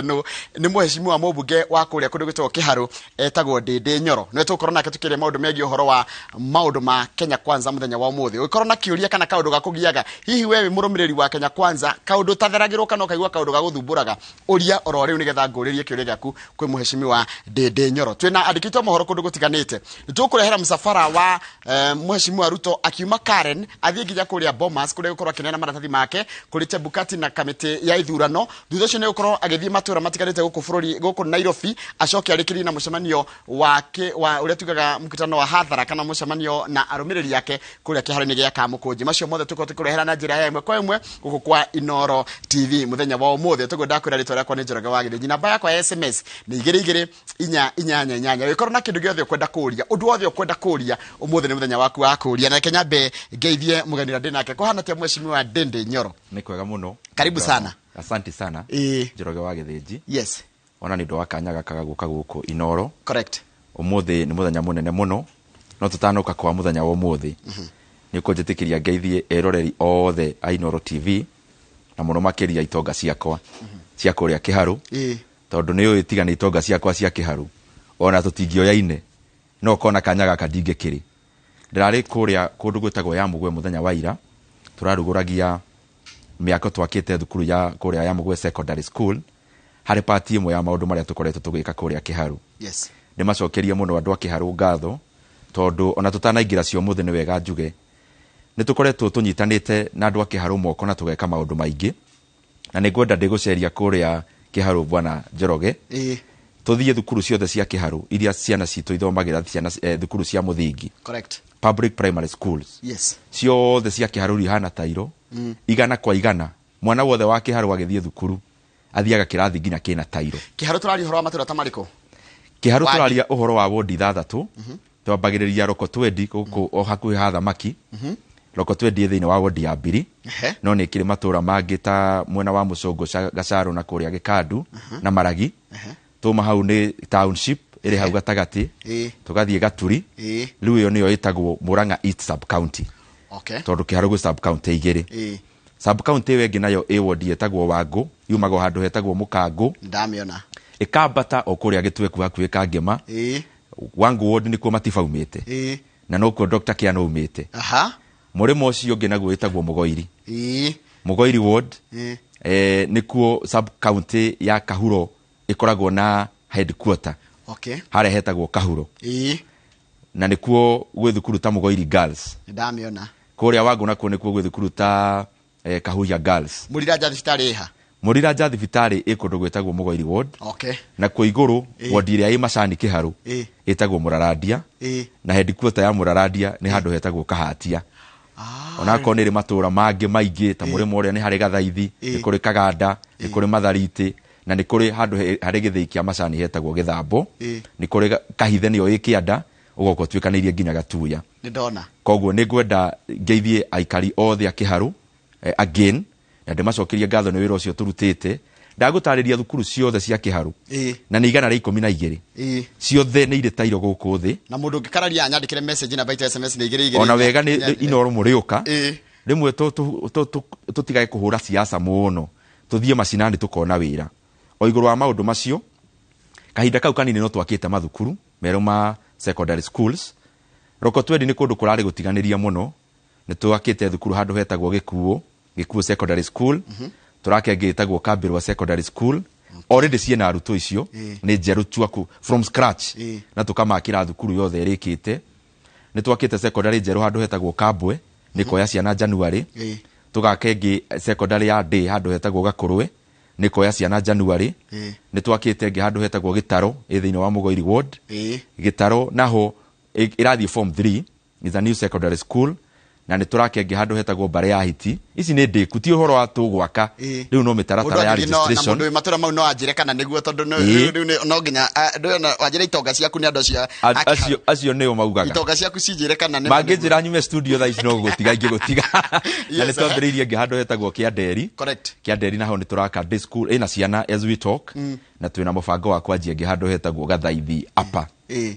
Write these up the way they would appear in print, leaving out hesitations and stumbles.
no ni muheshimiwa mubunge wa kuria kundu gwitwo Kiharu etagwo Ndindi Nyoro no tukorwo nake tukiria maundu megie uhoro wa maundu ma Kenya Kwanza muthenya wa umuthi ukorwo na kiuria kana kaundu gakugiaga hihi wewe murumiriri wa Kenya Kwanza kaundu tatheragirwo kana kaigwa kaundu gaguthumburaga uria oro riu nigetha nguririe kiuria giaku kwi muheshimiwa Ndindi Nyoro twina andikitwo mohoro kundu gutiganite nitukurehera msafara wa muheshimiwa Ruto akiuma Karen athie nginya kuria Bomas kuria gukorwo akinena maratathi make kuri Chebukati na kamiti ya ithurano thutha ucio ni gukorwo agithie matura matigarite guku bururi guku Nairobi acoke arikiri na mucemanio wake wa uria tugaga mkutano wa hadhara kana mucemanio na arumiriri yake kuria Kiharu-ini gia Kamukunji macio mothe tuko tukurehera na njira ya imwe kwa imwe guku kwa Inoro TV muthenya wa umuthi tugo ndakwira ritwa riakwa ni Njoroge wa Gĩthĩnji namba yakwa ya SMS ni 22 wikorwo na kindu giothe ukwenda kuria undu wothe ukwenda kuria umuthi ni muthenya waku wa kuria na Kenya be ngeithie muganira ndinake kuhana tia mheshimiwa Ndindi Nyoro ni kwega muno karibu sana. Asante sana Njoroge wa Gĩthĩnji. Yes ona ni ndo wakanyaga kagaguka guku Inoro. Correct. Umuthi ni muthenya munene muno no tutanoka kwa muthenya wa umuthi ni kunjitikiria ngeithie eroreri othe a Inoro TV na muno makiria itonga ciakwa cia kuria Kiharu tondu ni uitiga ni itonga ciakwa cia Kiharu ona tutingioyaine no kona kanyaga kadingekiri ndirari kuria kundu gwitagwo ya mugwe muthenya wa ira turaruguragia miako twakite thukuru ya kuria ya mugwe secondary school hari party imwe ya maundu maria tukoretwo tugika kuria Kiharu. Yes ni macokerie muno andu a Kiharu ngatho tondu ona tutanaingira cio muthi ni wega njuge ni tukoretwo tunyitanite na andu a Kiharu moko na tugeka maundu maingi na ni ngwenda ndiguceria kuria Kiharu bwana Njoroge tuthie thukuru ciothe cia Kiharu iria ciana citu ithomagira ciana thukuru cia muthingi. Correct. Public primary schools. Yes ciothe cia Kiharu rihana tairo igana kwa igana mwana wothe wa Kiharu agithie thukuru athiaga kirathi nginya kina tairo. Kiharu turari uhoro wa matura tamariko Kiharu turaria uhoro wa wodi 3 twambagiriria roko 20 guku o hakuhi ha thamaki roko 20 thiini wa wodi ya 2 no ni kiri matura mangi ta mwena wa Mucongo Gacaro na kuria Gikandu na Maragi tuma hau ni township iri hau gatagati tugathie Gaturi riu yo niyo itagwo Murang'a East sub county. Okay. Tondu Kiharu gwi sub county igiri sub county wengi nayo wodi etagwo Wangu yumago handu hetagwo Mukangu ndamiona ikambata okuria gitweku hakuhi Kangema Wangu ward ni kuo matifaumite na no kuo Dr. Kĩa no umite murimo ucio ngi naguo etagwo Mugoiri Mugoiri ward ni kuo sub county ya Kahuro ikoragwo na headquarter. Okay. Hare hetagwo Kahuro na ni kuo gwi thukuru ta Mugoiri girls ndamiona kuria Wangu na kuo ni kuo gwi thukuru ta Kahuya girls. Muriraja thibitari iha Muriraja thibitari ikundu gwetagwo Mugoiri ward. Okay. Na kwa iguru ward iria i Macani Kiharu itagwo Muraradia na headquarter ya Muraradia ni handu hetagwo Kahatia. Ona ko ni ri matura mangi maingi ta murimo uria ni hari Gathaithi ni kuri Kaganda ni kuri Mathariti na ni kuri handu hari Gĩthĩi Kĩa Macani hetagwo Githambo ni kuri Kahithe ni o ikianda ugoko twikanirie nginya Gatuya ni ndona koguo ni ngwenda ngeithie aikari othe a Kiharu again na ndimacokeria ngatho ni wira ucio turutite ndagutariria thukuru ciothe cia Kiharu na ni 112 ciothe ni ire tairo guku thi na mundu ngikararia anyandikire message na baita SMS ni 22 ona wega ni Inoro muriuka rimwe tutigae kuhura siasa muno tuthie macinani tukona wira o iguru wa maundu macio kahinda kau kanini no twakite mathukuru meroma secondary schools roko 20 ni kundu kurari gutiganiria muno ni twakite thukuru handu hetagwo Gikuo secondary school turake ngitagwo Kambirwa secondary school already ciena aruto icio ni njeru twaku from scratch na tukamakira thukuru yothe irikite ni twakite secondary njeru handu hetagwo Kambwe ni koya ciana January tugakengi secondary ya day handu hetagwo Gakurwe ni koya ciana January ni twakite ngi handu hetagwo Gitaro thiini wa Mugoiri ward Gitaro naho irathie form 3 is a new secondary school na ni turakenge handu hetagwo Bare ya Hiti ici ni ndiku ti uhoro wa tugwaka riu no mitaratara ya registration na mundu matura mau no anjire kana niguo tondu riu no nginya ndu wanjire itonga ciaku ni andu cia acio neo maugaga itonga ciaku cinjire kana ni manginjira nyume studio tha ici no gutiga ingigutiga na ni twambiriirie ngi handu hetagwo Kĩanderi. Correct. Kĩanderi naho ni turaka day school ina ciana as we talk na twina mubango wa kwanjia ngi handu hetagwo Gathaithi apa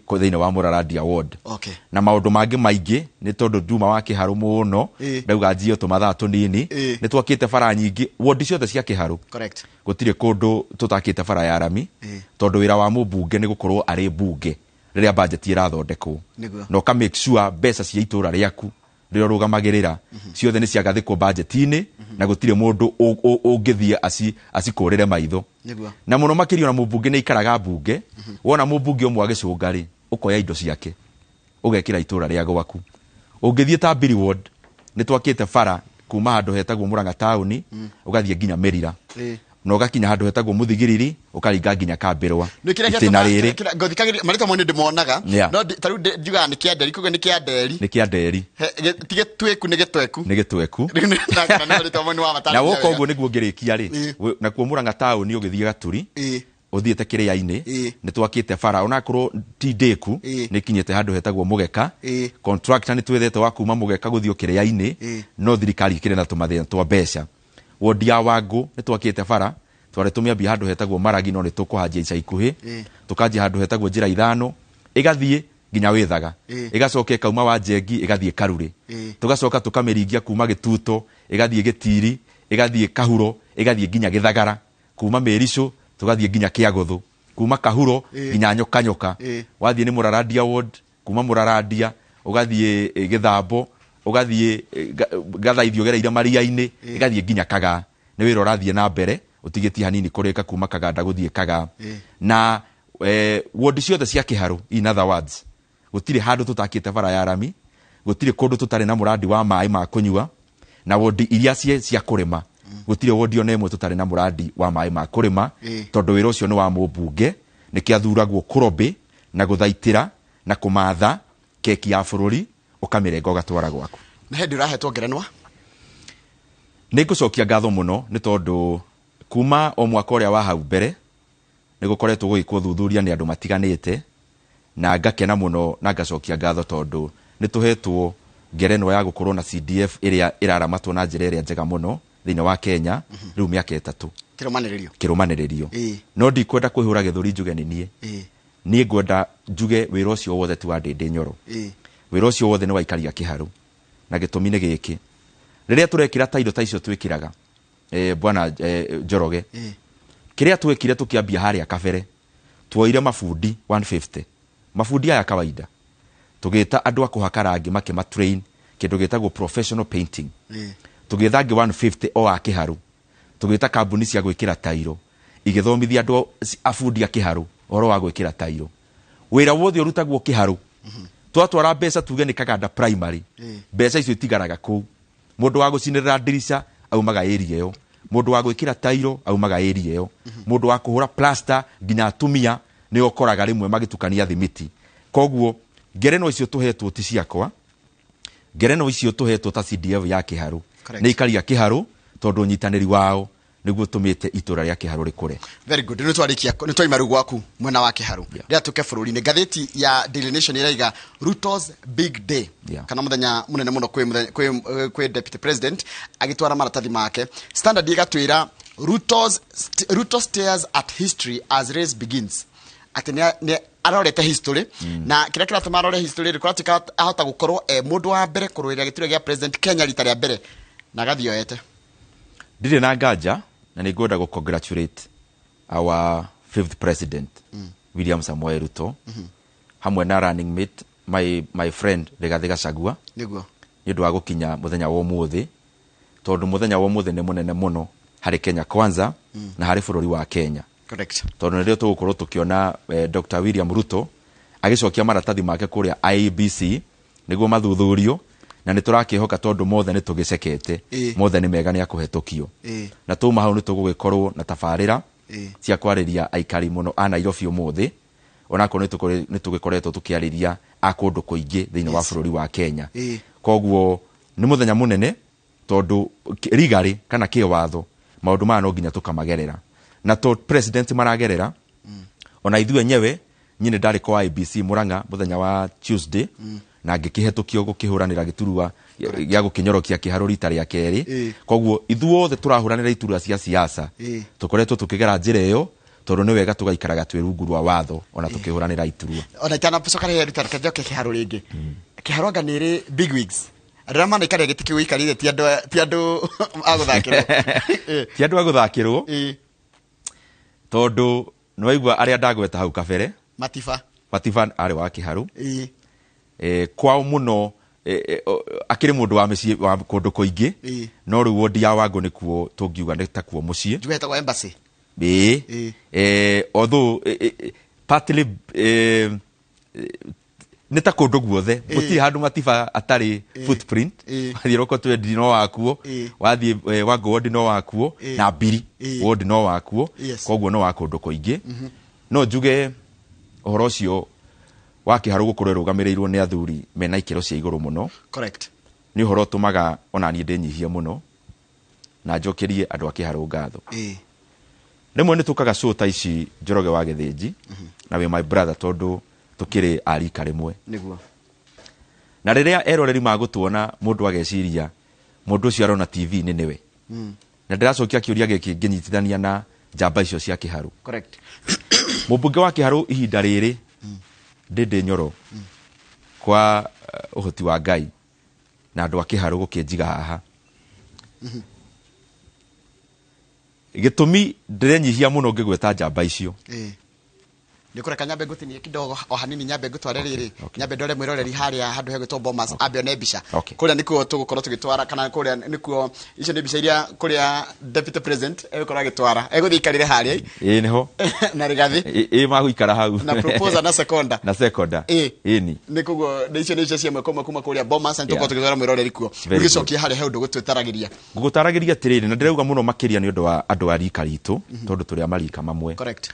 ko thiine wa Muraradia ward okay na maundu mangi maingi ni tondu nduma wa Kiharu muno ndauga njio tumathaa tunini ni twakite bara nyingi ward ciothe cia Kiharu correct gutire kundu tutakite bara ya rami tondu wira wa mubunge ni gukorwo ari bunge riria budget irathondekwo no ka make sure mbeca cia itura riaku ririo rugamagirira ciothe ni ciagathikwo budget-ini na gutire mundu ungithie asikurire maitho na muno makirio na mubunge ni ikaraga bunge wona mubunge umwe agicungari ukoya indo ciake ugekira itura ria gwaku ungithie ta Billy Ward ni twakite bara kuma handu hetagwo Murang'a town ugathie nginya Merira no gakinya handu hetagwo Muthigiriri ukaringa nginya Kambirwa itina riri ngothikagiri marito mone ndimonaga no taru njuga ni kianderi kugo ni kianderi tige tweku ni gitweku na woko uguo niguo ngirikia ri na kuo Murang'a town ugithie Gaturi uthiete Kiria-ini ni twakite bara onakorwo ti ndeku ni kinyete handu hetagwo Mugeka contractor ni twethete wa kuma Mugeka guthio Kiria-ini no thirikari ikire na tumathina twa mbeca wodi ya Wangu ni twakite bara twaretumia bi handu hetagwo Maragi no ni tukuhanjia ica ikuhi tukanjia handu hetagwo Njira Ithano igathie nginya Withaga igacoka kauma wa Njengi igathie Karuri tugacoka tukameringia kuma Gituto igathie Gitiri igathie Kahuro igathie nginya Githagara kuma Merico tugathie nginya Kiaguthu kuma Kahuro nginya Nyoka wathie ni Muraradia ward kuma Muraradia ugathie Githambo ugathie gathaithio gereire Maria-ini igathie nginya Kaga ni wira urathie na mbere utigiti hanini kureka kuma Kaganda guthie Kaga na ward ciothe cia Kiharu in other words gutire handu tutakite bara ya rami gutire kundu tutari na muradi wa mai ma kunyua na ward iria cia kurima gutire ward ona imwe tutari na muradi wa mai ma kurima tondu wira ucio ni wa mubunge ni kiathuragwo kurobi na guthaitira na kumatha keki ya bururi ukamirenga ugatwara gwaku na hendi urahetwo ngerenwa ni ngucokia ngatho muno ni tondu kuma o mwaka uria wa hau mbere ni gukoretwo gugikwo thuthuria ni andu matiganite na ngakena muno na ngacokia ngatho tondu ni tuhetwo ngerenwa ya gukorwo na CDF iria iraramatwo na njira iria njega muno thiine wa Kenya riu miaka 3 kirumaniririo no ndikwenda kwihura githuri njuge ni ngwenda njuge wira ucio wothe ti wa Ndindi Nyoro wira ucio wothe ni wa ikaria Kiharu na gitumi ni giki riria turekira taido taicio twikiraga bwana Njoroge kiria twekire tukiambia haria kabere tuoire mafundi 150 mafundi aya kawaida tugita andu akuhaka rangi makima train kindu gitagwo professional painting tugitha ngi 150 o a Kiharu tugita kambuni cia gwikira tairo igithomithia andu afundi a Kiharu oro wa gwikira tairo wira wothe urutagwo Kiharu twatwara mbeca tuge ni Kaganda primary mbeca icio itigaraga ku mundu wa gucinirira ndirisha aumaga area yo mundu wa gwikira tairo aumaga area yo mundu wa kuhura plaster nginya atumia ni okoraga rimwe magitukania thimiti koguo ngerenwa icio tuhetwo ti ciakwa ngerenwa icio tuhetwo ta CDF ya Kiharu ni ikaria Kiharu tondu nyitaniri wao niguo tumite itura ria Kiharu rikure very good ni twaima rugu waku mwena wa Kiharu ria tuke bururi ni gatheti ya Daily Nation iraiga Ruto's big day kana muthenya munene muno kwi deputy president agitwara maratathi make Standard igatwira Ruto stares at history as race begins atenia ne arorete history na kira kiratuma arore history rikuratика ahota gukorwo mundu wa mbere kurwira gituro gia president Kenya rita ria mbere na gathioete ndire na nganja na ni ngwenda go congratulate our 5th president William Samoei Ruto hamwe na running mate my friend Rigathi Gachagua niguo ni ndu wa gukinya muthenya wa umuthi tondu muthenya wa umuthi ni munene muno hari Kenya kwanza na hari bururi wa Kenya correct tondu ndio tugukorwo tukiona Dr. William Ruto agicokia maratathi make kuria Iebc niguo mathuthurio na niturakihoka tondu mothe nitugicekete mothe ni mega ni akuhetokio na tuma hau nitugugikorwo na tafarira cia kwariria aikari muno a Nairobi umuthi onako nitugikoretwo tukiariria akundu kuingi thiine wa bururi wa Kenya koguo ni muthenya munene tondu rigari kana kiwatho maundu ma no nginya tukamagerera na to president maragerera ona ithuĩ nyewe nyine ndari kwa IEBC Murang'a muthenya wa Tuesday na ngikihetũkio gukihuranira giturua gya gukinyorokia Kiharu rita ria keri koguo ithuothe turahuranira iturua cia siasa tukoretwo tukigera njira iyo tondũ nĩ wega tũgaikaraga twĩ rungu rwa watho ona tũkĩhũranĩra iturua. Ona itana coka rĩrĩa ruta reke njoke kĩharo rĩngĩ. Kĩharo anga nĩrĩ big wigs. Arĩa mana ikarĩa gĩtĩ kĩu ikarire ti andũ agũthakĩrwo. Ti andũ agũthakĩrwo. Tondũ nĩ waigua arĩa ndagweta hau kabere. Matiba arĩ wa kĩharo. Kwao mũno akĩrĩ mũndũ wa mĩciĩ wa kũndũ kũingĩ. No rĩu wondi ya Wangũ nĩkuo tũngiuga nĩ takuo mũciĩ. Njuhetagwo embassy. Although partly nĩ ta kũndũ guothe gũtirĩ handũ Matiba atarĩ footprint. Wathiĩ Roko twendi no wakuo, wathiĩ Wangũ wondi no wakuo, na Mbiri wondi no wakuo, koguo no wa kũndũ kũingĩ. No njuge ũhoro ũcio wa kĩharo gũkorwo rũgamĩrĩirwo nĩ athuri mena ikĩro cia igũrũ mũno. Correct. Nĩ ũhoro ũtũmaga ona niĩ ndĩnyihie mũno na njokerie andũ a kĩharo ngatho. Rĩmwe nĩ tũkaga show ta ici Njoroge wa Gĩthĩnji na we my brother tondũ tukire arika rimwe niguo. Na rĩrĩa eroreri magũtuona mũndũ ageciria mũndũ ũcio arona TV nĩ niwe. Na ndĩracokia kĩũria gĩkĩ ngĩnyitithania na njamba icio cia kĩharo. Correct. Mũmbunge wa kĩharo ihinda rĩrĩ ndĩndĩ Nyoro kwa ũhoti wa Ngai na andũ a kĩharo gũkĩnjiga haha. Gĩtũmi ndĩrenyihia mũno ngĩgweta njamba icio. Nikore kanyambe ngutinie kidogo o hanini nyambe ngutware riri nyambe ndore mwiroreri haria handu hegwitwo Bomas ambe one mbica kuria nikuo tugukorwo tugitwara kana kuria nikuo icio ni mbica iria kuria deputy president egukora gitwara eguthikarire haria niho na Rigathi maguikara hau na proposal na seconda ni nikuo icio ni icio ciamwe kuma kuria Bomas ntuko tugitwara mwiroreri kuo ugicokia haria he undu gutwetaragiria gugutaragiria tiriri na ndirauga muno makiria ni undu wa andu a rika ritu tondu turia marika mamwe. Correct.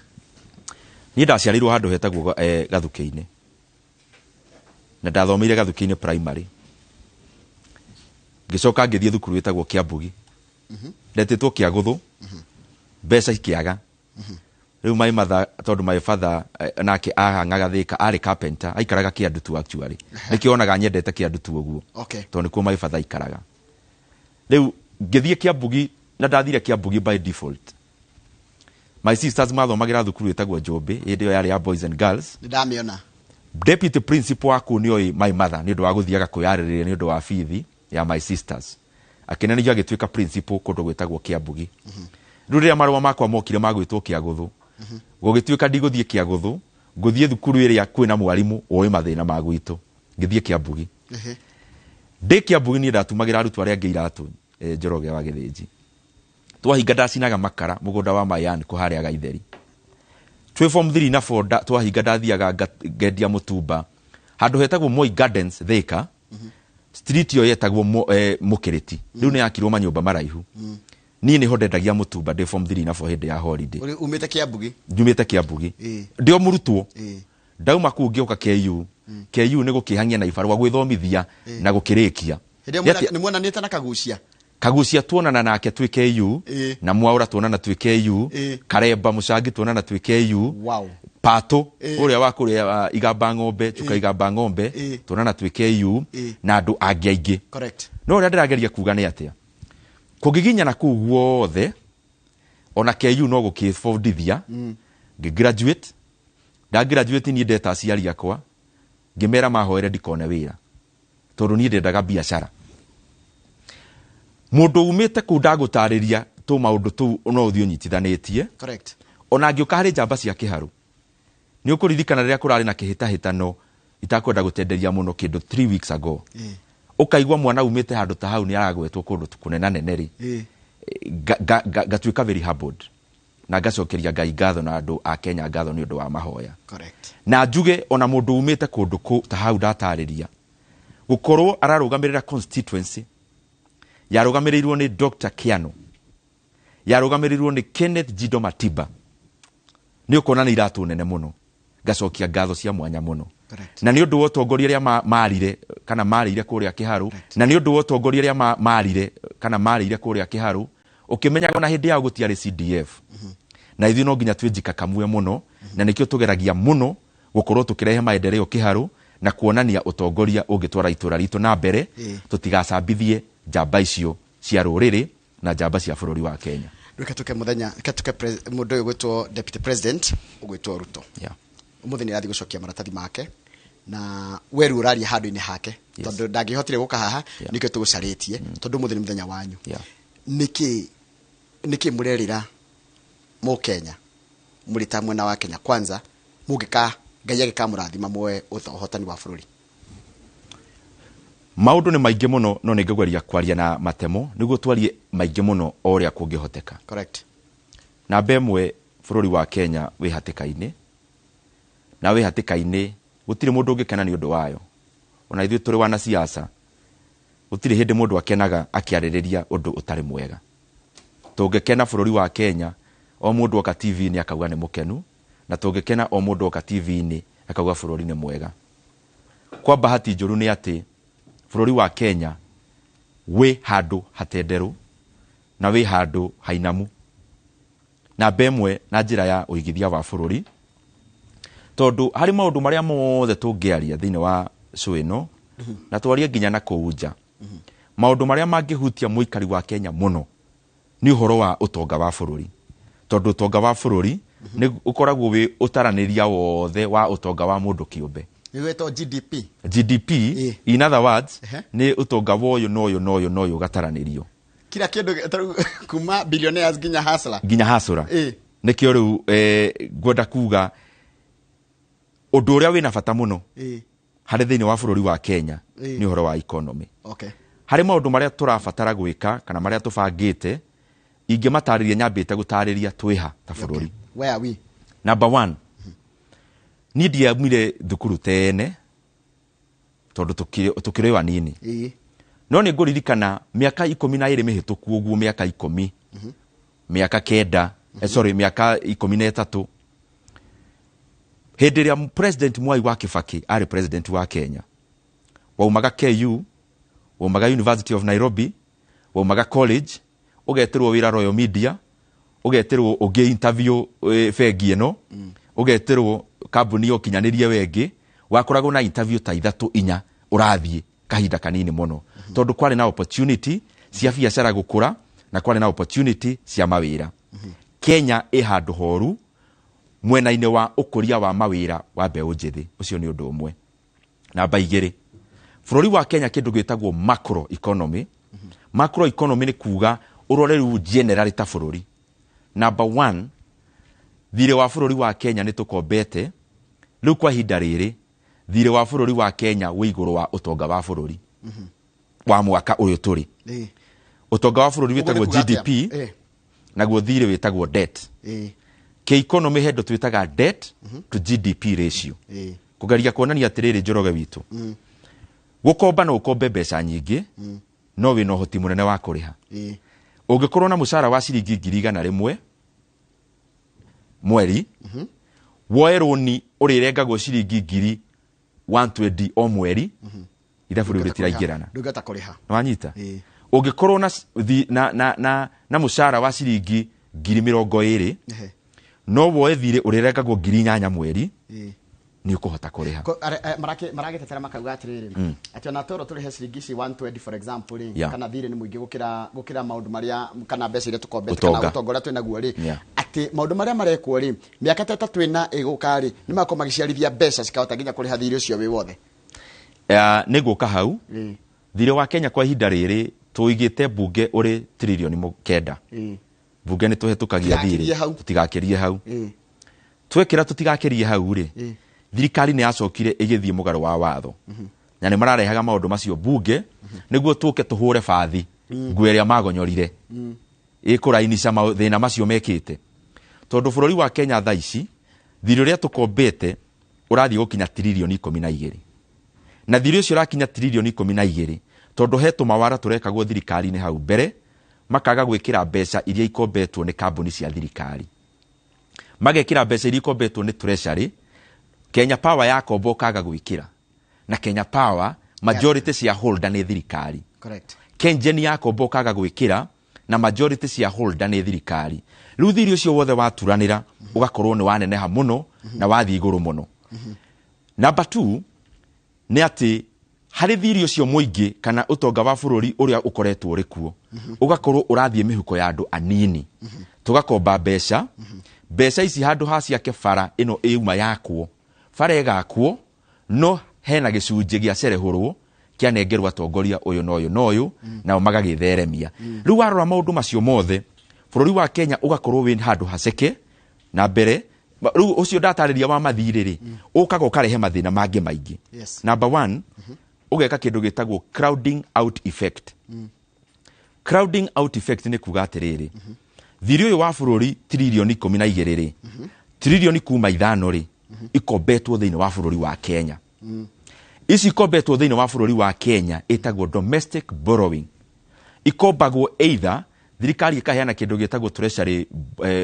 Niĩ ndaciarirwo handũ hetagwo Gathuki-inĩ na ndathomire Gathuki-inĩ primary. Ngĩcoka ngĩthiĩ thukuru wetagwo Kĩambugi. Ndetĩtwo Kĩagũthũ. Mbeca ikĩaga. Rĩu my mother tondũ my father nake ahangaga Thĩka arĩ carpenter aikaraga Kĩandutu actually. Nĩkĩonaga nyendete Kĩandutu ũguo. Tondũ nĩkuo my father aikaraga. Rĩu ngĩthiĩ Kĩambugi na ndathire Kĩambugi by default. My sisters mathomagira thukuru wetagwo Njũmbĩ hĩndĩ ĩyo yarĩ ya boys and girls. Ndamiona. Deputy principal waku nĩoĩ my mother nĩ ũndũ wa gũthiaga kwĩyarĩrĩria nĩ ũndũ wa bithi ya my sisters. Akenenio agĩtuĩka principal kũndũ gwetagwo Kĩambugi. Rĩu rĩrĩa marũa makwa mokire magwĩtwo Kĩagũthũ. Gũgĩtuĩka ndigũthiĩ Kĩagũthũ, ngũthiĩ thukuru ĩrĩa kwĩna mwarimũ oĩ mathĩna ma gwitũ. Ngĩthiĩ Kĩambugi. Ndĩ Kĩambugi niĩ ndatumagĩra arutwo arĩa angĩ iratũ Njoroge wa Gĩthĩnji. Twahinga ndacinaga makara mũgũnda wa Mayan kũharĩa Gaitheri. Twĩ form 3 na 4 twahinga ndathiaga ngendia mũtumba handũ hetagwo Moi Gardens Thĩka. Street yo yetagwo Mũkĩrĩti. Rĩu nĩ yakirwo manyũmba maraihu. Niĩ nĩho ndendagia mũtumba ndĩ form 3 na 4 hĩndĩ ya holiday. Umĩte Kĩambugi? Njumĩte Kĩambugi. Ndĩ o mũrutwo. Ndauma kuu ngĩũka KU. KU nĩ gũkĩhang'ia na ibarũa gwĩthomithia na gũkĩrĩkia. Nĩ muonanĩte na Kagucia? Kagucia tuonana nake twĩ KU na Mwaura tuonana twĩ KU, Karemba Mũcangi tuonana twĩ KU. Wow. Pato ũrĩa wa kũrĩa Igamba Ng'ombe Chuka Igamba Ng'ombe tuonana twĩ KU na andũ angĩ aingĩ. Correct. No ũrĩa ndĩrageria kuga nĩ atĩa kũngĩginyana kuu guothe ona KU no gũkĩbondithia ngĩgraduate. Ndagraduate niĩ ndeta aciari akwa ngĩmera mahoere ndikone wĩra tondũ niĩ ndendaga biacara. Mũndũ umĩte kũu ndagũtarĩria tũ maũndũ tũu no ũthiĩ ũnyitithanĩtie. Correct. Ona ngĩũka harĩ njamba cia kĩharo nĩ ũkũririkana rĩrĩa kũrarĩ na kĩhĩtahĩtano itakwenda gũtenderia mũno kĩndũ 3 weeks ago. Ũkaigua mwana umĩte handũ ta hau nĩ aragwetwo kũndũ kũnena nene rĩ. Gatuĩka very humbled na ngacokeria Ngai ngatho na andũ a Kenya ngatho nĩ ũndũ wa mahoya. Correct. Na njuge ona mũndũ umĩte kũndũ ta hau ndatarĩria gũkorwo ararũgamĩrĩra constituency yarũgamĩrĩirwo nĩ Dr. Kiano, yarũgamĩrĩirwo nĩ Kenneth Jido Matiba. Nĩ ũkona nĩ iratũ nene mũno. Ngacokia ngatho cia mwanya mũno. Na nĩ ũndũ wa ũtongoria rĩa marire kana marire kũrĩa kĩharo, na nĩ ũndũ wa ũtongoria rĩa marire kana marire kũrĩa kĩharo, ũkĩmenyaga na hĩndĩ ya gũtiarĩ CDF. Na ithuĩ no nginya twĩnjika kamwe mũno na nĩkĩo tũgeragia mũno gũkorwo tũkĩrehe maendeleo kĩharo na kuonania ũtongoria ũngĩtwara itũra ritũ na mbere tutigacambithie njamba icio cia rũrĩrĩ na njamba cia bũrũri wa Kenya. Rikatuke muthenya katuke mundu uyu gwitwo deputy president ugwitwo Ruto umuthi ni rathi gucokia maratathi make na weru uraria handu-ini hake tondu ndangihotire guka haha nikio tugucaritie tondu umuthi ni muthenya wanyu niki murerira mu Kenya muri ta mwena wa Kenya kwanza mugika Ngai agikamurathima mwe uhotani wa bururi. Maundu ni maingi muno no ningegeria kwaria na matemo niguo twarie maingi muno oria kungihoteka. Correct. Na bemwe bururi wa Kenya wi hatikaini na wi hatikaini gutire mundu ungikena ni undu wayo. Ona ithuĩ turi wana siasa gutire hindi mundu akenaga akiaririria undu utari mwega. Tungikena bururi wa Kenya o mundu oka TV ni akauga ni mukenu na tungikena o mundu oka TV ni akauga bururi ni mwega. Kwa bahati njuru ni ati bururi wa Kenya we handu hatenderu na we handu hainamu na bemwe na njira ya uigithia wa bururi tondu hari maundu maria mothe tungiaria thiini wa show ino na twarie nginya na kuunja maundu maria mangihutia muikari wa Kenya muno ni uhoro wa utonga wa bururi tondu utonga wa bururi ni ukoragwo wi utaraniria wothe wa utonga wa mundu kiumbe. Niweto GDP in other words ni utonga woyo noyo gataranirio kila kindu kuma billionaires ginya hasra nikio riu gwenda kuga undu uria wina bata muno hari thiini wa bururi wa Kenya ni uhoro wa economy. Hari maundu maria turabatara gwika kana maria tubangite ingimatariria nyambite gutariria twiha ta bururi. Where are we? Number 1, ni ndiamire thukuru tene tondu tukire wa nini no ni nguririkana miaka 12 mihituku uguo miaka 10 miaka 9 miaka 13 hindi ria president Mwai wa Kibaki ari president wa Kenya waumaga KU waumaga University of Nairobi waumaga college ugeterwo wira Royal Media ugeterwo ugi interview fegi ino ugeterwo kambuni yo kinyanirie wengi wakoragwo na interview ta 3-4 urathie kahinda kanini muno tondu kwari na opportunity cia biacara gukura na kwari na opportunity cia mawira. Kenya handu horu mwena-ini wa ukuria wa mawira wa mbeu njithi ucio ni undu umwe. Namba 2, bururi wa Kenya kindu gwitagwo macro economy. Macro economy ni kuga uroreru general ta bururi. Number 1, thire wa bururi wa Kenya ni tukombete riu kwa hinda riri thire wa bururi wa Kenya wi iguru wa utonga wa bururi wa mwaka uyu turi utonga wa bururi witagwo GDP naguo thire witagwo debt. Ke economy hedo twitaga debt to GDP ratio kugaria kuonania atiriri njoroge witu gukomba no ukombe mbeca nyingi no wi no hoti munene wa kuriha. Ungikorwo na mushara wa ciringi 100,000 mweri woerwo ni urirengagwo ciringi 120 o mweri ithabu riu ritiraingirana ndugata kuriha nwanyita ungikorwo na mushara wa ciringi 20,000 no woe thire urirengagwo 8,000 mweri ni ukuhota kuriha. Maragetetera makauga atiriri ati ona toro turi he ciringi 120 for example kana thire ni muingi gukira maundu maria kana mbeca iria tukombete kana utonga uria twinaguo ri ati maundu maria marekwo ri miaka 3 ina iguka ri ni mako magiciarithia mbeca cikahota nginya kuriha thire ucio wi wothe. Ni guka hau thire wa Kenya kwa ihinda riri tuigite bunge uri trilioni 9 bunge ni tuhetukagia thire tutigakirie hau twekira tutigakirie hau ri thirikari ni yacokire igithie mugaro wa watho na ni mararehaga maundu macio bunge niguo tuke tuhure bathi ngweria magonyorire ikurainisha mathina macio mekite tondu bururi wa Kenya thaici thiri ria tukombete urathie gukinya trilioni 12 na thiri ucio urakinya trilioni 12 tondu hetu mawara turekagwo thirikari ni hau mbere makaga gwikira mbeca iria ikombetwo ni kambuni cia thirikari magekira mbeca iria ikombetwo ni treasury Kenya Power yakombo kaga gwikira na Kenya Power majority shareholder ni thirikari. Correct. Kengen yakombo kaga gwikira na majority shareholder ni thirikari. Riu thiri ucio wothe waturanira ugakorwo ni waneneha muno na wathi iguru muno. Number 2 ni ati hari thiri ucio muingi kana utonga wa bururi uria ukoretwo uri kuo ugakorwo urathie mihuko ya andu anini tugakomba mbeca mbeca ici handu ha ciake bara ino iuma yakwo bara egakwo no hena gicunje gia cerehurwo kianengerwa atongoria uyu no uyu no uyu nao magagitheremia riu warora maundu macio mothe bururi wa Kenya ugakorwo wi handu haceke na mbere riu ucio ndatariria wa mathiriri ukaga ukarehe mathina mangi maingi. Number 1 ugeka kindu gitagwo crowding out effect. Crowding out effect ni kuga atiriri thiri uyu wa bururi trilioni 12 trilioni kuma 5 ri ikombetwo thiini wa bururi wa Kenya. Ici ikombetwo thiini wa bururi wa Kenya itagwo domestic borrowing. Ikombagwo either thirikari ikaheana kindu gitagwo treasury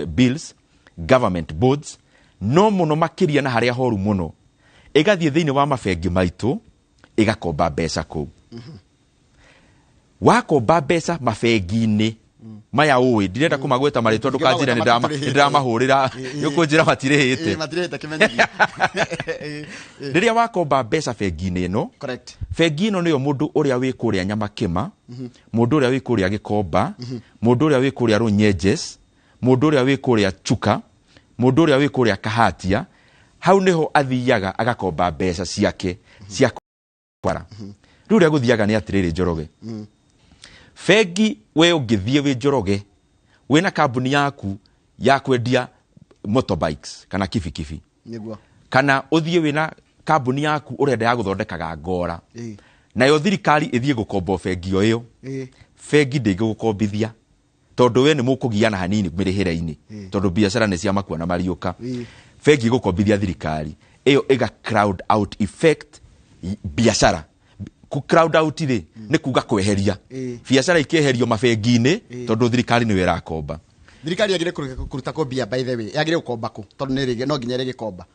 bills, government bonds, no muno makiria na haria horu muno igathie thiini wa mabengi maitu igakomba mbeca ku. Wakomba mbeca mabengi-ini maya uwi ndirenda kumagweta maritwa ndukanjira ndiramahurira yukunjira matirihite kimenyithia riria wakomba mbeca bengi-ini ino bengi ino niyo mundu uria wi kuria Nyamakima, mundu uria wi kuria Gikomba, mundu uria wi kuria Runyenjes, mundu uria wi kuria Chuka, mundu uria wi kuria Kahatia, hau niho athiaga agakomba mbeca ciake cia kwara. Riu ria guthiaga ni atiriri Njoroge, bengi we ungithie wi Njoroge wina kambuni yaku ya kwendia motorbikes kana kibikibi niguo, kana uthie wina kambuni yaku urenda ya guthondekaga ngora nayo thirikari ithie gukomba bengi oyo bengi ndigukombithia tondu we ni mukugiana hanini mirihira-ini tondu biashara ni cia makua na mariuka. Bengi gukombithia thirikari iyo iga crowd out effect biashara. Ku crowd out ri ni kuga kweheria biashara ikeherio mabengi-ini tondu thirikari ni wira komba. Thirikari yagire kuruta kombia by the way yagire gukomba ku tondu ni rige no nginya rige komba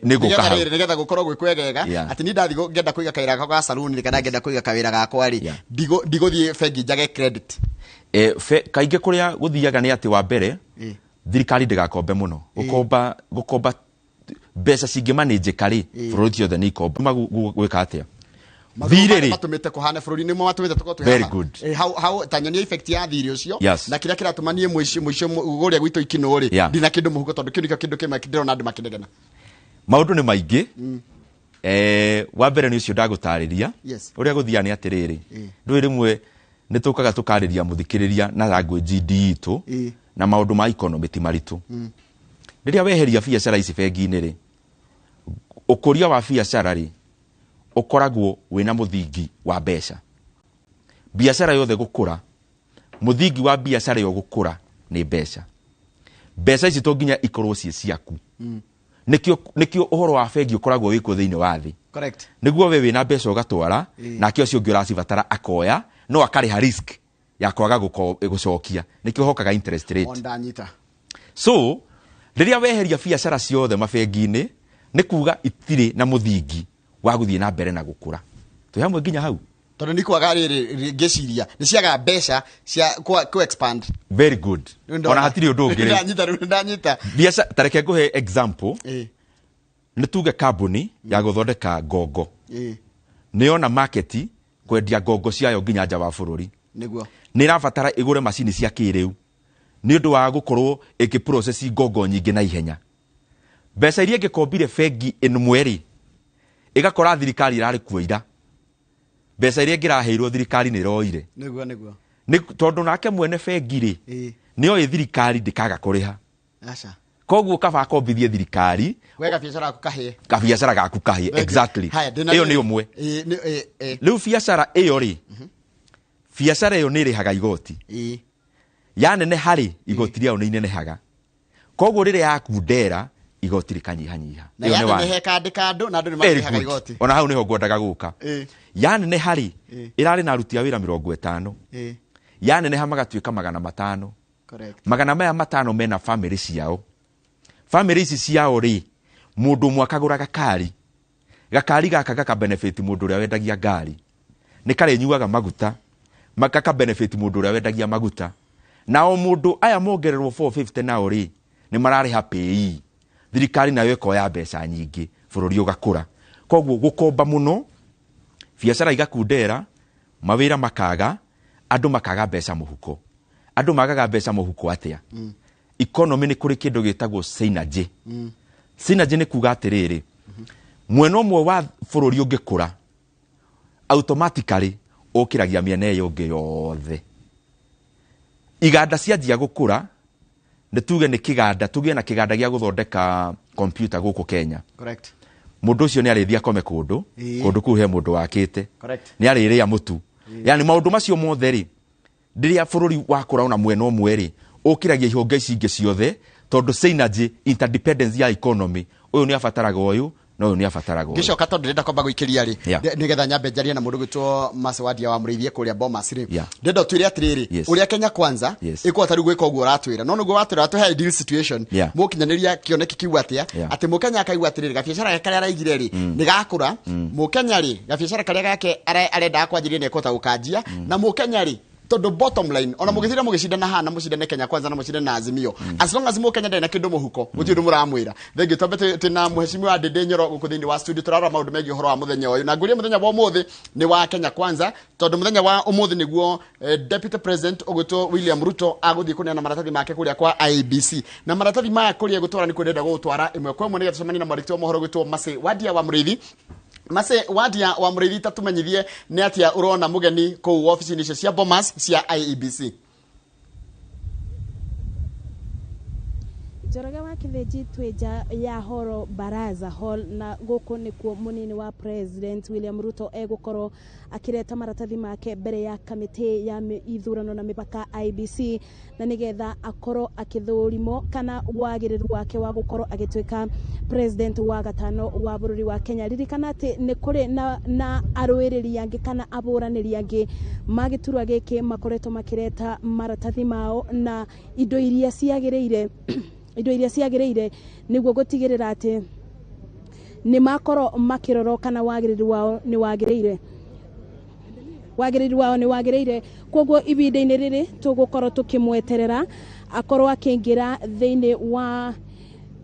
niguka hau nigetha gukorwo gwikwegega ati ni ndathi ngenda kuiga kaira ga saluni kana ngenda kuiga kawira gakwa ri ndiguthie bengi njage credit. Kainge kuria guthiaga ni ati wa mbere thirikari ndigakombe muno gukomba mbeca cingi manage kari bururi ciothe ni komba gwika atia thiriri matumite kuhana bururi ni mo matumite tukotuhe very good how tanyonia effect ya thiri ucio na kiria kiratumanie mwici guria gwitu ikino ri ndina kindu muhuko tondu kindu kimwe ndirona andu makinegena maundu ni maingi. Wa mbere ni ucio ndagutariria uria guthia ni atiriri ndwi rimwe ni tukaga tukariria muthikiriria na language ndiitu na maundu ma economy ti maritu. Riria weheria biashara ici bengi-ini ri ukuria wa biashara ri ukoragwo wina muthingi wa mbeca. Biashara yothe gukura muthingi wa biashara yo gukura ni mbeca. Mbeca ici to nginya ikorwo cie ciaku. Nikio uhoro wa bengi ukoragwo wiko thiini wa thi. Correct. Niguo we wina mbeca ugatwara na kio cio ngira cibatara akoya no akariha risk ya kwaga gucokia nikio hokaga interest rate. Ondanyita. So riria weheria biashara ciothe mabengi-ini ni kuga itire na muthingi wa guthie na mbere na gukura. Tu hamwe nginya hau tondu ni kwaga riri ngiciria ni ciaga mbeca cia ku expand. Very good. Ona hatiri undu ungire ndanyita biashara tareke nguhe example ni tuge kambuni ya guthondeka ngongo ni ona market kwendia ngongo ciayo nginya nja wa bururi niguo ni rabatara igure macini cia kiriu ni undu wa gukorwo ikiprocess ngongo nyingi na ihenya. Mbeca iria ngikombire bengi imwe ri igakora thirikari irari kuoira mbeca iria ngiraheirwo thirikari ni roire niguo ni tondu nake mwene bengi ri ni oi thirikari ndikaga kuriha acha koguo kaba kombithie thirikari wega biashara yaku kahie ka biashara gaku kahie exactly iyo ni umwe riu biashara iyo ri biashara iyo ni rihaga igoti yanene hari igoti riao ni inenehaga koguo rire yakundera igoti rikanyihanyiha iyo ni wa heka andu na andu ni mahihaga igoti ona hau niho ngwendaga guka yanene hari irari na aruti a wira 50 yanene ha magatuika 500 correct magana maya 5 mena family ciao family ici ciao ri mundu mwakagura gakari gaka gaka benefit mundu uria wendagia ngari ni kare nyuaga maguta makaka benefit mundu uria wendagia maguta na o mundu aya mongererwo 450 nao ri ni marari happy thirikari nayo ikoya mbeca nyingi bururi ugakura koguo gukomba muno biashara igakundera mawira makaga andu makaga mbeca muhuko andu magaga mbeca muhuko atia economy ni kuri kindu gitagwo synergy synergy ni kuga atiriri mwena umwe wa bururi ungikura automatically ukiragia miena iyo ngi yothe iganda cianjia gukura ni tuge ni kiganda tuge na kiganda gia guthondeka computer guku Kenya correct mundu ucio ni arithia kome kundu kuhe mundu wakite ni ariria mutu yani maundu macio mothe ri ndiria bururi wakura ona mwena umwe ri ukiragia ihonge ici ingi ciothe tondu synergy interdependence ya economy uyu ni abataraga uyu no ni abataraga uyu gicoka tondu ndenda kwamba guikiria ri nigetha nyambe njarie na mundu gwitwo Masewadia wa Murithie kuria Bomas ri ndenda twire atiriri uria Kenya Kwanza ikwota riu gwika uguo ratwira no nugo watwira atuhe ideal situation mukinyaniria kioneki kiu atia ati mukenya akaigua atiriri gabiacara karia araigire ri ni gakura mukenya ri gabiacara karia gake arenda akwanjirie ne kota ukanjia na mukenya ri tondu bottom line ona mugithira mugicindana hana mucindane Kenya Kwanza na mucindane na Azimio as long as mukenya ndena kindu muhuko guti ndu muramwira thengi twambe tina muheshimiwa Ndindi Nyoro guku thini wa studio turara maundu megi horo wa muthenya uyu na nguria muthenya wa umuthi ni wa Kenya Kwanza tondu muthenya wa umuthi niguo deputy president ogutwo William Ruto aguthii kuneana maratathi make kuria kwa Iebc na maratathi maya kuria gutwara ni kwenda gutwara imwe kwa imwe nigetucemania na marito mohoro gwitwo Masewadia wa Murithi Masewadia wa Murithi tatumenyithie ni atia urona mugeni ku office-ini cia Bomas cia Iebc Njoroge wa Kitheji tweja ya horo baraza hall na guku nikuo munini wa president William Ruto egukoro akireta maratathi make mbere ya kamiti ya ithurano na mipaka Iebc na nigetha akoro akithurimo kana wagiriru wake wa gukoro agitwika president wa gatano wa bururi wa Kenya ririkana ati ni kuri na arwiriri yangi kana aburaniri yangi magiturwa giki makoretwo makireta maratathi mao na indo iria ciagiriire niguo gutigirira ati ni makoro makiroro kana wagiriru wao ni wagiriire koguo ibinda-ini riri tugukoro tukimweterera akorwo akingira thiini wa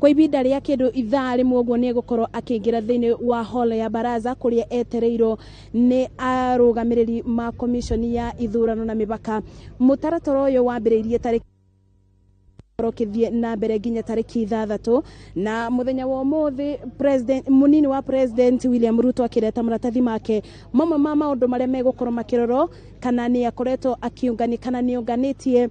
kwa ibinda ria kindu ithaa rimwe uguo ni gukorwo akingira thiini wa hall ya baraza kuria etereirwo ni arugamiriri ma commission ya ithurano na mipaka mutaratara uyu wambiriirie tariki kithie na mbere nginya tariki 6 na muthenya wa umuthi president munini wa president William Ruto akireta maratathi make mamwe ma maundu maria megukoro makiroro kana ni akoretwo akiungani kana ni unganitie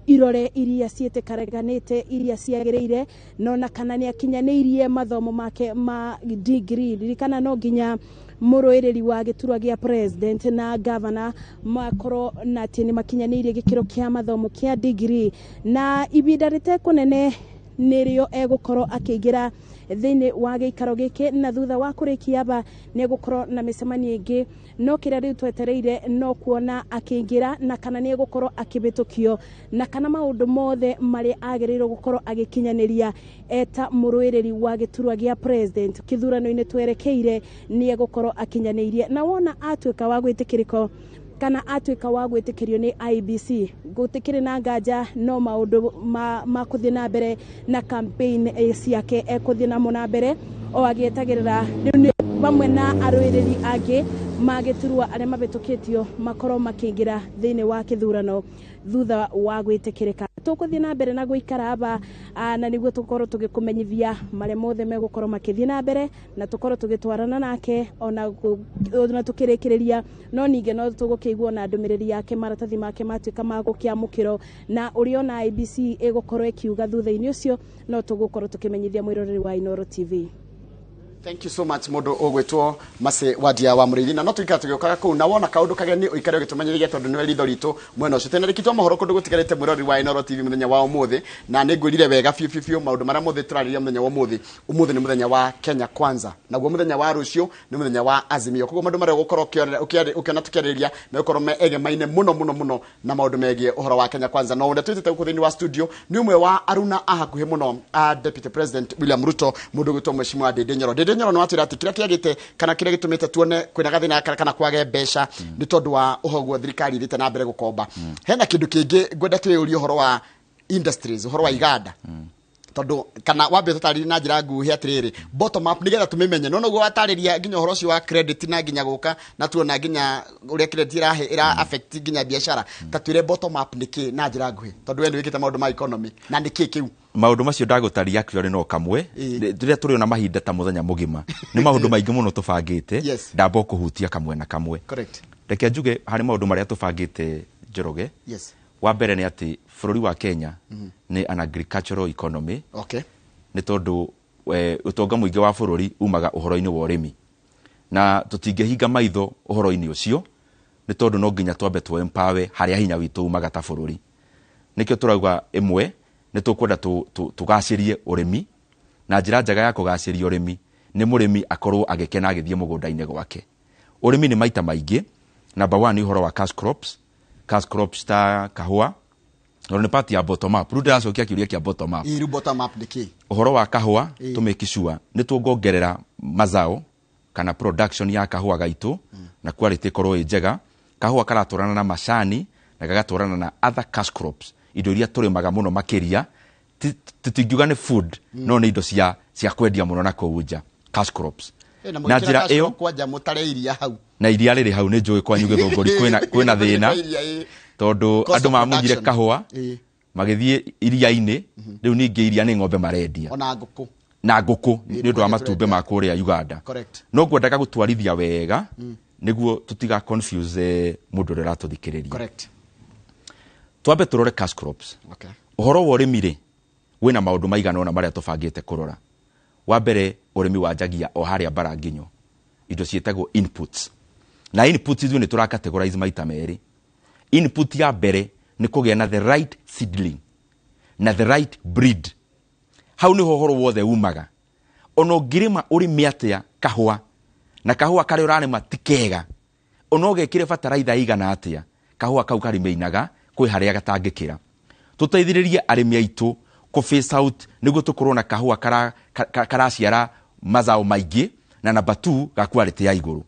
irore iria cietekareganite iria ciagiriire no na kana ni akinyaniirie mathomo make ma degree ririkana no nginya muroereri wa giturwa gia president na governor makoro na tini makinyaniirie gikiro kia mathomo kia degree na ibinda rite kunene nirio egukoro akigira thiini wa giikaro giki na thutha wa kurikia ba ni gukoro na misemani ingi no kira riu twetereire no kuona akingira na kana ni gukoro akibitukio na kana maundu mothe mari agirirwo gukoro agikinyaniria eta muroereri wa giturwa gia president kithurano-ini twerekeire ni gukoro akinyaniirie na wona atwika wa gwitikiriko kana atwika wa gwitikirio ni Iebc gutikiri na nganja no maundu ma kuthii na mbere na campaign ciake ekuthii na mona mbere o agietagirira bamwe na arwiriri angi magiturwa aria mabitukitio makoro makingira thiini wa kithurano thutha wa gwitikirika tukuthii na mbere na guikara aba na niguo tukorwo tugikumenyithia maria mothe megukoro makithii na mbere na tukorwo tugitwarana nake ona tukirikiriria no ninge no tugukigwo na ndumiriri yake maratathi make matwika magukiamukiro na uriona Iebc igukorwo ikiuga thutha-ini ucio no tugukorwo tukimenyithia mwiroreri wa Inooro TV. Thank you so much mundu ogwetwo Masewadia wa Murithi na no tuikara tugiokaga kuu na wona kaundu kageni uikare gitumenyithia tondu niwe ritho ritu mwena ucio tena rikitwa mohoro kundu gutigarite mwiroreri wa Inooro TV muthenya wa umuthi na ningwirire wega fiu maundu maria mothe turariria muthenya wa umuthi ni muthenya wa Kenya Kwanza naguo muthenya wa rucio ni muthenya wa Azimio koguo maundu maria gukorwo ukiona tukiririria na gukorwo megemaine muno na maundu megie uhoro wa Kenya Kwanza no nda twitete guku thini wa studio ni umwe wa aruna ahakuhe muno deputy president William Ruto mundu gwitwo mheshimiwa Ndindi Nyoro no atira ati kira kiagite kana kira gitumite tuone kwina gathina kana kwage mbeca ni tondu wa uhogwo thirikari rite na mbere gukomba hena kindu kingi gwenda twiyurie uhoro wa industries uhoro wa iganda tondu kana wambe tutariri na njira nguhi atiriri bottom up nigetha tumimenye no guo watariria nginya uhoro ucio wa credit na nginya guka na tuona nginya uria credit ira affect nginya biashara tatwire bottom up niki na njira nguhi tondu we ni wikite maundu ma economy na niki kiu maundu macio ndagutaria actually no kamwe riria turi na mahinda ta muthenya mugima ni maundu maingi muno tubangite ndamba kuhutia kamwe na kamwe correct reke njuge hari maundu maria tubangite Njoroge wa mbere ni ati bururi wa Kenya ni an agricultural economy ni tondu utonga muingi wa bururi umaga uhoro-ini wa urimi na tutingehinga maitho uhoro-ini ucio ni tondu no nginya twambe tu empower haria hinya witu umaga ta bururi nikio turauga imwe ni tukwenda tugacirie urimi na njira njaga ya kugaciria urimi ni murimi akorwo agikena agithie mugunda-ini gwake urimi ni maita maingi number 1 ni uhoro wa cash crops ta kahua ni part ya bottom up ruda acokia kiuria kia bottom up bottom up diki uhoro wa kahua tumekishua ni tuongongerera mazao kana production ya kahua gaitu na quality korwo njega kahua karaturana na macani na gagaturana na other cash crops indo iria turimaga muno makiria titingiuga ni food no ni indo cia kwendia muno na kuunja cash crops na njira iyo kwanja mutare iria hau na iria riri hau ni njui kwanyu Githunguri kwina thina tondu andu mamugire kahua magithie iria-ini riu ningi iria ni ng'ombe marendia na nguku ni undu wa matumbe ma kuria Uganda no ngwendaga gutwarithia wega niguo tutiga confuse mundu rira tuthikiriria twambe turore cash crops uhoro wa urimi ri wina maundu maigana ona maria tubangite kurora wa mbere urimi wanjagia o haria baranginyo indo cietagwo inputs na inputs izo ni tura categorize maita meri input ya mbere ni kugia na the right seedling na the right breed hau ni hohoro wothe umaga ono girima urimi atia kahua na kahua kare urarima tikega ono gekire fertilizer igana atia kahua kau kari meinaga kwi haria gatangikira tuteithiririe arimi aitu ku face out niguo tukorwo na kahua karaciara mazao maingi na number 2 ga quality ya iguru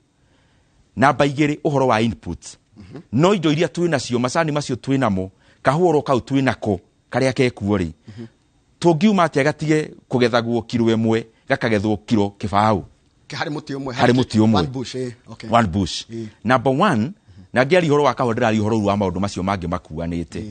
number 2 uhoro wa inputs no indo iria twina cio macani macio twinamo kahua kau twinako karia kekuo ri tungiuma atia gatige kugethagwo kilo 1 gakagethwo kilo kibau hari muti umwe one bush number 1 na ngiari uhoro wa kahua ndirari uhoro wa maundu macio mangi makuanite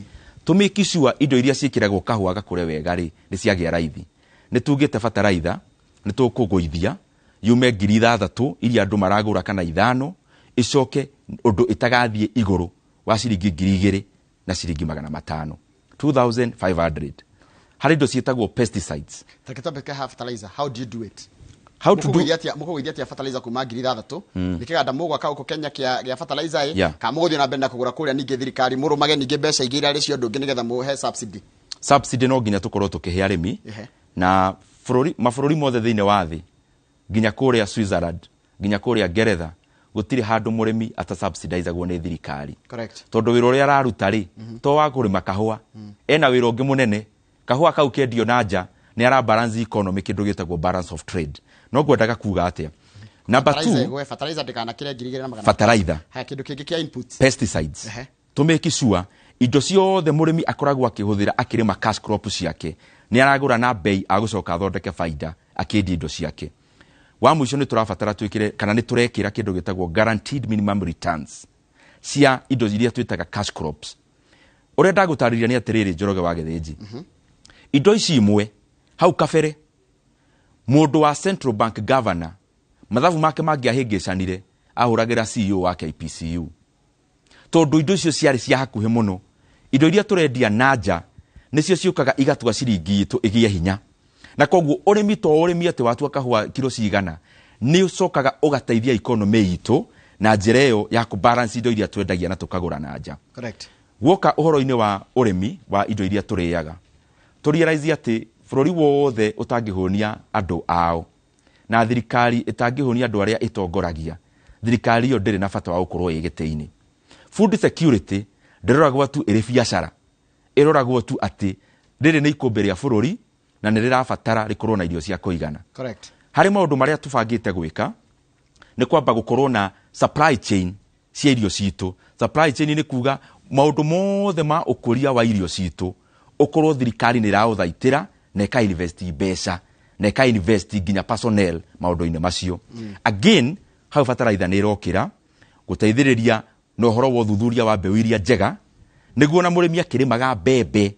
tumikishua indo iria ciikiragwo kahua gakure wega ri ni ciagia raithi ni tungite fertilizer ni tukugoithia yume 3,000 iria andu maragura kana 5 icoke undu itagathie iguru wa ciringi 2,000 na ciringi 500 2,500 hari indo cietagwo pesticides takitambeka fertilizer how do you do it how to do mukugiatia fertilizer kuma 3,000 nikiganda mugwa ka uko Kenya kia fertilizer ka muguthi na benda kugura kuria ningi thirikari murumage ningi mbeca igira ri cio ndungi nigetha muhe subsidy no nginya tukorwo tukihe arimi na mabũrũri mothe thiine wa thi nginya kuria Switzerland nginya kuria Ngeretha gutiri handu murimi ata subsidizagwo ni thirikari tondu wira uria araruta ri to wa kurima kahua ena wira ungi munene kahua kau kendio na nja ni ara balance economy kindu gitagwo balance of trade no ngwendaga kuga atia number 2 fertilizer ndikana kire 2,500 fertilizer ha kindu kingi kia inputs pesticides to make sure indo ciothe murimi akoragwo akihuthira akirima cash crop ciake ni aragura na bei agucoka thondeke faida akindi indo ciake wa mwisho ni turabatara twikire kana ni turekira kindu gitagwo guaranteed minimum returns cia indo iria twitaga cash crops uria ndagutariria ni atiriri Njoroge wa Githinji indo ici imwe hau kabere mundu wa Central Bank Governor mathabu make mangiahingicanire ahuragira CEO wa KPCU tondu indo icio ciari cia hakuhe muno indo iria turendia nanja nicio ciukaga igatua ciringi itu igie hinya na koguo urimi to urimi ati watua kahua kilo cigana ni ucokaga ugateithia economy itu na njira iyo ya ku balance indo iria twendagia na tukagura nanja woka uhoro-ini wa urimi wa indo iria turiaga turirealize ati bururi wothe utangihonia andu ao na thirikari itangihonia andu aria itongoragia thirikari iyo ndiri na bata wa gukorwo igite-ini food security ndiroragwo tu iri biacara iroragwo tu ati ndiri ni ikombe ria bururi na nirirabatara rikorwo na irio cia kuigana hari maundu maria tubangite gwika ni kwamba gukorwo na supply chain cia irio citu supply chain ni kuga maundu mothe ma ukuria wa irio citu ukorwo thirikari ni rauthaitira na ika-invest mbeca na ika-invest nginya personnel maũndũ-inĩ macio. Again, hau bataraitha nĩ ĩrokĩra gũteithĩrĩria na ũhoro wa ũthuthuria wa mbeũ iria njega, nĩguo na mũrĩmi akĩrĩmaga mbembe,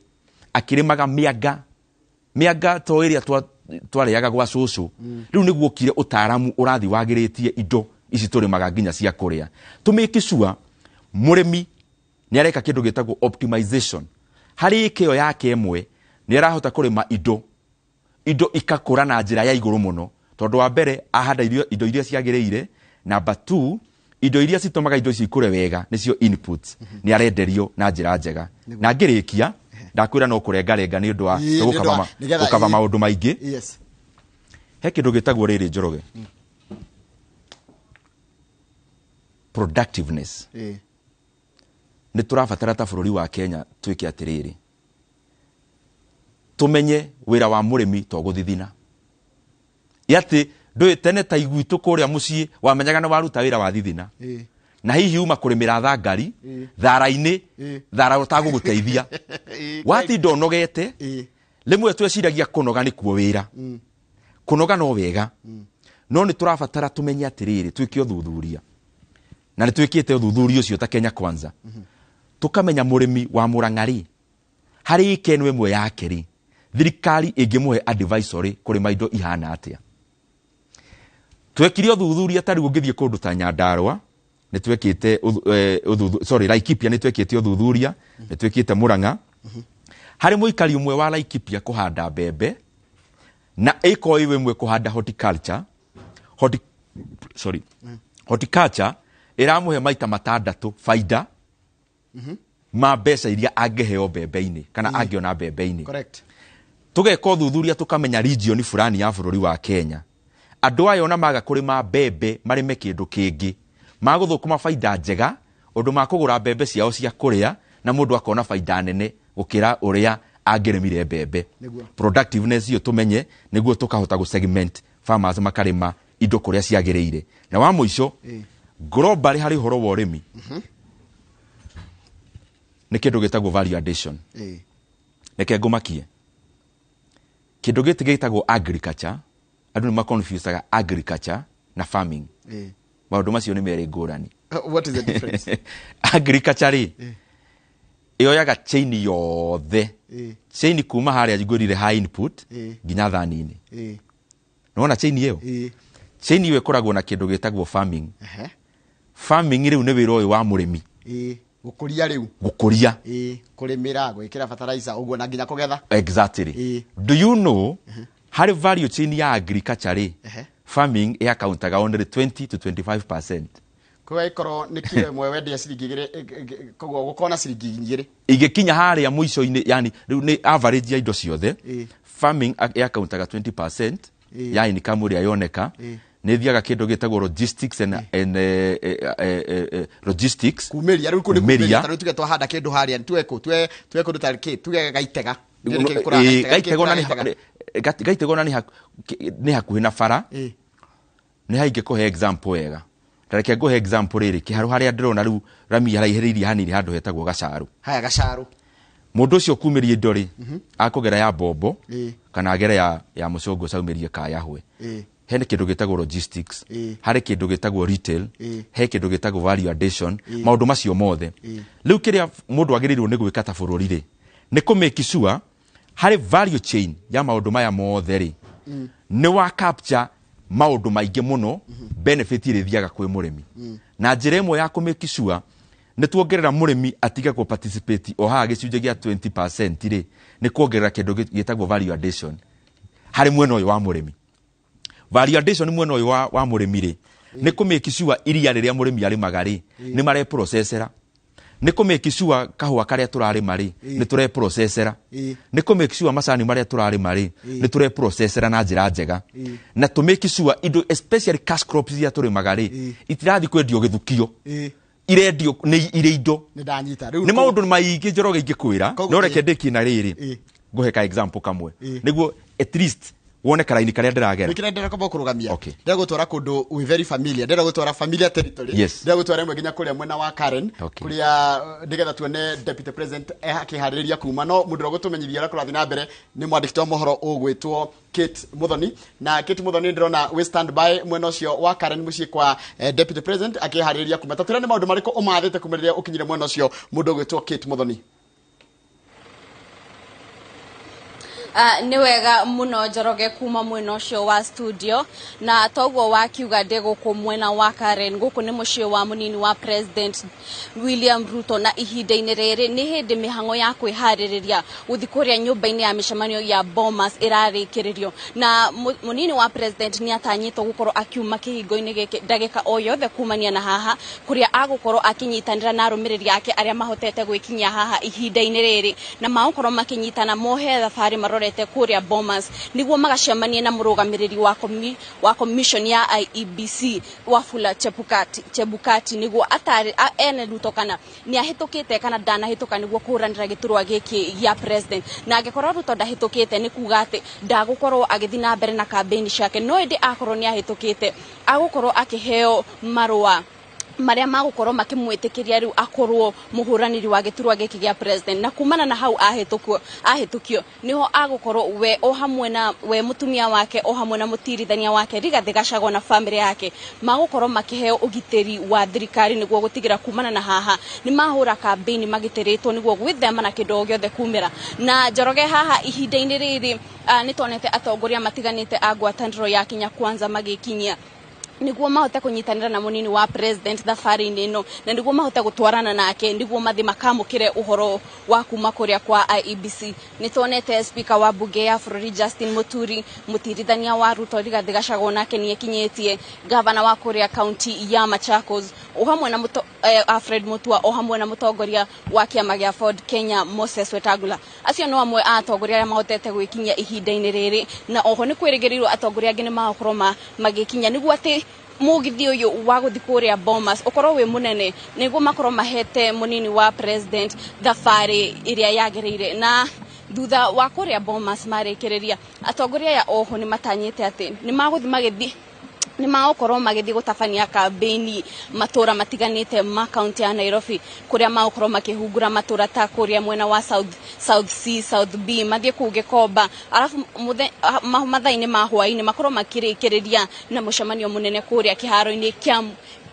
akĩrĩmaga mĩanga to ĩrĩa twarĩaga gwa cũcũ, rĩu nĩguo kire ũtaaramu ũrathi wagĩrĩtie indo ici tũrĩmaga nginya cia kũrĩa. Tũmĩke sure mũrĩmi nĩ areka kĩndũ gĩtagwo optimization. Harĩ ĩkĩyo yake ĩmwe nĩ arahota kũrĩma indo ikakũra na njĩra ya igũrũ mũno, tondũ wa mbere ahanda indo iria ciagĩrĩire. Number 2, indo iria citũmaga indo ici ikũre wega nĩcio inputs, nĩ arenderio na njĩra njega. Na ngĩrĩkia ndakwĩra no kũrengarenga nĩ ũndũ wa gũkaba maũndũ maingĩ. He kĩndũ gĩtagwo rĩrĩ Njoroge, productiveness. Nĩ tũrabatara ta bũrũri wa Kenya twĩke atĩrĩrĩ, tũmenye wĩra wa mũrĩmi to gũthithina. Yatĩ ndũĩ tene ta igwitũ kũrĩa mũciĩ wamenyaga nĩ waruta wĩra wa thithina, na hihi uma kũrĩmĩra thangari thara-inĩ, thara ũtagũgũteithia watinda ũnogete. Rĩmwe tweciragia kũnoga nĩkuo wĩra, kũnoga no wega, no nĩ tũrabatara tũmenye atĩrĩrĩ, twĩke ũthuthuria, na nĩ twĩkĩte ũthuthuria ũcio ta Kenya Kwanza, tũkamenya mũrĩmi wa Mũrang'a harĩ ĩka ĩno ĩmwe yake thirikari ĩngĩmũhe advisory kũrĩma indo ihana atĩa. Twekire ũthuthuria ta rĩu ũngĩthiĩ kũndũ ta Nyandarua nĩ twekĩte Laikipia nĩ twekĩte ũthuthuria, nĩ twekĩte Mũrang'a. Harĩ mũikari ũmwe wa Laikipia kũhanda mbembe na ĩka ĩmwe kũhanda horticulture. Horticulture ĩramũhe maita 6 faida ma mbeca iria angĩheo mbembe-inĩ kana angĩona mbembe-inĩ. Correct. Tũgeka ũthuthuria tũkamenya region fulani ya bũrũri wa Kenya, andũ aya ona maga kũrĩma mbembe marĩme kĩndũ kĩngĩ, magũthũkũma faida njega, ũndũ makũgũra mbembe ciao cia kũrĩa na mũndũ akona faida nene gũkĩra ũrĩa angĩrĩmire mbembe. Productiveness iyo tũmenye nĩguo tũkahota gũ-segment farmers makarĩma indo kũrĩa ciagĩrĩire. Na wa mũico globally harĩ ũhoro wa ũrĩmi nĩ kĩndũ gĩtagwo value addition. Reke ngũmakie kĩndũ gĩtagwo agriculture. Andũ nĩ maconfusaga agriculture na farming. Maũndũ macio nĩ merĩ ngũrani. What is the difference? Agriculture ĩyoyaga chain yothe, chain kuma harĩa ngũrire high input nginya thani-inĩ. Nĩwona chain ĩyo? Chain ĩyo ĩkoragwo na kĩndũ gĩtagwo farming. Farming rĩu nĩ wĩra ũyũ wa mũrĩmi. Gũkũria rĩu. Gũkũria. Kũrĩmĩra, gwĩkĩra fertilizer, ũguo na nginya kũgetha. Exactly. Do you know harĩ value chain ya agriculture farming ĩakauntaga only 20 to 25%. Kwa ikorwo nĩ kilo ĩmwe wendia ciringi 2, koguo gũkona ciringi 2. Igĩkinya harĩa mũico-inĩ, yani rĩu nĩ average ya indo ciothe. Farming ĩakauntaga 20% ya income ĩrĩa yoneka. Nĩ thiaga kĩndũ gĩtagwo logistics and logistics. Kumeria rĩu kũrĩ kumeria, tarĩu tuge twahanda kĩndũ harĩa tuge kũndũ ta kĩ tuge gaitega. Gaitega nĩ hakuhĩ na bara. Nĩ haingĩ kũhe example wega. Reke ngũhe example rĩrĩ, kĩharo harĩa ndĩrona rĩu rami haraihĩrĩirie hanini handũ hetagwo Gacaru. Haya Gacaru. Mũndũ ũcio kumĩrie indo akũgera ya mbombo kana agere ya mũcongo caumĩrie kayahwe. He kĩndũ gĩtagwo logistics, harĩ kĩndũ gĩtagwo retail, he kĩndũ gĩtagwo value addition, maũndũ macio mothe. Rĩu kĩrĩa mũndũ agĩrĩirwo nĩ gwĩka ta bũrũri nĩ kũ-make sure harĩ value chain ya maũndũ maya mothe nĩ wa capture maũndũ maingĩ mũno, benefit ĩrĩa thiaga kwĩ mũrĩmi. Na njĩra ĩmwe ya kũ-make sure nĩ tuongerera mũrĩmi atiga kũ participate o haha gĩcunjĩ gĩa 20% nĩ kuongerera kĩndũ gĩtagwo value addition harĩ mwena ũyũ wa mũrĩmi. Value addition mwena ũyũ wa mũrĩmi nĩ kũ-make sure iria rĩrĩa mũrĩmi arĩmaga nĩ mare-processera. Nĩ kũ-make sure kahũa karĩa tũrarĩma nĩ tũre-processera. Nĩ kũ-make sure macani marĩa tũrarĩma nĩ tũre-processera na njĩra njega. Na to-make sure indo especially cash crops iria tũrĩmaga itirathi kwendio gĩthukio. Irendio nĩ indo. Nĩ maũndũ maingĩ Njoroge ingĩkwĩra, no reke ndĩkie na rĩrĩ ngũhe ka example kamwe nĩguo at least wone karaini karia ndiragera nikira ndira komba kurugamia Okay. ndira gutwara kundu we very familiar ndira gutwara familiar territory Yes. ndira gutwara imwe nginya kuria mwena wa Karen Okay. kuria ndigetha tuone deputy president akihariria kuma no mundu gutumenyithia ra kurathi na mbere ni mwandiki wa mohoro ugwitwo Kate Muthoni na Kate Muthoni ndirona we stand by mwena ucio wa Karen muci kwa deputy president akihariria kuma tatira ni maundu mariko umathite kumiriria ukinyire mwena ucio mundu ugwitwo Kate Muthoni. Nĩ wega mũno Njoroge kuma mwena ũcio wa studio na toguo wakiuga ndĩ gũkũ mwena wa Karen gũkũ nĩ mũciĩ wa mũnini wa president William Ruto na ihinda-inĩ rĩrĩ nĩ hĩndĩ mĩhang'o ya kwĩharĩrĩria gũthiĩ kũrĩa nyũmba-inĩ ya mĩcemanio ya Bomas ĩrarĩkĩrĩrio na mũnini wa president nĩ atanyĩtwo gũkorwo akiuma kĩhingo-inĩ gĩkĩ ndagĩka o yothe kumania na haha kũrĩa agũkorwo akĩnyitanĩra na arũmĩrĩri ake arĩa mahotete gwĩkinyia haha ihinda-inĩ rĩrĩ na magũkorwo makĩnyitana mohe thabarĩ marore kuria Bomas niguo magacemania na murugamiriri wa commission ya Iebc Wafula Chebukati niguo atari ene Ruto kana ni ahitukite kana ndanahituka niguo kuranira giturwa giki ya president na angikorwo Ruto ndahitukite ni kuga ati ndagukorwo agithii na mbere na campaign ciake no indi akorwo ni ahitukite agukorwo akiheo marua maria magukorwo makimwitikiria riu akorwo muhuraniri wa giturwa giki gia president na kumana na hau ahitukio niho agukorwo we o hamwe na we mutumia wake o hamwe na mutirithania wake Rigathi Gachagua na family yake magukorwo makiheo ugiteri wa thirikari niguo gutigira kumana na haha ni mahura campaign magitiritwo niguo gwithema na kindu giothe kumira na Njoroge haha ihinda-ini riri ni tonete atongoria matiganite a ngwatanĩro ya Kenya Kwanza magikinyia niguo mahote kunyitanira na munini wa president thabarĩ-inĩ ĩno na niguo mahote gutwarana nake niguo mathi makamukire uhoro wa kuma kuria kwa Iebc ni tonete speaker wa bunge ya bũrũri Justin Muturi mutirithania wa Ruto Rigathi Gachagua nake ni ekinyetie governor wa kuria county ya Machakos o hamwe na Alfred Mutua o hamwe na mutongoria wa kiama gĩa Ford Kenya Moses Wetangula acio no amwe atongoria arĩa mahotete gwikinyia ihinda-inĩ rĩrĩ na oho ni kwĩrĩgĩrĩirwo atongoria angĩ ni makorwo magikinya niguo ati mugithi uyu wa guthi kuria Bomas ukorwo wi munene niguo makorwo mahete munini wa president thabarĩ iria yagĩrĩire na thutha wa kuria Bomas marĩkĩrĩria atongoria ya oho ni matanyĩte ati ni maguthi magithi ni maokorwo magithi gutabania campaign matura matiganite ma county ya Nairobi kuria maokorwo makihungura matura ta kuria mwena wa South C South B mathie kuge Komba alafu mathaini ma hwaini makorwo makirĩkĩrĩria na mucemanio munene kuria kiharo-ini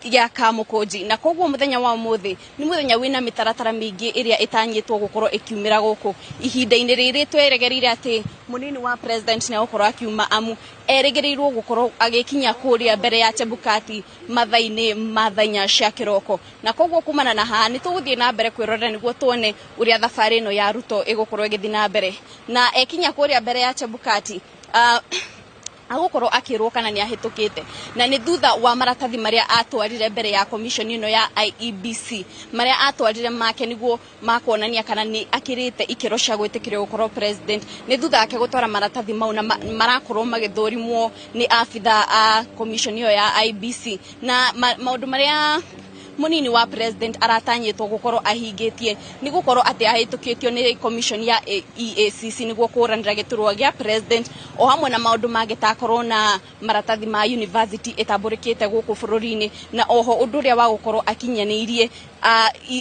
ya Kamukunji na koguo muthenya wa muthi ni muthenya wina mitaratara mingi iria itanyitwo gukorwo ikiumira guku ihinda-ini riri tweregerire ati munini wa president ne gukorwo akiuma amu eregereirwo gukorwo agikinya kuria mbere ya Chebukati mathaini mathanya cia kiroko na koguo kumana na ha ni tuguthie na mbere kwirorera niguo tuone uria thabarĩ ĩno ya Ruto igukorwo igithi na mbere na ekinya kuria mbere ya Chebukati agukorwo akirwo kana ni ahitukite na ni thutha wa maratathi maria atwarire mbere ya commission ino ya Iebc maria atwarire make niguo makuonania kana ni akirite ikiro cia gwitikirio gukorwo president ni thutha ake gutwara maratathi mau na marakorwo magithurimwo ni afitha a commission iyo ya Iebc na maundu maria munini wa president aratanyitwo gukorwo ahingitie ni gukorwo ati ahitukitio ni commission ya EACC niguo kuranira giturwa gia president o hamwe na maundu magitakorwo na maratathi ma university etamburikite guku bururi-ini na oho undu ria wa gukorwo akinyanirie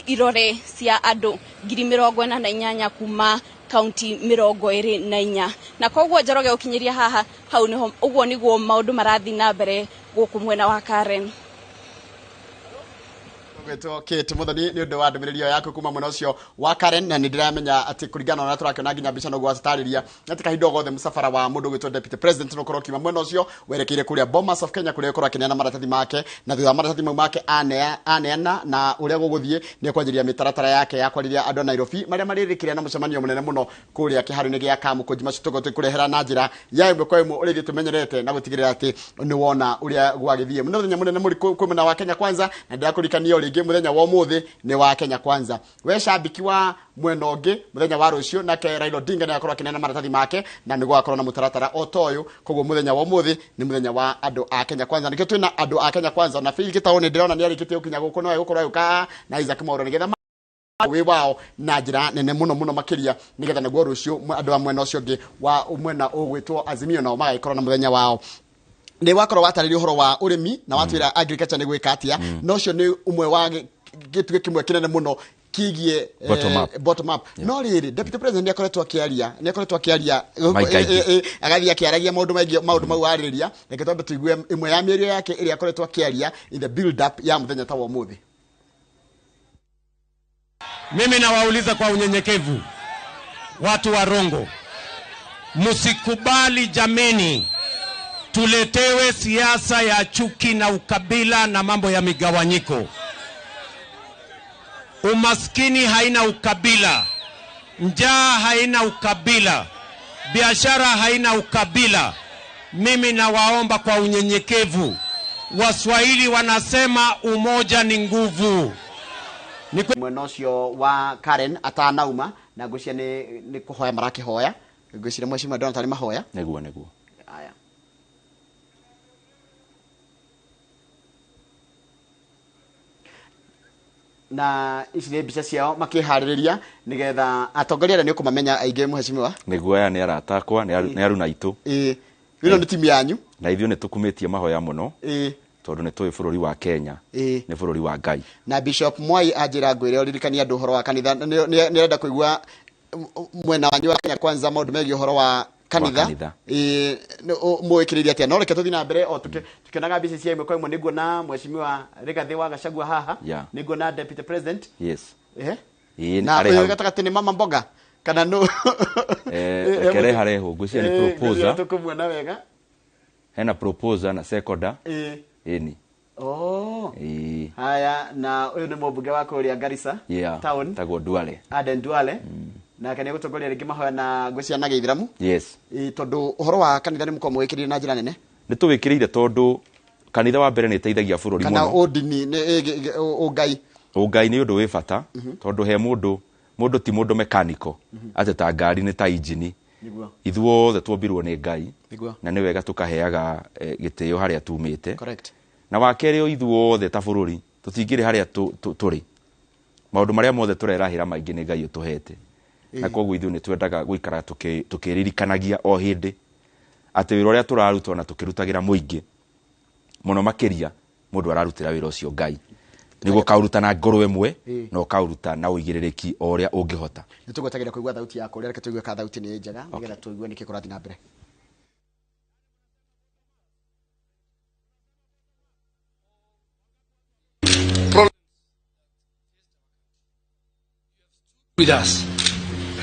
irore cia andu 48,000 kuma county 24 na koguo Njoroge ukinyiria haha hau niho uguo niguo maundu marathi na mbere guku mwena wa Karen. Gweto Kate Muthoni ni undu wa ndumiririo yaku kuma mwena ucio wa Karen na ndiramenya ati kuringana na turakiona nginya mbica no gwatariria ati kahinda gothe musafara wa mundu gwitwo deputy president no korwo kima mwena ucio werekeire kuria Bomas of Kenya kuria korwo akinena maratathi make na thutha maratathi mau make aneana na uria guguthie ni kwanjiria mitaratara yake ya kwariria andu Nairobi maria maririkire na mucemanio munene muno kuria kiharo-ini gia Kamukunji macutugo tukurehera na njira ya imwe kwa imwe uri tumenyerete na gutigirira ati ni wona uria gwagithie muthenya munene muri kumena wa Kenya Kwanza na ndakurikania uri muthenya wa umuthi ni wa Kenya Kwanza we shambiki wa mwena ungi muthenya wa rucio nake Raila Odinga ni akorwo kinena maratathi make na niguo akorwo na mutaratara otoyu koguo muthenya wa umuthi ni muthenya wa andu a Kenya Kwanza nikio twina andu a Kenya Kwanza na feel gitaone ndirona ni arikitie ukinya guku no gukorwo yuka na Isaac Mauro nigetha we wao na njira nene muno makiria nigetha naguo rucio andu amwe no cio ngi wa umwena ugwitwo Azimio nao magaikorwo na muthenya wao ni wakorwo watarĩria uhoro wa urimi na watwira agriculture ni gwika atia no cio ni umwe wa gĩtugĩ kĩmwe kĩnene muno kigie bottom up no riri deputy president akoretwo akiaria agathia akiaragia maundu mau arĩria reke twambe tuigue imwe ya mĩario yake ĩrĩa akoretwo akiaria in the build up ya muthenya ta wa umuthi. Mimi nawauliza kwa unyenyekevu watu wa Rongo, msikubali jameni tuletewe siasa ya chuki na ukabila na mambo ya migawanyiko. Umaskini haina ukabila, njaa haina ukabila, biashara haina ukabila. Mimi nawaomba kwa unyenyekevu, Waswahili wanasema umoja ni nguvu. Mwenocio wa Karen atanauma na ngucia ni kuhoya marakihoya ngwicire mweshima ndona tari mahoya neguo aya na ici mbica ciao makihaririria nigetha atongoria ni ukumamenya aige muheshimiwa neguo aya ni aratakwa ni aruna itu ino ni timu yanyu na ithio ni tukumitie mahoya muno tondu ni tui bururi wa Kenya ni bururi wa Ngai na Bishop Mwai ajira ngwire uririkania andu horo wa kanitha ni renda kuigua mwena wanyu wa Kenya kwanza maundu megi horo wa kanitha muikiriria atia no reke tuthi na mbere o tukionaga mbica cia imwe kwa imwe niguo na mweshimiwa Rigathi wa Gachagua haha niguo na deputy president na uyo gatagati ni mama mboga kana no kere hareho ngucia ni proposal tukumwona wega hena proposal na sekonda ni haya na uyu ni mubunge wa kuria Garissa town tagwo Duale Aden Duale na kani gutongoria ringi mahoya na ngwiciana na Gĩithĩramu tondu uhoro wa kanitha ni muko mwikirire na njira nene ni tuwikirire tondu kanitha wa mbere ni teithagia bururi muno kana udini ni ungai ni undu wi bata tondu he mundu ti mundu mechanical ateta ngari ni ta engine ithuothe tuombirwo ni Ngai na ni wega tukaheaga gitio haria tumite na wakereo ithuothe ta bururi tutingire haria turi maundu maria mothe turerahira maingi ni Ngai utuhete na koguo ithu ni twendaga guikara tukiririkanagia o hindi ati wira uria turaruta na tukirutagira muingi muno makiria mundu ararutira wira ucio Ngai niguo kauruta na ngoro imwe no kauruta na uigiririki o uria ungihota nitugwetagira kuigua thauti yako reke tuigue ka thauti ni njega nigetha tuigue niki kurathi na mbere. With us,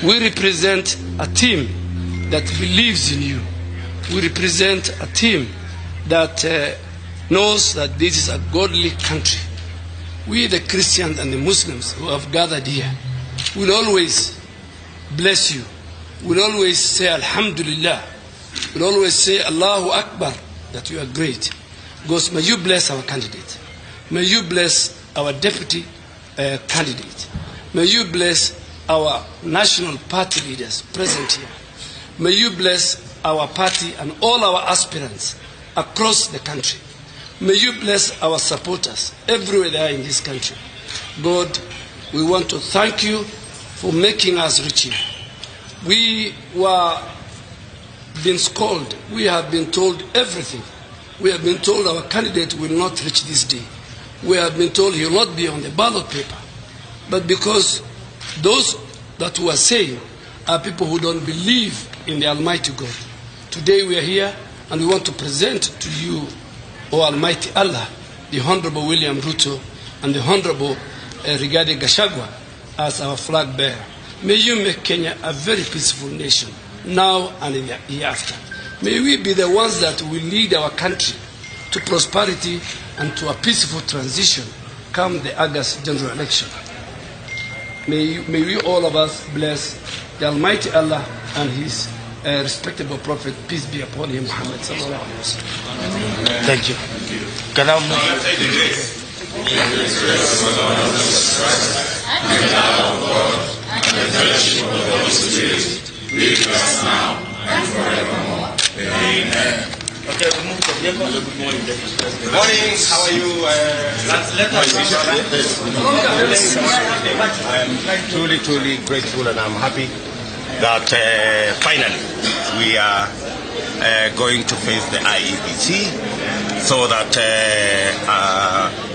we represent a team that believes in you. We represent a team that knows that this is a godly country. We, the Christians and the Muslims who have gathered here, will always bless you. We'll always say Alhamdulillah. We'll always say Allahu Akbar, that you are great. Because may you bless our candidate. May you bless our deputy candidate. May you bless our national party leaders present here. May you bless our party and all our aspirants across the country. May you bless our supporters everywhere they are in this country. God, we want to thank you for making us rich here. We were being scolded. We have been told everything. We have been told our candidate will not reach this day. We have been told he will not be on the ballot paper. But because those that we are saying are people who don't believe in the Almighty God. Today we are here and we want to present to you, O Almighty Allah, the Honorable William Ruto and the Honorable Rigathi Gachagua as our flag bearer. May you make Kenya a very peaceful nation, now and in the hereafter. May we be the ones that will lead our country to prosperity and to a peaceful transition come the August general election. May we all of us bless the Almighty Allah and His respectable Prophet, peace be upon him, Muhammad sallallahu alaihi wasallam. Thank you. Okay, we move to Morning, how are you? I am truly grateful, and I'm happy that finally we are going to face the IEBC so that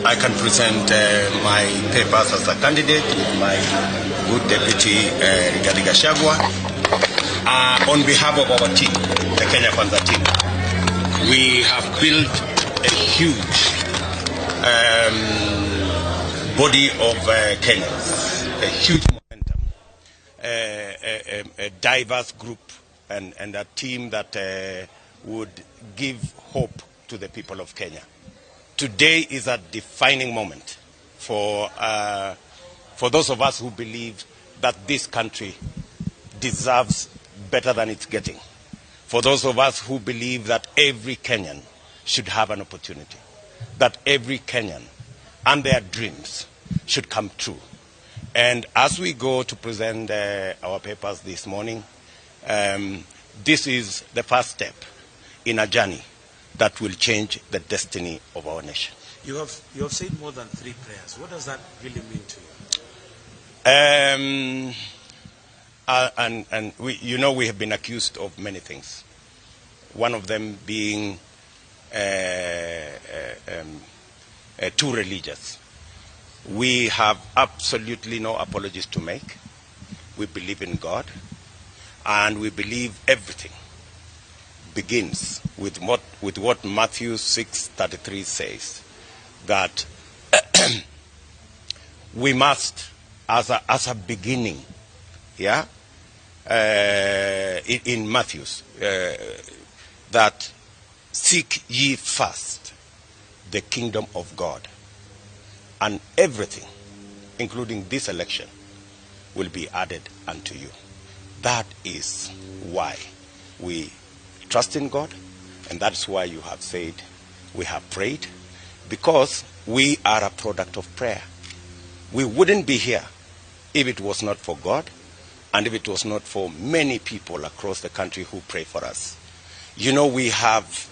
I can present my papers as a candidate with my good deputy Gĩathĩ Kĩa on behalf of our team, the Kenya Kwanza team. We have built a huge body of Kenyans, a huge momentum, a diverse group, and a team that would give hope to the people of Kenya. Today is a defining moment for those of us who believe that this country deserves better than it's getting. For those of us who believe that every Kenyan should have an opportunity, that every Kenyan and their dreams should come true. And as we go to present our papers this morning, this is the first step in a journey that will change the destiny of our nation. You have said more than 3 prayers. What does that really mean to you? And we have been accused of many things. One of them being too religious. We have absolutely no apologies to make. We believe in God, and we believe everything begins with what Matthew 6:33 says, that we must, as a beginning, in Matthew's, that seek ye first the kingdom of God, and everything, including this election, will be added unto you. That is why we trust in God, and that's why you have said we have prayed, because we are a product of prayer. We wouldn't be here if it was not for God, and if it was not for many people across the country who pray for us. You know, we have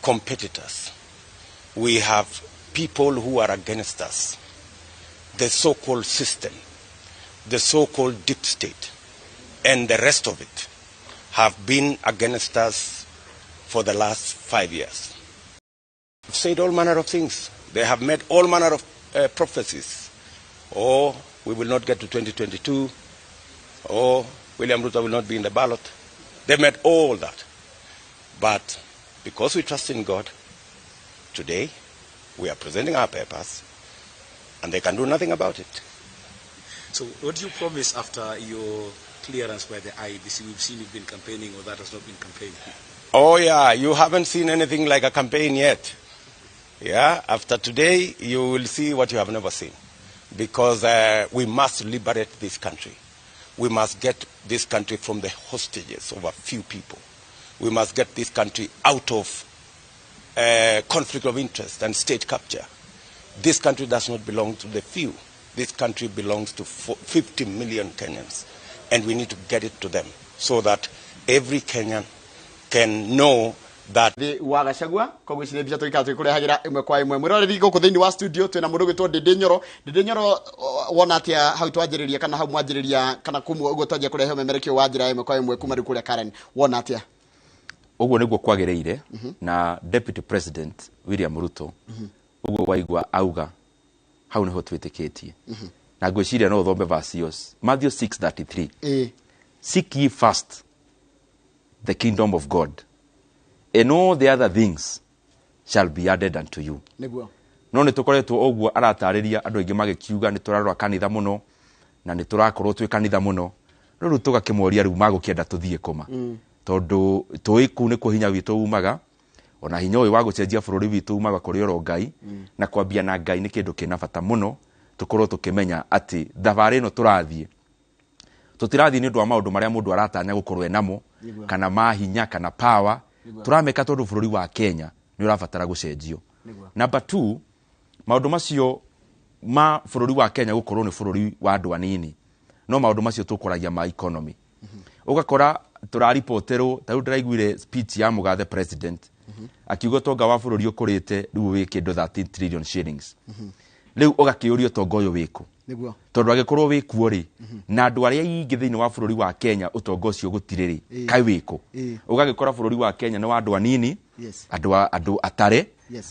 competitors. We have people who are against us. The so-called system, the so-called deep state, and the rest of it have been against us for the last 5 years. They've said all manner of things. They have made all manner of prophecies. Oh, we will not get to 2022. Oh, William Ruto will not be in the ballot. They've made all that. But because we trust in God, today we are presenting our papers, and they can do nothing about it. So what do you promise after your clearance by the IEBC? We've seen you've been campaigning, or that has not been campaigning. Oh yeah, you haven't seen anything like a campaign yet. Yeah, after today you will see what you have never seen. Because we must liberate this country. We must get this country from the hostages of a few people. We must get this country out of conflict of interest and state capture. This country does not belong to the few. This country belongs to 50 million Kenyans. And we need to get it to them so that every Kenyan can know that wa Gachagua koguo ici nĩ mbica tũikara twĩkũrehagĩra ĩmwe kwa ĩmwe mwĩroreri gũkũ thĩinĩ wa studio twĩna mũndũ gwĩtwo Ndĩndĩ Nyoro wona atĩa hau twanjĩrĩria kana hau mwanjĩrĩria kana kumwo ũguo twanjia kũrehe ũmemerekio wa njĩra ĩmwe kwa ĩmwe kuma rĩu kũrĩa Karen wona atĩa ũguo nĩguo kwagĩrĩire na Deputy President William Ruto ũguo waigua auga hau nĩho twĩtĩkĩtie na ngwĩciria no ũthombe verse Matthew 6:33 seek ye first the kingdom of God, and all the other things shall be added unto you. No nĩ tũkoretwo ũguo aratarĩria andũ aingĩ magĩkiuga nĩ tũrarora kanitha mũno na nĩ tũrakorwo twĩ kanitha mũno no rĩu tũgakĩmoria rĩu magũkĩenda tũthiĩ kũma tondũ tũĩ kũu nĩ kũ hinya witũ umaga ona hinya ũyũ wa gũcenjia bũrũri witũ umaga kũrĩ oro Ngai na kwambia na Ngai nĩ kĩndũ kĩna bata mũno tũkorwo tũkĩmenya atĩ thabarĩ ĩno tũrathiĩ tũtirathiĩ nĩ ũndũ wa maũndũ marĩa mũndũ aratanya gũkorwo enamo kana mahinya kana power turameka tondũ bũrũri wa Kenya nĩ ũrabatara gũcenjio. Number 2, maũndũ macio ma bũrũri wa Kenya gũkorwo nĩ bũrũri wa andũ anini no maũndũ macio tũkoragia ma economy. Ũgakora tũraripoterwo ta rĩu ndĩraiguire speech ya mũgathe president akiuga tonga wa bururi ukurite riu wi kindu 13 trillion shillings riu ugakiurio tonga uyu wiku niguo tondu agikorwo wikuo ri na andu aria ingi thiini wa bururi wa Kenya utonga ucio gutiriri kai wiku ugagikora bururi wa Kenya ni wa andu anini andu atare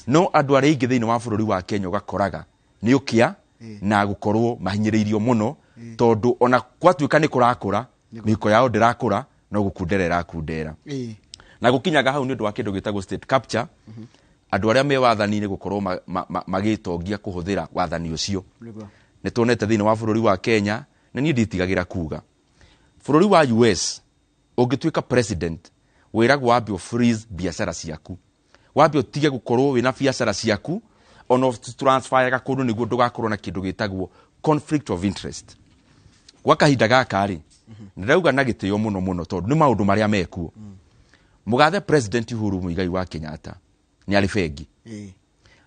no andu aria ingi thiini wa bururi wa Kenya ugakoraga ni ukia na gukorwo mahinyiriirio muno tondu ona kwatuika ni kurakura miko yao ndirakura no gukunderera kundera na gukinyaga hau ni undu wa kindu gitagwo state capture andu aria me wathani ni gukorwo magitongia kuhuthira wathani ucio ni tuonete thiini wa bururi wa Kenya na ni nditigagira kuga bururi wa US ungituika president wiragwo wambe freeze biashara ciaku wambe utige gukorwo wina biashara ciaku on transfer ga kundu niguo ndugakorwo na kindu gitagwo conflict of interest wakahinda gaka ri ndirauga na gitio muno tondu ni maundu maria mekuo mugathe president Uhuru Muigai wa Kenyatta ni ari fegi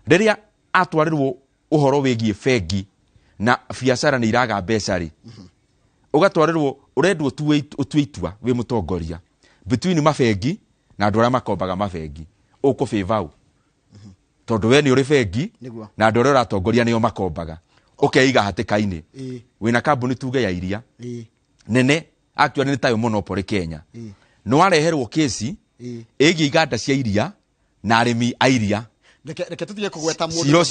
riria atwarirwo uhoro wigie fegi na biashara ni iraga mbeca ri ugatwarirwo urendwo utwiitwa wi mutongoria between mafegi na andu aria makombaga mafegi ukufivau tondu we ni uri fegi na andu aria uratongoria nio makombaga ukeiga hatikaini wina kambuni tuge ya iria nene actually ni tayo monopoly Kenya no areherwo kesi igi iganda cia iria na arimi a iria reke tutige kugweta mundu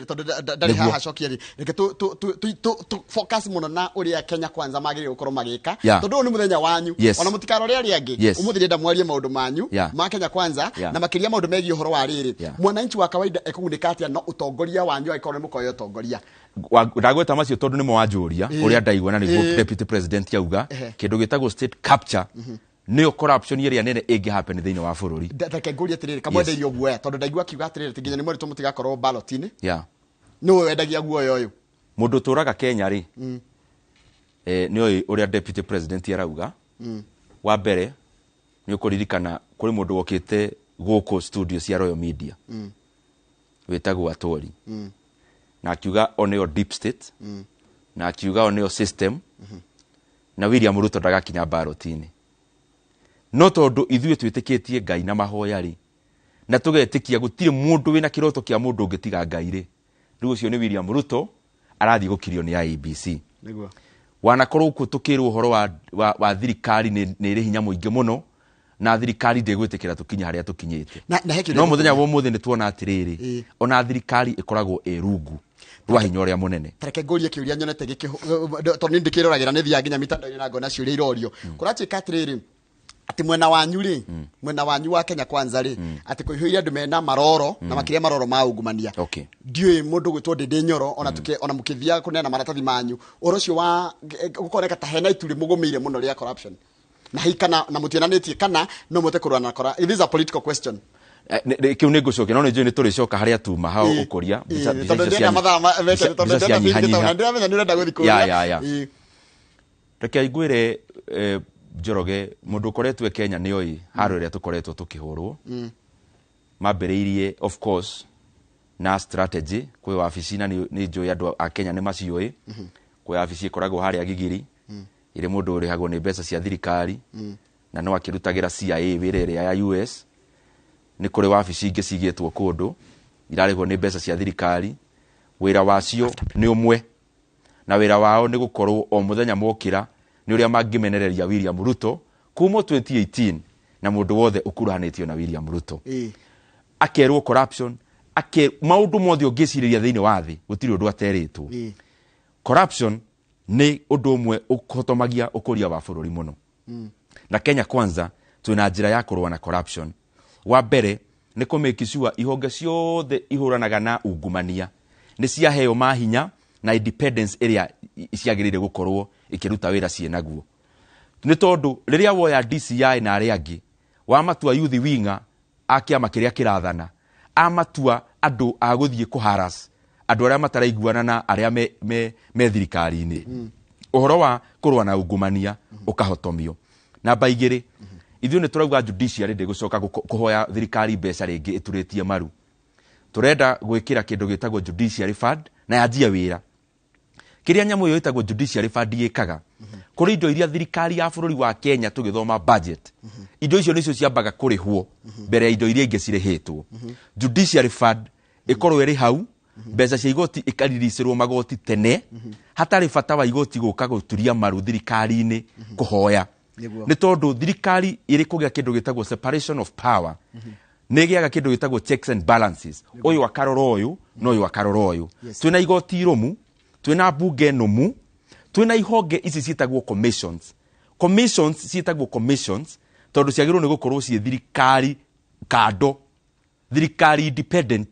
tondu ndari haha cokia reke tu focus muno na uria Kenya kwanza magire gukorwo magika tondu ni muthenya wanyu ona mutikaro ria riangi umuthire ndamwarie maundu manyu ma Kenya kwanza na makiria maundu megi uhoro wa riri mwananchi wa kawaida ekuguneka atia no utongoria wanyu aikorwo ni mukoyo utongoria ndagweta macio tondu ni mwajuria uria ndaigwa na ni deputy president yauga kindu gitagwo state capture neo corruption iria nene igi happen thiini wa bururi ndake nguria tiriri kamwenderio guoya tondu ndaigua kiuga tiriri tinginya ni mwaritu mutigakorwo ballotini no wendagia guoya uyu mundu turaga Kenya ri ni oy uria deputy president yarauga wa mbere ni ukuririkana kuri mundu wokite guko studio cia Royal Media wetagwo Atori na akiuga oneo deep state na akiuga oneo system na William Ruto ndagakinya ballotini no tondu ithuĩ twitikitie Ngai na mahoya ri na tugetikia gutire mundu wina kiroto kia mundu ungitiga Ngai ri riu ucio ni William Ruto arathi gukirio ni Iebc niguo wanakorwo ku tukirwo uhoro wa thirikari ni iri hinya muingi muno na thirikari ndigwitikira tukinya haria tukinyite no muthenya wa muthi ni tuona atiriri ona thirikari ikoragwo rungu rwa hinya uria munene tareke ngurie kiuria nyonete giki tondu ndikiroragira ni thia nginya mitandao na ngona ciuria irorio kuratuika atiriri ati mwena wanyu ri mwena wanyu wa Kenya kwanza ri ati kuhiuria andu mena maroro na makiria maroro ma ungumania ndiui mundu gwitwo Ndindi Nyoro ona mukithia kunena maratathi manyu orocio wa gukoneka ta hena ituri mugumire muno ria corruption na hikana na mutiananitie kana no mute kurwana kora it is a political question kiu ni ngucokia no ni njui ni turicoka haria tuma hau ukuria tondu ndina mathaa meke tondu ndina ndina ndina ndirenda guthikuria reke aiguire Njoroge mundu koretwe Kenya ni oi haro ria tukoretwo tukihurwo mambiriirie of course na strategy kwi wabici na ni njui andu a Kenya ni macioi kwi wabici ikoragwo haria Gigiri ire mundu urihagwo ni mbeca cia thirikari na no akirutagira CIA wira iria ya US ni kuri wabici ingi cigitwo kundu irarigwo ni mbeca cia thirikari wira wacio ni umwe na wira wao ni gukorwo o muthenya mokira ni uria mangimenereria William Ruto kuma 2018 na mundu wothe ukuruhanitio na William Ruto akerwo corruption maundu mothe ungiciriria thiini wa thi gutiri undu ateritwo corruption ni undu umwe ukotomagia ukuria wa bururi muno na Kenya kwanza twina njira ya kurwa na corruption wa mbere ni ku make sure ihonge ciothe ihuranaga na ungumania ni cia heo mahinya na independence area ciagirire gukorwo ikiruta wira cienaguo ni tondu riria woya DCI na aria angi wa matua youth winga akiama kiria kirathana amatua andu aguthie kuharas andu aria mataraiguana na aria me thirikari-ini uhoro wa kurwa na ungumania ukahotomio na baigire ithuĩ ni turauga judiciary ndigucoka kuhoya thirikari mbeca ringi ituritie maru turenda gwikira kindu gitagwo judiciary fund na yanjia wira kiria nyamu yo itagwo judiciary fund yikaga kuri indo iria thirikari ya bururi wa Kenya tugithoma budget indo icio nicio ciambaga kurihwo mbere ya indo iria ingi cirihitwo judiciary fund ikorwo iri hau mbeca cia igoti ikaririsirwo magoti tene hatari bata wa igoti guka guturia maru thirikari-ini kuhoya ni tondu thirikari iri kugia kindu gitagwo separation of power ni giaga kindu gitagwo checks and balances uyu akaroro uyu no uyu akaroro uyu twina igoti iromu twina bunge nomu twina ihonge ici ciitagwo commissions ciitagwo commissions tondu ciagirwo ni gukorwo cie thirikari kando thirikari independent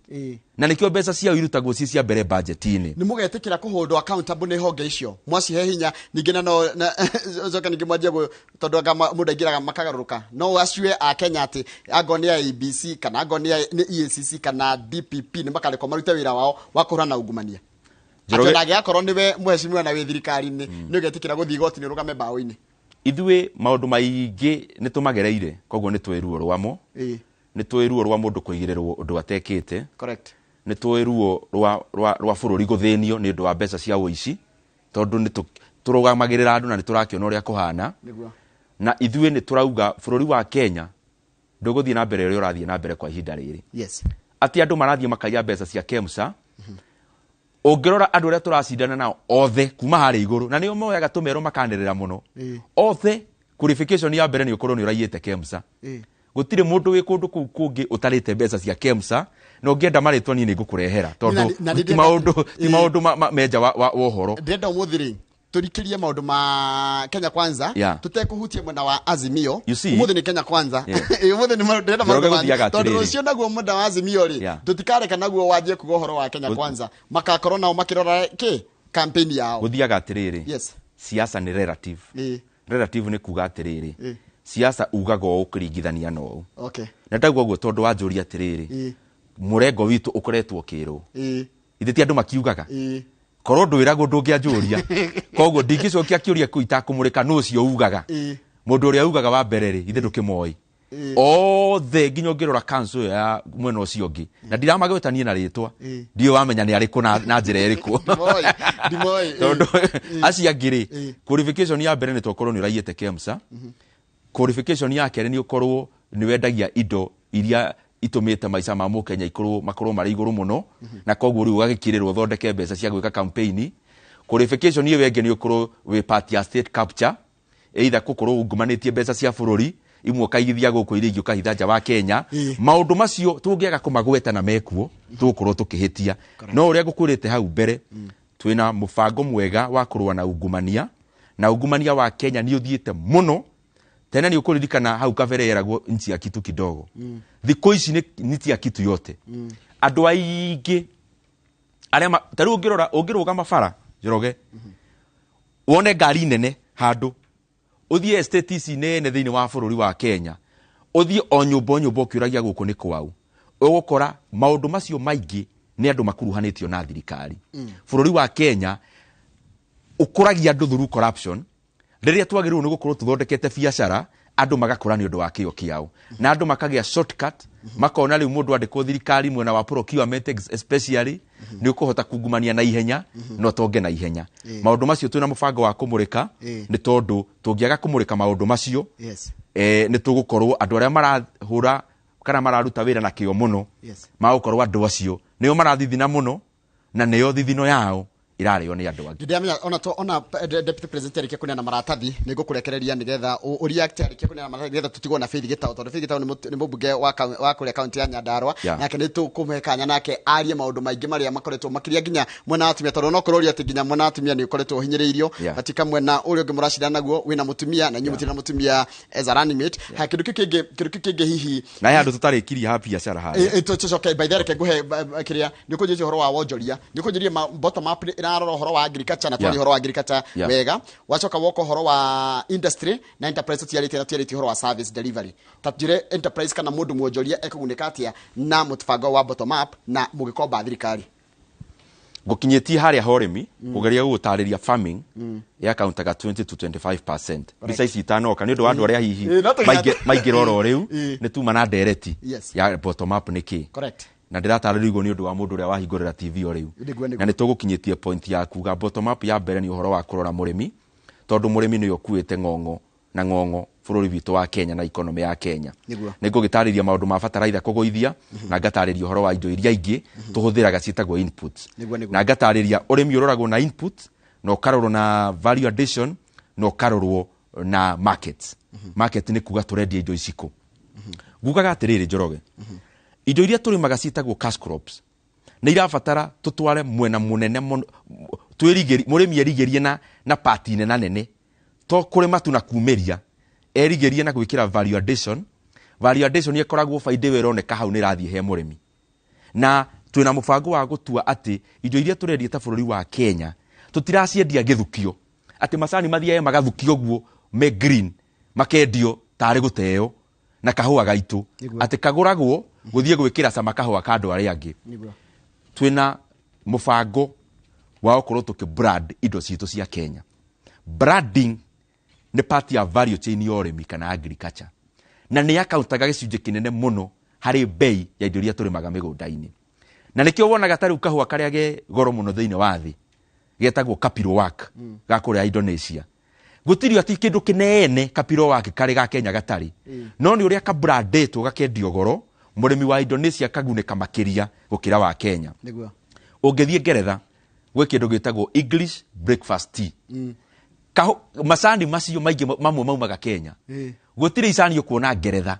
na nikio mbeca cia irutagwo cie cia mbere budget-ini ni mugetikira kuholdwo accountable ni honge icio mwacihe hinya ningi na no zoka ningi mwajia tondu anga mundu aingiraga makagaruruka no acue a Kenya ati agoni ya Iebc kana agoni ya Iebc kana DPP ni makareko marute wira wao wa kuhurana ungumania Njoroge nage akorwo niwe mweshimiwa na we thirikari-ini ni ugetikira guthii igoti ni rugame bao-ini ithwe maundu maingi ni tumagereire koguo ni twiruo rwamo ni twiruo rwa mundu kuigirerwo undu atekite correct ni twiruo rwa bururi guthinio ni undu wa mbeca cia uici tondu ni turugamagirira andu na ni turakiona uria kuhana na ithwe ni turauga bururi wa Kenya nduguthie na mbere uria urathie na mbere kwa ihinda riri yes ati andu marathie makaiya mbeca cia KEMSA ongirora andu aria turacindana nao othe kuma hari iguru na nio moyaga tumero makanirira muno othe qualification ya mbere ni ukorwo ni uraiyete KEMSA gutire mundu wi kundu kuu kungi utarite mbeca cia KEMSA no ngienda maritwa ni ngukurehera tondu ti maundu meja wa uhoro ndenda umuthiri turikirie maundu ma Kenya Kwanza tutekuhutie mwena wa Azimio umuthi ni Kenya Kwanza umuthi ni ndenda maundu tondu ucio naguo mwena wa Azimio ri tutikareka naguo wajie kugo horo wa Kenya Kwanza makakorwo nao makirora ki campaign yao guthiaga atiriri yes siasa ni relative relative ni kuga atiriri siasa ugago ukiringithania no okay na ndaguo guo tondu wa njuri atiriri murengo witu ukoretwo kiro ithe ti andu makiugaga korwo ndwiragwo ndungianjuria koguo ndingicokia kiuria kuita kumurika no cio ugaga mundu uria ugaga wa mbere ri ithe ndukimoi othe nginya ngirora council ya mwena ucio ngi na ndiramagwetania na ritwa ndio wamenya ni ariku na njira iriku ndimoi tondu acia ngiri qualification ya mbere ni tokorwo ni uraiyete KEMSA qualification ya kere ni ukorwo ni wendagia indo iria itumite maica ma mukenya makorwo mari iguru muno na koguo ri ugagikirirwo thondeke mbeca cia gwika campaign qualification iyo wenge ni ukorwo we party ya state capture either kukorwo ungumanitie mbeca cia bururi imwe kaigithia guku iri ingio kahitha nja wa Kenya maundu macio tungiaga kumagweta na mekuo tukorwo tukihitia no uria ngukurite hau mbere twina mubango mwega wa kurwa na ungumania wa Kenya ni uthiite muno tena ni ukuririkana hau kabere yeragwo nchi ya kitu kidogo thiko ici ni tia kitu yote andu aingi aria taru ungiruga mabara Njoroge wone ngari nene handu uthie estate ici nene thiini wa bururi wa Kenya uthie o nyumba ukiuragia guku ni kwau ugukora maundu macio maingi ni andu makuruhanitio na thirikari bururi wa Kenya ukuragia andu through corruption riria twagirwo ni gukorwo tuthondekete biacara andu magakora ni undu wa kio kiao na andu makagia shortcut makona riu mundu andikwo thirikari mwena wa procurement especially ni ukuhota kungumania na ihenya no tonge na ihenya maundu macio twina mubango wa kumurika ni tondu tungiaga kumurika maundu macio ni tugukorwo andu aria marahura kana mararuta wira na kio muno magukorwo andu acio nio marathithina muno na nio thithino yao irario ni andu angi ndamenya ona deputy president arikia kunena maratathi nigukurekereria nigetha uriact arikia kunena maratathi nigetha tutigwo na Faith Gitau tondu Faith Gitau ni mubunge wa kuria county ya Nyandarua nake ni tukumekanya nake arie maundu maingi maria makoretwo makiria nginya mwena atumia tondu no kuroria ati nginya mwena atumia ni ukoretwo hinyiriirio katika mwena uri ungi muracindana naguo wina mutumia na nyu mutina mutumia as a running mate ha kindu kingi hihi na yandu tutarikiria ha biacara ha okay by the way nguhe kiria ni kunjije horo wa wonjoria ni kunjirie bottom up aroro horo wa agriculture na twali horo wa agriculture wega wachoka woko horo wa industry na enterprise tiarite horo wa service delivery tatjire enterprise kana mundu mwonjoria ekugunikatia na mutfango wa bottom up na mugikomba thirikari gukinyetie haria horemi kugeria gutariria farming ya kauntaga 20 to 25% bisa ici itanoka ni undu wa andu aria hihi maingĩ roro riu ni tuma na ndereti ya bottom up niki correct na ndiratarĩrio ni undu wa mundu uria wahingurira TV o riu na ni tugukinyitie point ya kuga bottom up ya mbere ni uhoro wa kurora murimi tondu murimi ni okuite ng'ong'o bururi witu wa Kenya na economy ya Kenya niguo gitariria maundu ma bataraitha kugoithia na ngatariria uhoro wa indo iria ingi tuhuthiraga ciitagwo inputs na ngatariria urimi uroragwo na input no karorwo na value addition no karorwo na markets market ni kuga turendia indo iciku ngugaga atiriri Njoroge indo iria turimaga ciitagwo cash crops ni irabatara tutware mwena munene twirigeri murimi erigerie na party nene to kurima tu na kumeria erigerie na gwikira value addition yekoragwo faida we roneka hau ni rathie he murimi na twina mubango wa gutua ati indo iria turendia ta bururi wa Kenya tutiraciendia githukio ati macani mathiaye magathukio guo me green makendio tari guteo na kahua gaitu ati kaguragwo guthie gwikira sama kahua kando ari angi twina mubango wa okorwo tukibrand indo citu cia Kenya branding ni part ya value chain ya urimi kana agriculture na ni akauntaga gicunje kinene muno hari bei ya indo iria turimaga migunda-ini na nikio wonaga tari ukahua karia ge goro muno thiini wa thi getagwo capital work ga kuria Indonesia gutirio ati kindu kinene capital work kari ga Kenya gatari no ni uria ka brandetwo gakendio goro murimi wa Indonesia kaguneka makiria gukira wa Kenya niguo ungithie Ngeretha gwe kindu gitagwo English breakfast tea macani macio maingi mamwe maumaga Kenya gutire icani ukuona Ngeretha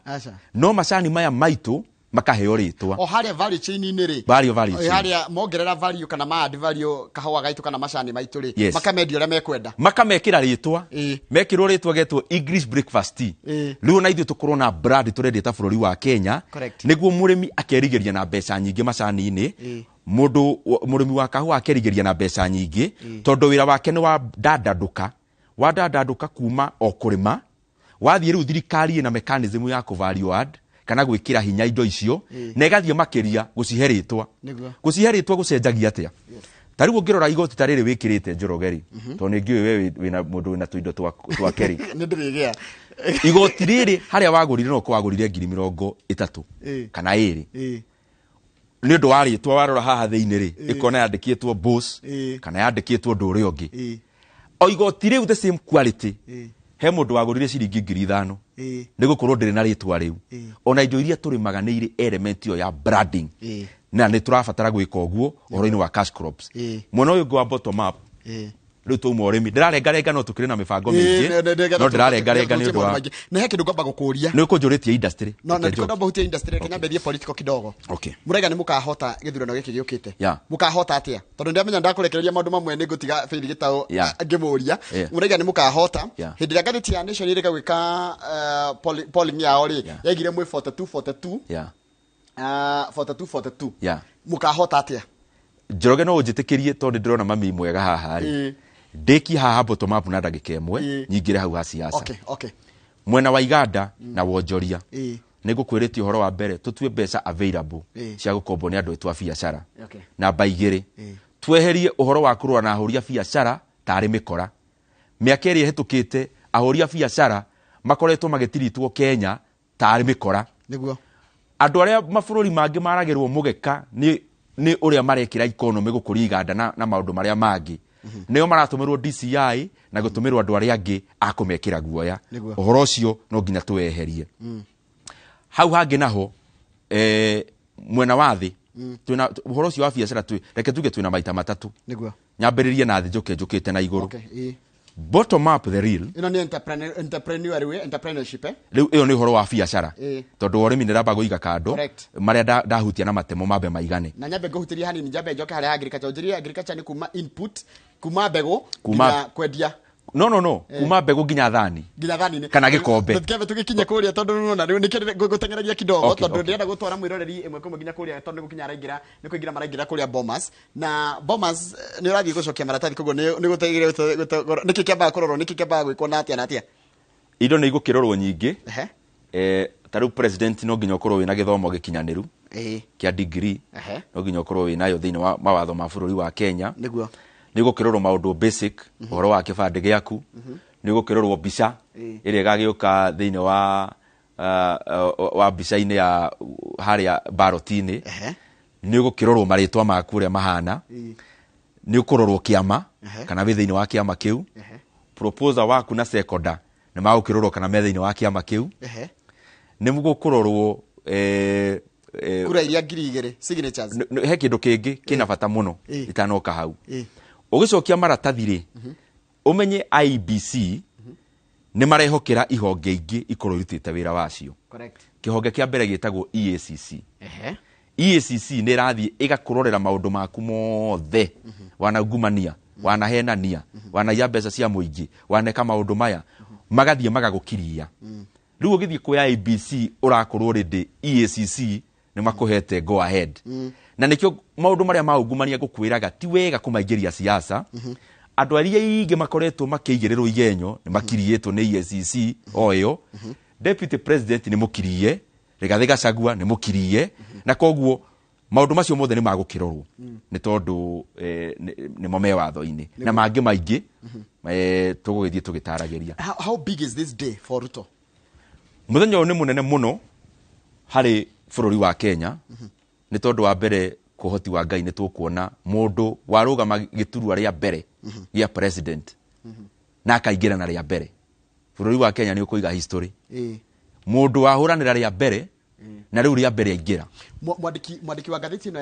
no macani maya maitu makaheo ritwa o haria value chain ni ri value chain haria mongerera value kana ma add value kahua gaitu kana macani maitu ri makamedia uria mekwenda makamekira ritwa mekirwo ritwa getwo English breakfast tea riu na ithu tukorwo na brand turendia ta bururi wa Kenya niguo murimi akerigeria na mbeca nyingi macani-ini murimi wa kahua akerigeria na mbeca nyingi tondu wira wake ni wa dadanduka kuma o kurima wathie riu thirikari ina mechanism ya ku value add kana gwikira hinya indo icio na igathie makiria guciheritwa gucenjagia atia tari ngirora igoti tariri wikirite Njorogeri to ni ngiwe we wina mundu wina tuindo twa keri ni ndirigia igoti riri haria wagurire no kwagurire 30,000 kana 2 ni ndo waritwa warora haha thiini ri ikona yandikitwo boss kana yandikitwo nduri ongi o igoti riu the same quality he mundu wagurire ciringi 5,000 ni gukorwo ndire na ritwa riu ona indo iria turimaga ni iri element yo ya branding na ni turabatara gwika uguo uhoro-ini wa cash crops mwana uyu gwa bottom up riu tuuma urimi ndirarengarenga no tukire na mibango mingi no ndirarengarenga ni undu wa na he kindu ngomba gukuria ni kunjuritie industry no na ndikona bahutie industry Kenya mbethie political kidogo murega ni mukahota githurano giki giukite mukahota atia tondu ndamenya ndakurekereria maundu mamwe ni ngutiga faili gitao ngimuria murega ni mukahota hindi ya gatheti ya Nation iri gwika polling yao ri yagire mwe 42 mukahota atia Njoroge no ujitikirie tondu ndirona mami mwega haha ri ndiki haha bottom up na ndagika imwe nyingire hau ha siasa mwena wa Iganda na wonjoria ni gukwiritie uhoro wa mbere tutue mbeca available cia gukombo ni andu etwa biashara na baigire tweherie uhoro wa kurwa na ahuria biashara tari mikora miaka iri hetukite ahuria biashara makoretwo magitiritwo Kenya tari mikora niguo andu aria mabururi mangi maragirwo mugeka ni uria marekira economy gukuri Iganda na maundu maria mangi neo maratumirwo DCI na gutumirwo andu aria angi akumekira guoya uhoro ucio no nginya tuweherie hau hangi naho mwena wa thi twina uhoro ucio wa biashara reke tuge twina maita matatu niguo nyambiririe na thi njukite na iguru bottom up the real ino ni entrepreneurship riu iyo ni uhoro wa biashara tondu urimi ni ramba guiga kando maria ndahutia na matemo mambe maigane na nyambe ngahutiria hanini njambe njoke haria agriculture njiria agriculture ni kuma input kuma mbegu kuma kwendia no kuma mbegu nginya thani kana gikombe tukebe tugikinya kuria tondu na riu nikire gutengeragia kidogo tondu ndienda gutwara mwiroreri imwe kumwe nginya kuria tondu gukinya araingira ni kuingira maraingira kuria Bomas na Bomas ni urathie gucokia maratathi koguo ni gutegire niki kiamba kurorwo niki kiamba gwikwo na atia indo ni igukirorwo nyingi taru president no nginya ukorwo wina githomo gikinyaniru kia degree no nginya ukorwo winayo thiini wa mawatho ma bururi wa Kenya niguo ni gukirorwo maundu basic uhoro wa kibande giaku ni gukirorwo mbica iria gagiuka thiini wa mbica-ini ya haria barotini ni gukirorwo maritwa maku ria mahana ni ukurorwo kiama kana wi thiini wa kiama kiu proposal waku na sekonda nĩ magũkĩrorwo kana metha-inĩ wa kĩama kĩu nĩ mũgũkũrorwo kura iria 2,000 signatures he kĩndũ kĩngĩ kĩna bata mũno itanoka hau ũgĩcokia maratathi rĩ ũmenye IEBC nĩ marehokera ihonge ingĩ ikorwo irutĩte wĩra wacio. Kĩhonge kĩa mbere gĩtagwo EACC. EACC nĩ rathiĩ ĩgakũrorera maũndũ maku mothe wanangumania wanahenania wanaiya mbeca cia mũingĩ waneka maũndũ maya magathiĩ magagũkiria. Rĩu ũgĩthiĩ kwa IEBC ũrakorwo rĩndĩ EACC nĩ makũhete go ahead. Na nĩkĩo maũndũ marĩa maungumania ngũkwĩraga ti wega kũmaingĩria siasa. Andũ arĩa aingĩ makoretwo makĩigĩrĩrwo igenyo nĩ makiriĩtwo nĩ EACC oyo. Deputy President nĩ mũkirie, Rigathĩ Gachagua nĩ mũkirie, na koguo maũndũ macio mothe nĩ magũkĩrorwo nĩ tondũ nĩmo me watho-inĩ na mangĩ maingĩ tũgũgĩthiĩ tũgĩtaragĩria. How big is this day for Ruto? Mũthenya ũyũ nĩ mũnene mũno harĩ bũrũri wa Kenya nĩ tondũ wa mbere kuhoti wa Ngai nĩ tũkuona mũndũ warũgama gĩturwa rĩa mbere gĩa president na akaingĩrana rĩa mbere. Bũrũri wa Kenya nĩ ũkũiga history. Mũndũ wahũranĩra rĩa mbere na rĩu rĩa mbere aingĩra. Mwandĩki wa ngathĩti ĩno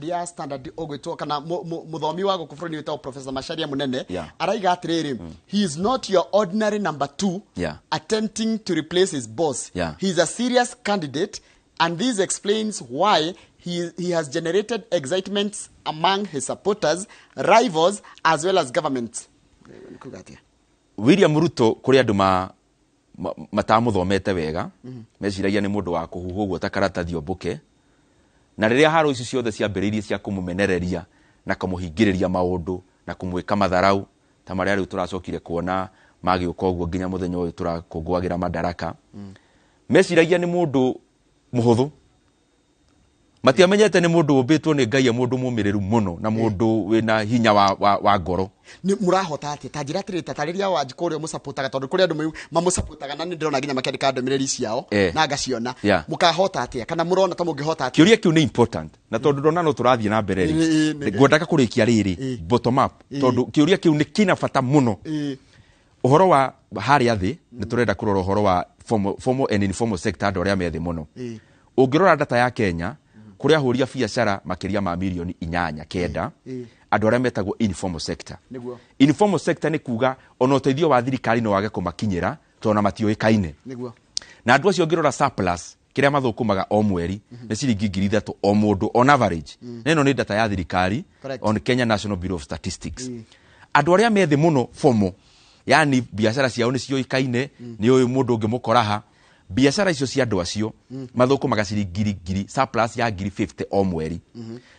ya Standard ũgwĩtwo kana mũthomi wa gũkũ bũrũri wĩtagwo Professor Macharia Munene araiga atĩrĩrĩ, he is not your ordinary number 2 attempting to replace his boss. He is a serious candidate and this explains why he has generated excitement among his supporters, rivals as well as government. William Ruto kũrĩ andũ matamũthomete wega meciragia nĩ mũndũ wa kũhuha ũguo ta karatathi ombũke, na rĩrĩa haro ici ciothe ciambĩrĩirie cia kũmũmenereria na kũmũhingĩrĩria maũndũ na kũmwĩka matharau ta marĩa rĩu tũracokire kuona magĩũka ũguo nginya mũthenya ũyũ tũrakũngũagĩra madaraka, meciragia nĩ mũndũ mũhũthũ. Matiamenyete nĩ mũndũ ũmbĩtwo nĩ Ngai, mũndũ mũmĩrĩru mũno na mũndũ wĩna hinya wa ngoro. Nĩ mũrahota atĩa ta njĩra atĩrĩ tarĩria Wanjikũ ũrĩa mũsapũtaga tondũ kũrĩ andũ mamũsapũtaga na nĩ ndĩrona nginya makĩandĩka ndũmĩrĩri ciao na ngaciona mũkahota atĩa kana mũrona ta mũngĩhota atĩa? Kĩũria kĩu nĩ important na tondũ ndona no tũrathiĩ na mbere rĩ ngwendaga kũrĩkia rĩrĩ bottom up tondũ kĩũria kĩu nĩ kĩna bata mũno. Ũhoro wa harĩa thĩ nĩ tũrenda kũrora ũhoro wa formal and informal sector andũ arĩa methĩ mũno. Ũngĩrora data ya Kenya kũrĩa ahũria biacara makĩria ma milioni 8-9 andũ arĩa metagwo informal sector. Informal sector nĩ kuga ona ũteithio wa thirikari no wage kũmakinyĩra tondũ matiũĩkaine. Na andũ acio ũngĩrora surplus kĩrĩa mathũkũmaga o mweri nĩ ciringi 3,000 o mũndũ on average. Neno nĩ data ya thirikari on Kenya National Bureau of Statistics. Andũ arĩa methĩ mũno formal, yani biacara ciao nĩ cioĩkaine, nĩ ũyũ mũndũ ũngĩmũkoraha biacara icio cia andũ acio mathũkũmaga ciringi ngiri surplus ya 50 o mweri.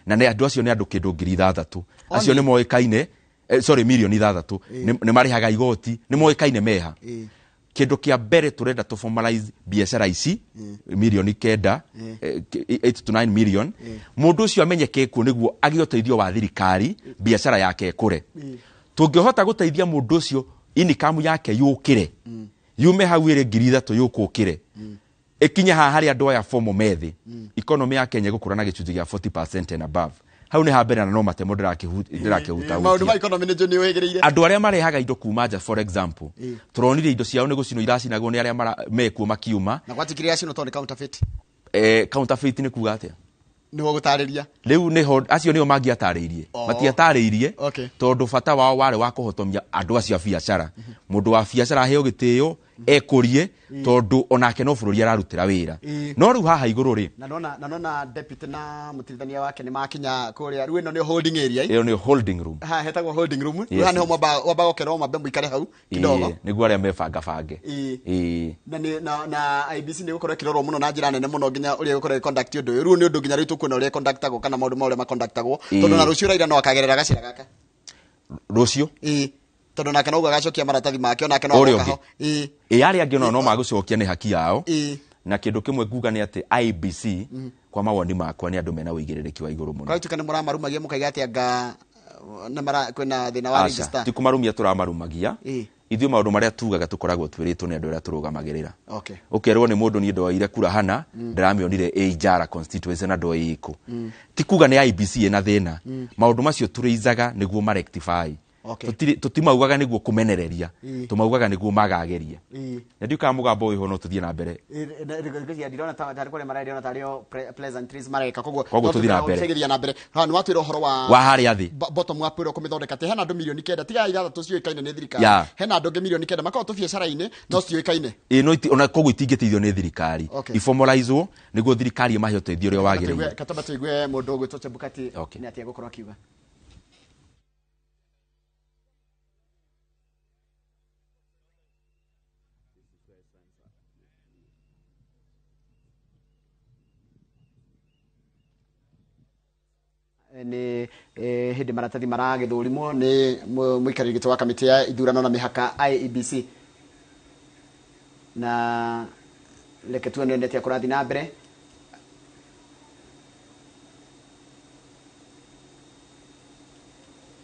Na nĩ andũ acio nĩ andũ kĩndũ 6,000 acio nĩ moĩkaine, milioni 6 nĩ marĩhaga igoti, nĩ moĩkaine meha. Kĩndũ kĩa mbere tũrenda to formalize biacara ici milioni 9 8 to 9 million. Mũndũ ũcio amenyeke kuo nĩguo agĩe ũteithio wa thirikari biacara yake kũre. Tũngĩhota gũteithia mũndũ ũcio income yake yũkĩre yume hau ĩrĩ 3,000 yũkũkĩre ĩkinye haha harĩ andũ aya formal methĩ, economy ya Kenya gũkũra na gĩcunjĩ gĩa 40% and above. Hau nĩ hambere na no matemo ndĩrakĩhuta maũndũ ma economy nĩ nĩ wĩgĩrĩire. Andũ arĩa marehaga indo kuma nja for example tũronire indo ciao nĩ gũcinwo iracinagwo nĩ arĩa mekuo makiuma na gwatikire acio tondũ counterfeit. Counterfeit nĩ kuga atĩa? Nĩho gũtarĩria rĩu nĩho acio nĩo mangĩatarĩirie matiatarĩirie tondũ bata wao warĩ wa kũhotomia andũ acio a biacara. Mũndũ wa biacara aheo gĩtĩo ekũrie tondũ onake no bũrũri ararutĩra wĩra. No rĩu haha igũrũ rĩ na nona deputy na mũtirithania wake nĩ makinya kũrĩa rĩu ĩno nĩ holding area. Ĩyo nĩ holding room. Ha hetagwo holding room. Rĩu hano nĩho mwamba gũkerwo mambe mũikare hau kidogo nĩguo arĩa mebanga bange. Na IEBC nĩ gũkorwo ĩkĩrorwo mũno na njĩra nene mũno nginya ũrĩa gũkorwo conduct ũndũ ũyũ. Rĩu nĩ ũndũ nginya rĩu tũkuona ũrĩa conductagwo kana maũndũ ma ũrĩa maconductagwo tondũ na rũciũ Raila no akagerera gacĩra gaka rũciũ tondũ nake no agacokia maratathi make onake no akaho arĩa angĩ no magũcokia nĩ haki yao. Na kĩndũ kĩmwe nguga nĩ atĩ IEBC kwa mawoni makwa nĩ andũ mena ũigĩrĩrĩki wa igũrũ mũno. Kwaituka nĩ mũramarumagia mũkaiga atĩ anga kwĩna thĩna wa register. Ti kũmarumia tũramarumagia ithuĩ maũndũ marĩa tugaga tũkoragwo twĩrĩtwo nĩ andũ arĩa tũrũgamagĩrĩra. Ũkerwo nĩ mũndũ nĩ ndoire kura hana ndaramĩonire Ijara constituency na ndoĩ ĩkũ. Ti kuga nĩ IEBC ĩna thĩna, maũndũ macio tũrĩizaga nĩguo ma rectify tutimaugaga niguo kumenereria tumaugaga niguo magageria ndio kama mugambo uyu no tuthie na mbere ndirona tari kule maradi ona tario pleasantries mareka koguo tuthie na mbere tegithia na mbere ha ni watwira uhoro wa hari athi bottom up ro kumithondeka te hena andu milioni 9 tiga ithathatũ cioikaine ni thirikari hena andu milioni 9 makao tu biacara-ini no cioikaine no ona koguo itingĩteithio ni thirikari iformalizewo niguo thirikari mahe uteithio ria wagĩrĩire kataba tuigue mundu gwitwo Bukati ni atia gukorwo akiuga ni hindi maratathi maragithurimo ni muikariri gito wa kamiti ya ithurano na mihaka IEBC na leke tuone ndetia kurathi na mbere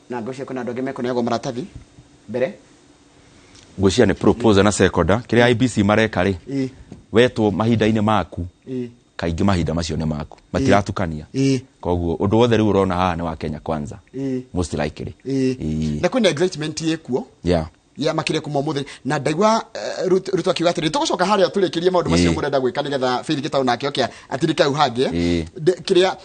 na ngocia kuna ndoge meko nego maratathi mbere ngocia ni proposal na seconder kire IEBC mareka ri wetwo mahinda-ini maku kaingi mahinda macio ne maku matiratukania koguo undu wothe riu urona haha ni wa Kenya kwanza most likely na kuna excitement yekuo ya makire kuma muthe na ndaigwa Ruto akiuga atiri tugucoka haria turekirie maundu macio murenda gwika nigetha Phil Gitau nake okia atirika uhange kiria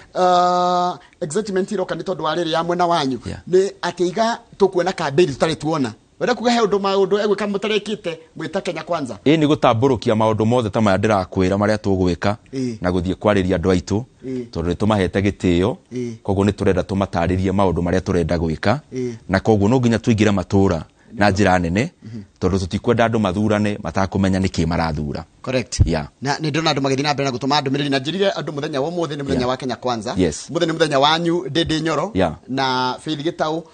excitement iroka ni tondu wa riri ya mwena wanyu ni atiiga tukuona campaign tutari tuona wenda kuga he undu maundu egwika mutarekite mwita Kenya kwanza ni gutamburukia maundu mothe ta maya ndirakwira maria tugwika na guthie kwariria andu aitu tondu tumahete gitio koguo ni turenda tumataririe maundu maria turenda gwika na koguo no nginya tuingire matura na njira nene tondu tutikwenda andu mathurane matakumenya niki marathura correct na ni ndona andu magithii na mbere na gutuma ndumiriri na njirire andu muthenya wa muthe ni muthenya wa Kenya kwanza muthenya ni muthenya wanyu Ndindi Nyoro na Phil Gitau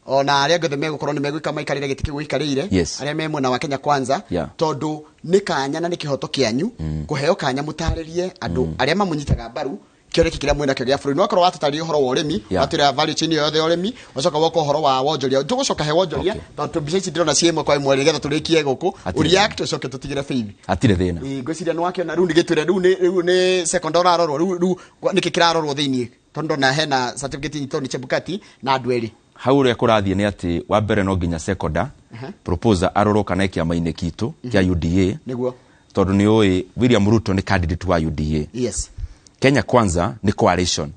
ona aria ngothe megukorwo ni megwika maikarire gitiki gwikarire aria me mwena wa Kenya kwanza tondu ni kanya na ni kihoto kianyu kuheo kanya mutaririe andu aria mamunyitaga mbaru kioreki kiria mwena kio gia bururi no korwo watutaria uhoro wa urimi watira value chain yothe urimi wacoka woko uhoro wa wonjoria tugucoka he wonjoria tondu bici ndirona ciemwe kwa imwe nigetha turikie guku react ucoke tutigire Phil atire thina ngwiciria ni wakiona riu ni gitwire riu ni secondary arorwo riu niki kirarorwo thiini tondu na hena certificate ni toni Chebukati na andu eri hau ria kurathie ni ati wa mbere no nginya secondary proposal arorwo kana kiama-ini kitu kia UDA niguo tondu ni oi William Ruto ni candidate wa UDA Kenya kwanza ni coalition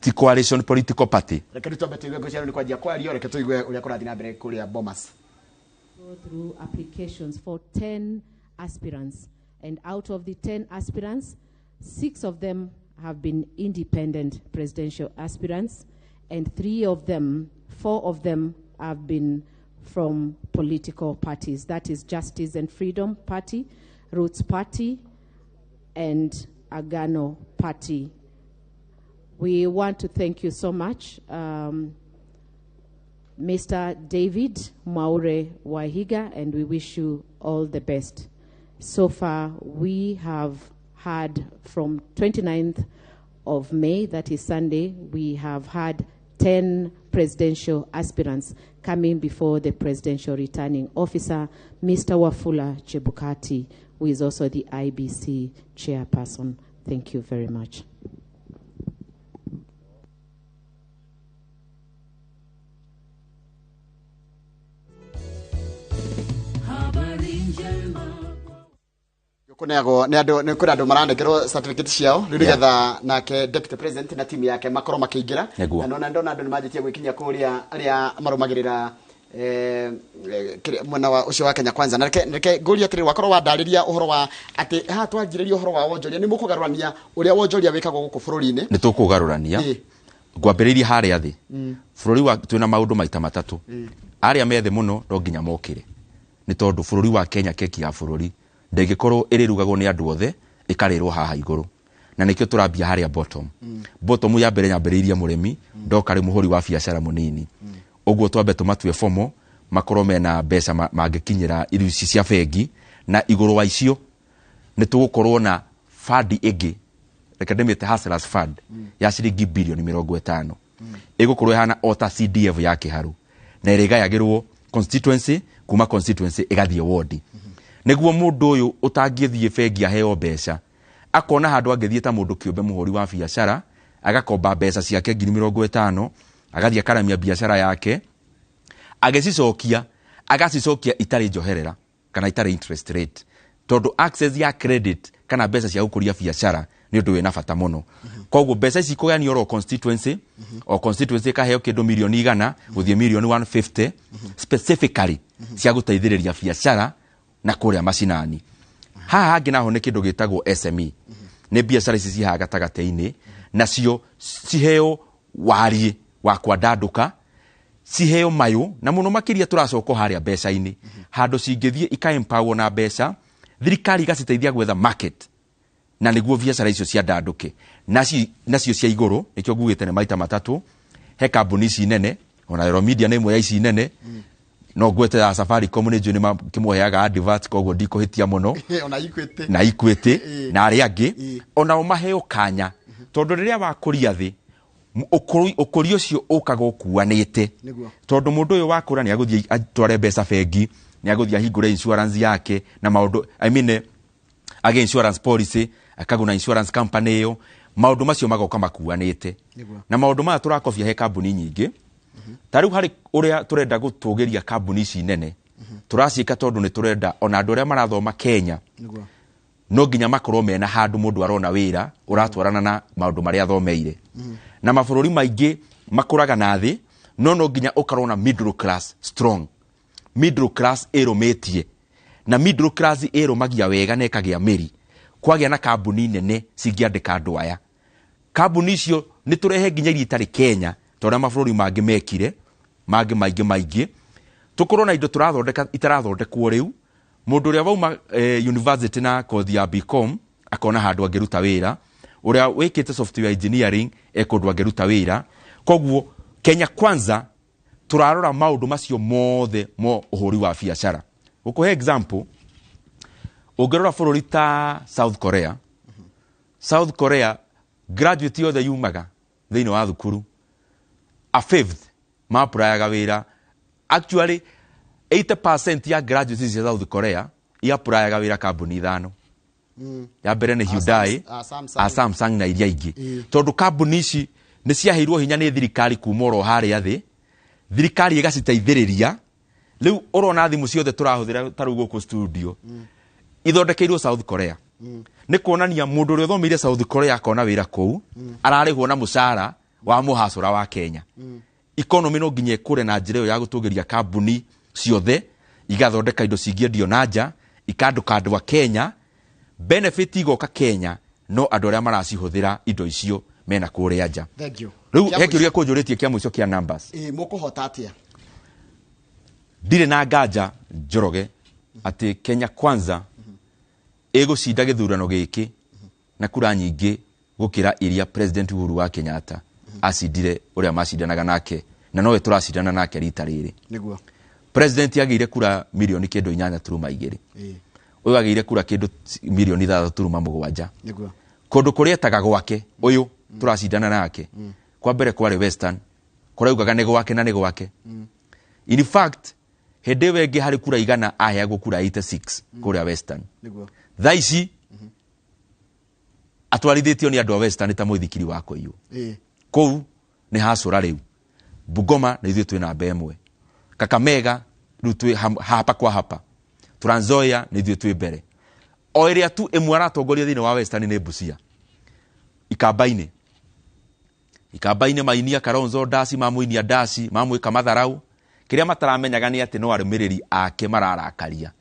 ti coalition political party lakini tuambetiwe ngocia ni kwa jia kwa rio reketo igwe uria kurathi na mbere kuria Bomas go through applications for 10 aspirants and out of the 10 aspirants 6 of them have been independent presidential aspirants and 4 of them have been from political parties, that is Justice and Freedom Party, Roots Party and Agano Party. We want to thank you so much, Mr. David Maure Wahiga, and we wish you all the best. So far, we have had from 29th of May, that is Sunday, we have had 10 presidential aspirants coming before the presidential returning officer, Mr. Wafula Chebukati, who is also the IEBC chairperson. Thank you very much. kunego ne andu marandikirwo certificate ciao rigetha nake deputy president na timu yake makoro makiingira na ndona andu nimajitie gwikinya kuria aria marumagirira mwena wa ucio wa Kenya kwanza na reke nguria atiri wakorwo wandariria uhoro wa ati ha twanjiriria uhoro wa wonjoria ni mukugarurania uria wonjoria wikagwo guku bururi-ini ni tukugarurania ngwambiriria haria thi bururi wa twina maundu maita matatu aria methe muno ndo nginya mokire ni tondu bururi wa Kenya keki ya bururi ndegikorwo irirugagwo ni andu othe ikarirwo haha iguru na nikio turambia haria bottom ya mbere nyambiriria murimi ndoka ri muhuri wa biashara munini uguo twambe tumatue fomo makoro mena mbeca mangikinyira irio ici cia bengi na iguru wa icio ni tugukorwo na fund ingi academic hustlers fund ya ciringi bilioni 50 igukorwo hana ota CDF ya Kiharu na irigayagirwo constituency kuma constituency igathie ward niguo mundu uyu utangithie bengi aheo mbeca akona handu angithie ta mundu kiumbe muhuri wa biashara agakomba mbeca ciake 50,000 agathie akaramia biashara yake agĩcicokia agacicokia itarĩ njoherera kana itarĩ interest rate, tondu access ya credit kana mbeca cia gũkũria biacara nĩ ũndũ wĩna bata mũno. Koguo mbeca ici kũganio oro constituency o constituency kaheo kĩndũ milioni 100 gũthiĩ milioni 150 specifically cia gũteithĩrĩria biacara na kũrĩa macinani. Haha hangĩ naho nĩ kĩndũ gĩtagwo SME, nĩ biacara ici cihaga gatagatĩ-inĩ nacio ciheo wariĩ wa kwandandũka, ciheo mayũ na mũno makĩria tũracoko harĩa mbeca-inĩ handũ cingĩthiĩ ika-empower na mbeca, thirikari igaciteithia gwetha market na nĩguo biacara icio cia ndandũke nacio cia igũrũ. Nĩkĩo ngugĩte nĩ maita matatũ, he kambuni ici nene, ona Euro Media nĩ ĩmwe ya ici nene, no gwete ya Safaricom nĩ njũĩ nĩ kĩmũheaga advert, koguo ndikũhĩtia mũno na Equity na arĩa angĩ onao maheo kanya, tondũ rĩrĩa wakũria thĩ ũkũria ũcio ũkaga ũkuanĩte, tondũ mũndũ ũyũ wakũra nĩ agũthiĩ atware mbeca bengi, nĩ agũthiĩ ahingũre insurance yake na maũndũ age insurance policy, akaguna insurance company ĩyo, maũndũ macio magoka makuanĩte. Na maũndũ maya tũrakobia he kambuni nyingĩ. Ta rĩu harĩ ũrĩa tũrenda gũtũgĩria kambuni ici nene, tũraciĩka tondũ nĩ tũrenda ona andũ arĩa marathoma Kenya no nginya makorwo mena handũ mũndũ arona wĩra ũratwarana na maũndũ marĩa athomeire. Na mabũrũri maingĩ makũraga na thĩ, no nginya ũkarwo na middle class strong, middle class ĩrũmĩtie, na middle class ĩrũmagia wega na ĩkagĩa mĩri, kwagĩa na kambuni nene cingĩandĩka andũ aya. Kambuni icio nĩ tũrehe nginya iria itarĩ Kenya, tondũ mabũrũri mangĩ mekire maingĩ tũkorwo na indo tũrathondeka itarathondekwo rĩu. Mũndũ ũrĩa wauma university na kothi ya BCom akona handũ angĩruta wĩra, ũrĩa wĩkĩte software engineering ekũndũ angĩruta wĩra. Koguo Kenya Kwanza tũrarora maũndũ macio mothe mo ũhũri wa biacara. Gũkũhe example, ũngĩrora bũrũri ta South Korea, South Korea graduate yothe yumaga thĩinĩ wa thukuru a fifth maappuryaga wĩra. Actually 80% ya graduates cia South Korea iappuryaga wĩra kambuni 5. Ya mbere nĩ Hyundai, Samsung na iria ingĩ, tondũ kambuni ici nĩ ciaheirwo hinya nĩ thirikari kuuma oro harĩa thĩ, thirikari ĩgaciteithĩrĩria. Rĩu ũrona thimũ ciothe tũrahũthĩra ta rĩu gũkũ studio ithondekeirwo South Korea. Nĩ kuonania mũndũ ũrĩa ũthomeire South Korea akona wĩra kũu ararĩhwo na mũcara wa mũhacũra wa Kenya. Economy no nginya ĩkũre na njĩra ĩyo ya gũtũgĩria kambuni ciothe igathondeka indo cingĩendio na nja, ikandũka andũ a Kenya, benefit igoka Kenya, no andũ arĩa maracihũthĩra indo icio mena kũrĩa nja. Rĩu he kĩũria kũnjũrĩtie kĩa mũico kĩa numbers. Mũkũhota atĩa? Ndirĩ na nganja Njoroge atĩ Kenya Kwanza ĩgũcinda gĩthurano gĩkĩ na kura nyingĩ gũkĩra iria President Uhuru wa Kenyatta acindire ũrĩa macindanaga nake, na nowe tũracindana nake rita rĩrĩ. Nĩguo President agĩire kura milioni kĩndũ 8.2, ũyũ agĩire kura kĩndũ milioni 3.7. Nĩguo kũndũ kũrĩa etaga gwake ũyũ tũracindana nake kwa mbere kwarĩ Western, kũraugaga nĩ gwake na nĩ gwake. In fact hĩndĩ ĩyo ĩngĩ harĩ kura igana aheagwo kura 86 kũrĩa Western. Thaa ici atwarithĩtio nĩ andũ a Western ta mũithikiri wa kũiywo. Kũu nĩ hacũra rĩu. Bungoma na ithuĩ twĩ namba ĩmwe, Kakamega rĩu twĩ hapa kwa hapa, Trans Nzoia na ithuĩ twĩ mbere. O ĩrĩa tu ĩmwe aratongoria thĩinĩ wa Western nĩ Busia. Ikamba-inĩ mainia Kalonzo Ndasi, mamũinia Ndasi, mamwĩka matharau. Kĩrĩa mataramenyaga nĩ atĩ no arũmĩrĩri ake mararakaria.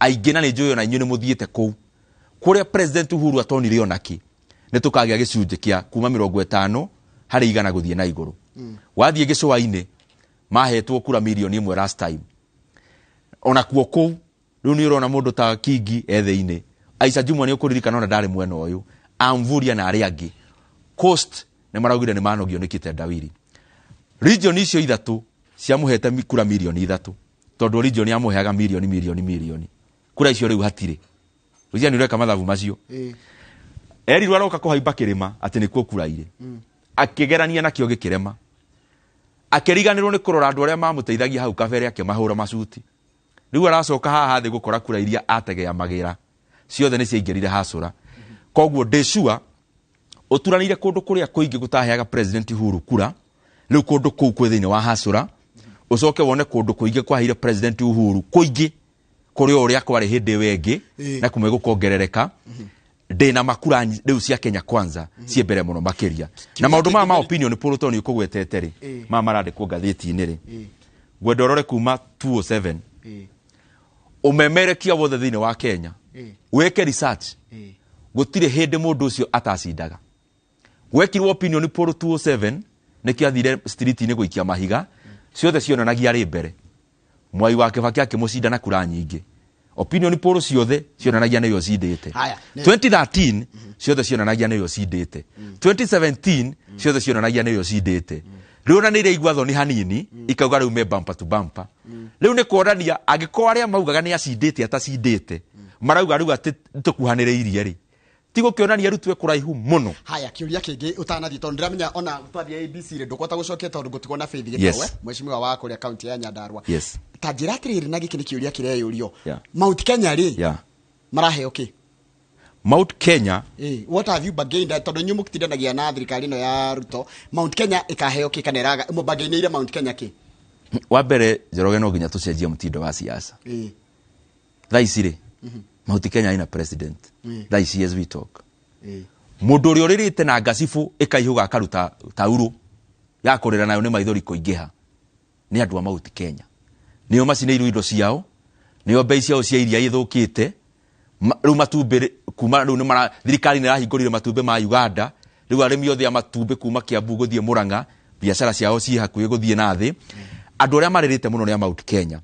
Aingĩ na nĩ njũĩ ona inyuĩ nĩ mũthiĩte kũu. Kũrĩa President Uhuru atonire onaki nĩ tũkagĩa gĩcunjĩ kĩa kuma 50 harĩ 100 gũthiĩ na igũrũ. Wathiĩ gĩcũa-inĩ mahetwo kura milioni 1 last time. Ona kuo kũu rĩu nĩ ũrona mũndũ ta Kingi ethĩ-inĩ. Aisha Jumwa nĩ ũkũririkana ona ndarĩ mwena ũyũ. Amvuria na arĩa angĩ. Coast nĩ maraugire nĩ manogio nĩ kitendawiri. Region icio ithatũ ciamũhete kura milioni 3, tondũ region yamuheaga milioni. Kura icio rĩu hatirĩ. Ũcia nĩ ũreka mathabu macio. Erirwo aroka kũhaimba kĩrĩma atĩ nĩ kuo kura irĩ. Akĩgerania nakĩo gĩkĩrema. Akĩriganĩrwo nĩ kũrora andũ arĩa mamũteithagia hau kabere akĩmahũra macuti. Rĩu aracoka haha thĩ gũkora kura iria ategea magĩra ciothe nĩ ciaingĩrire hacũra. Koguo ndĩcua ũturanire kũndũ kũrĩa kũingĩ gũtaheaga President Uhuru kura, rĩu kũndũ kũu kwĩ thĩinĩ wa hacũra ucoke wone kundu kuingi kwa hire president Uhuru kuingi kuri uria kwari hindi wengi na kumwe gukongerereka ndina makura riu cia Kenya Kwanza cie mbere muno makiria na maundu ma opinion poll to ni ukugwetete ri marandikwo ngathiti-ini ri gwendorore kuma 207 umemerekia wothe thini wa Kenya weke research gutire hindi mundu ucio atacindaga gwekirwo opinion poll 207 nikiathire street-ini guikia mahiga ciothe cionanagia ri mbere Mwai wa Kibaki akimucinda na kura nyingi opinion poll ciothe cionanagia niyo cindite 2013 ciothe cionanagia niyo cindite 2017 ciothe cionanagia niyo cindite riu na nire igwa thoni hanini ikauga riu me bumper to bumper riu ni kuonania angiko aria maugaga ni acindite atacindite marauga riu ati tukuhaniriirie ri tigo kionania rutwe kuraihu muno haya kiuria kingi utanathi tondu ndiramenya ona twathi Iebc ri ndukota gucokia tondu gutigwo na faith gitawe mheshimiwa wa kuria county ya Nyandarua tajira atiriri na giki ni kiuria kireyurio Mount Kenya ri marahe okay Mount Kenya what have you bargained tondu nyu mukitindanagia na thirikari no ya Ruto Mount Kenya ikaheo okay kaneraga mubagainire Mount Kenya ki wa mbere Njoroge no nginya tucenjie mutindo wa siasa thaicire Mount Kenya ina president thaicire as we talk mundu uri uririte na ngasifu ikaihuga akaruta tauru ya kurira nayo ni maithori kuingiha ni andu a Mount Kenya niyo macineiru indo ciao niyo bei ciao cia iria ithukite riu matumbe kuma riu ni mara thirikari ni rahingurire matumbe ma Uganda riu arimi othe matumbe kuma Kiambu guthie Murang'a biashara ciao ci hakuye guthie na thi andu aria maririte muno ni Mount Kenya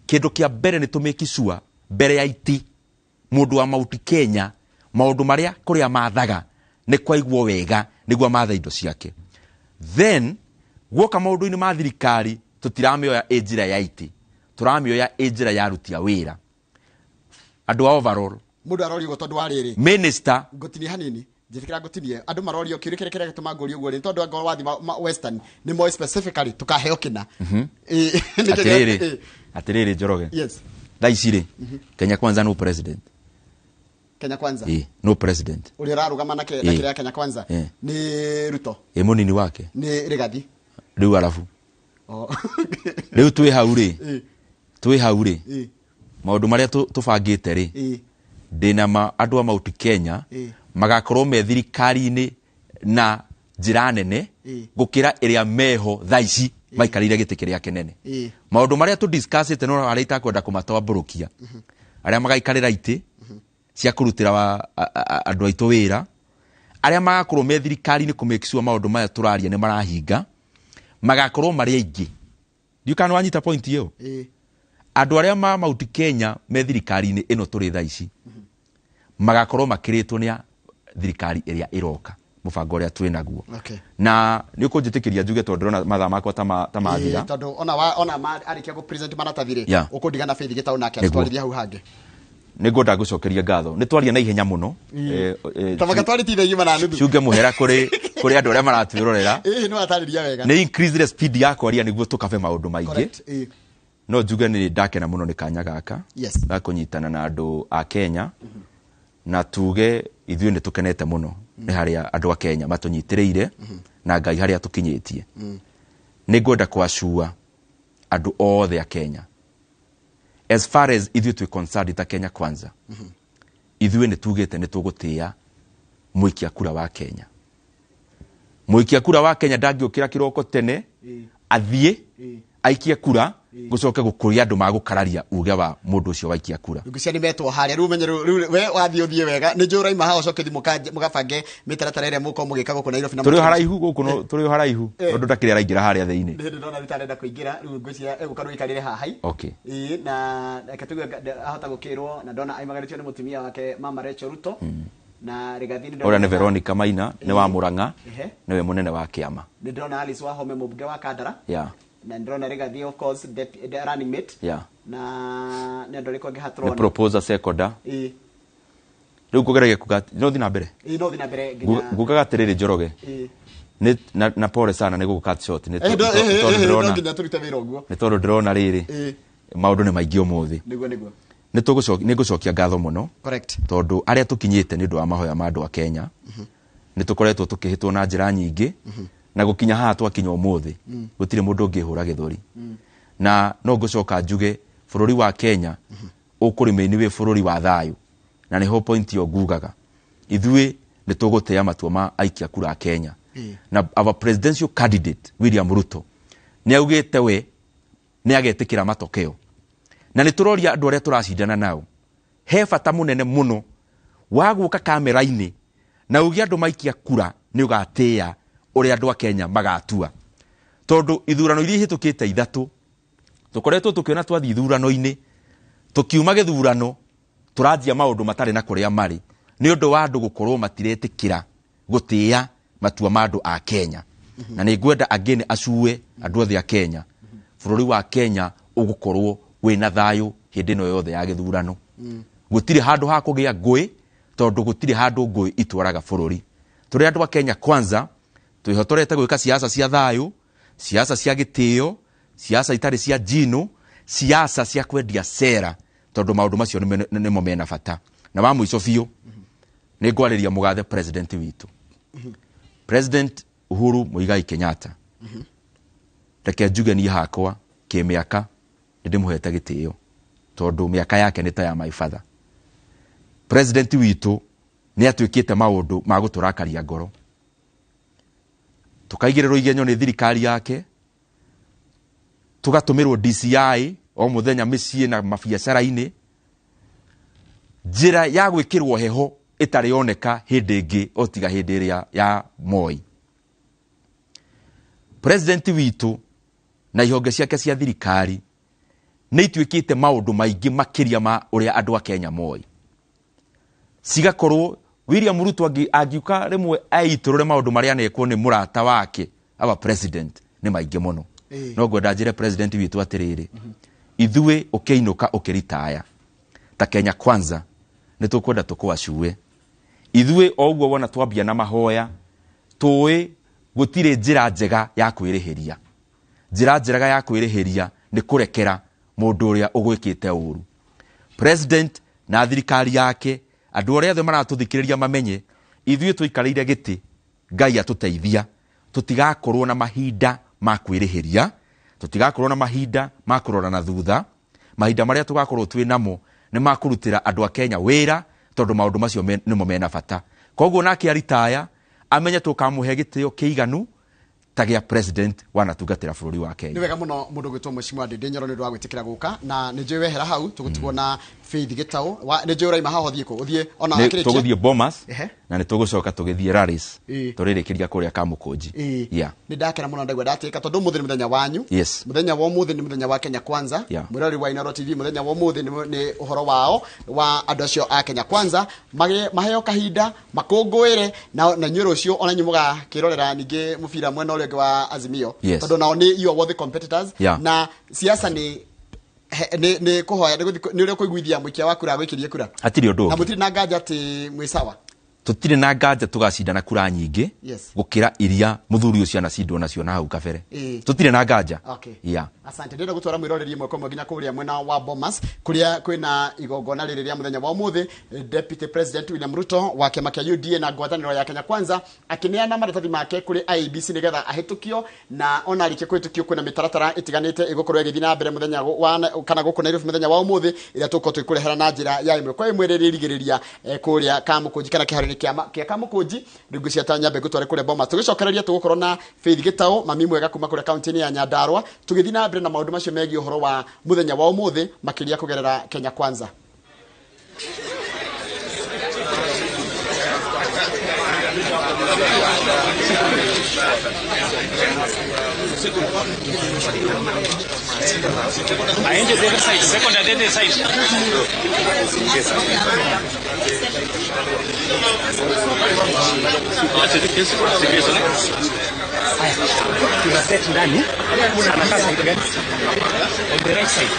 kindu kia mbere ni tumikisua mbere ya iti mundu wa Mount Kenya maundu maria kuria mathaga ni kwaigwo wega niguo matha indo ciake then gwoka maundu-ini ma thirikari tutiramioya ejira ya iti turamioya ejira ya rutia wira andu overall mundu arori go tondu wariri minister ngotini hanini njithikira ngotinie andu marori o kiuri kire gituma ngori uguo ri tondu angoro wathi western ni more specifically tukaheo kina atiriri Njoroge thaicire Kenya Kwanza no president Kenya Kwanza no president uri rarugama na kire Kenya Kwanza ni Ruto munini wake ni Rigathi riu arafu riu twi hauri maundu maria tubangite ri ndina andu a Mount Kenya magakorwo me thirikari-ini na njira nene gukira iria meho thaici maikarire giti kiria kinene maundu maria tu discuss te no arita kwenda kumatwamburukia aria magaikarira iti cia kurutira andu aitu wira aria magakorwo me thirikari-ini ku make sure maundu maya turaria ni marahinga magakorwo mari aingi you can wanyita point hiyo andu aria ma Mount Kenya me thirikari-ini ino turi thaici magakorwo makiritwo ni thirikari iria iroka mubango uria twi naguo na ni ukunjitikiria njuge tondu ndona matha makwa ta mathira tondu ona arikia go present maratathire ukundigana faith gitau nake atwarithia hau hange ningwenda gucokeria ngatho ni twaria na ihenya muno tamaga twaritithagia mana nuthu cunge muhera kuri andu aria maratwirorera no atariria wega ni increase the speed ya kwaria niguo tukabe maundu maingi no njuge ni ndakena muno ni kanya gaka gakunyitana na andu a Kenya na tuge ithuĩ nĩ tukenete muno nĩ haria andu a Kenya matunyitĩrĩire na Ngai haria tukinyitie nĩ ngwenda kwacua andu othe a Kenya as far as ithuĩ twi concerned ta Kenya Kwanza ithuĩ nĩ tugĩte nĩ tũgũtĩa mũikia kura wa Kenya mũikia kura wa Kenya ndangĩũkĩra kĩroko tene athiĩ aikie kura gucoke gukuria andu magukararia uge wa mundu ucio waikia kura ngucia ni metwo haria ru menye we wathi uthie wega ni njura ima hao coke thimu mugabange mitaratara ire muko mugika guku Nairobi na turi haraihu guku no turi haraihu ndu ndakire araingira haria thiini ndi ndona ritarenda kuingira ru ngucia egukaru ikarire hahai na akatuga ahota gukirwo na ndona aimagaritio ni mutumia wake mama Rachel Ruto na Rigathi ndona ora ni Veronica Maina ni wa Murang'a niwe munene wa kiama ni ndona Alice Wahome mubunge wa Kandara na ndona Rigathi of course the running mate na nendo riko ngihatrona the proposer sekoda riu kugerage kugati no thina mbere no thina mbere gukaga tiriri Njoroge ni na pole sana ni gukat short ni tondu ndrona riri maundu ni maingi umuthi niguo ni gucokia ngatho muno tondu aria tukinyite ni ndu wa mahoya ma andu a Kenya ni tukoretwo tukihitwo na njira nyingi na gukinya haha twakinya umuthi gutire mundu ungihura githori na no ngucoka njuge bururi wa Kenya ukurime ni we bururi wa thayu na niho point yo ngugaga ithuĩ nĩ tũgũteya matua ma aikia kura Kenya na our presidential candidate William Ruto nĩ augĩte we nĩ agetĩkĩra matokeo na nĩ tũroria andũ arĩa tũracindana nao he bata mũnene mũno wa gũka kamera-inĩ na ugia andũ maikia kura nĩ ũgatĩya ũrĩa andũ a Kenya magatua tondũ ithurano iria ihĩtũkĩte ithatũ tũkoretwo tũkiona twathi ithurano-inĩ tukiuma gĩthurano tũranjia maũndũ matarĩ na kũrĩa marĩ nĩ ũndũ wa andũ gũkorwo matiretĩkĩra gũtĩya matua ma andũ a Kenya na nĩ ngwenda again acue andũ othe a Kenya bũrũri wa Kenya ũgũkorwo wĩna thayũ hĩndĩ ĩno yothe ya gĩthurano gũtirĩ handũ ha kũgĩa ngũĩ tondũ gũtirĩ handũ ngũĩ itwaraga bũrũri tũrĩ andũ a Kenya kwanza twĩhotorete gwĩka siasa cia thayũ siasa cia gĩtĩo siasa itarĩ cia njino siasa cia kwendia sera tondũ maũndũ macio nĩmo mena bata na wa mũico biũ nĩ ngwarĩria mũgathe president witũ President Uhuru Muigai Kenyatta reke njuge niĩ hakwa kĩmĩaka ndĩmũhete gĩtĩo tondũ mĩaka yake nĩ ta ya my father president witũ nĩ atuĩkĩte maũndũ ma gũtũrakaria ngoro tukaigĩrĩrwo igenyo nĩ thirikari yake tugatũmĩrwo DCI o mũthenya mĩciĩ na mabiacara-inĩ njĩra ya gwĩkĩrwo heho ĩtarĩ yoneka hĩndĩ ĩngĩ o tiga hĩndĩ ĩrĩa ya Moi president witũ na ihonge ciake cia thirikari nĩ ituĩkĩte maũndũ maingĩ makĩria ma ũrĩa andũ a Kenya Moi cigakorwo William Ruto angiuka rĩmwe aitũrũre maũndũ marĩa anekwo nĩ mũrata wake our president nĩ maingĩ mũno no ngwenda njĩre president witũ atĩrĩrĩ ithuĩ ũkĩinũka ũkĩritaya ta Kenya kwanza nĩ tũkwenda tũkũacue ithuĩ o ũguo wona twambia na mahoya tũĩ gũtirĩ njĩra njega ya kwĩrĩhĩria njĩra njega ya kwĩrĩhĩria nĩ kũrekera mũndũ ũrĩa ũgwĩkĩte ũru president na thirikari yake andũ arĩa othe maratũthikĩrĩria mamenye ithuĩ tũikarĩire gĩtĩ Ngai atũteithia tũtigakorwo na mahinda ma kwĩrĩhĩria tũtigakorwo na mahinda ma kũrora na thutha mahinda marĩa tũgakorwo twĩ namo nĩ makũrutĩra andũ a Kenya wĩra tondũ maũndũ macio nĩmo mena bata koguo nake aritaya amenye tũkamũhe gĩtĩo kĩiganu ta gĩa president wanatungatĩra bũrũri wa Kenya. Nĩ wega mũno mũndũ gwĩtwo Mheshimiwa Ndĩndĩ Nyoro nĩ ũndũ wa gwĩtĩkĩra gũka na nĩ njũĩ wehera hau tũgũtigwo na Faith Gĩtaũ nĩ njũĩ ũraima haha ũthiĩ kũ ũthiĩ ona akĩrĩkia tũgũthiĩ Bomas na nĩ tũgũcoka tũgĩthiĩ Rallies tũrĩrĩkĩria kũrĩa Kamũkũnji nĩ ndakena mũno ndaigua ndatĩka tondũ mũthĩ nĩ mũthenya wanyu mũthenya wa ũmũthĩ nĩ mũthenya wa Kenya Kwanza mwĩrori wa Inooro TV mũthenya wa ũmũthĩ nĩ ũhoro wao wa andũ acio a Kenya Kwanza maheo kahinda makũngũĩre na inyuĩ rũciũ ona inyuĩ mũgakĩrorera ningĩ mũbira mwena ũrĩa ũngĩ wa Azimio tondũ nao nĩ you are worthy competitors na siasa nĩ kuhoya nĩ ũrĩa kũiguithia mũikia wa kura gwĩkĩrie kura hatirĩ ũndũ na mũtirĩ na nganja atĩ mwĩ sawa tutirĩ na nganja tugacindana kura nyingĩ gũkĩra iria mũthuri ũcio anacindwo nacio na hau kabere tutirĩ na nganja asante ndĩrenda gũtwara mwĩroreri ĩmwe kwa nginya kũrĩa mwena wa Bomas kũrĩa kwĩna igongona rĩrĩ rĩa mũthenya wa ũmũthĩ Deputy President William Ruto wa kĩama kĩa UDA na ngwatanĩro ya Kenya Kwanza akĩneana maratathi make kũrĩ Iebc nĩgetha ahĩtũkio na ona arĩkia kũhĩtũkio kwĩna mĩtaratara ĩtiganĩte ĩgũkorwo ĩgĩthiĩ na mbere mũthenya kana gũkũ Nairobi mũthenya wa ũmũthĩ ĩrĩa tũkorwo twĩkũrehera na njĩra ya ĩmwe kwa ĩmwe rĩrigĩrĩria kũrĩa Kamũkũnji kana kĩharo-inĩ kĩa Kamũkũnji ndungu cia Tanyambe gũtware kũrĩa Bomas tũgĩcokereria tũgũkorwo na Faith Gĩtaũ mami mwega kuma kũrĩa kaunti-inĩ ya Nyandarua tũgĩthiĩ na mbere na maũndũ macio megiĩ ũhoro wa mũthenya wa ũmũthĩ makĩria kũgerera Kenya Kwanza. Aende the other side, second at the other side. Tuna set ndani. Anakaa side gani? On the right side.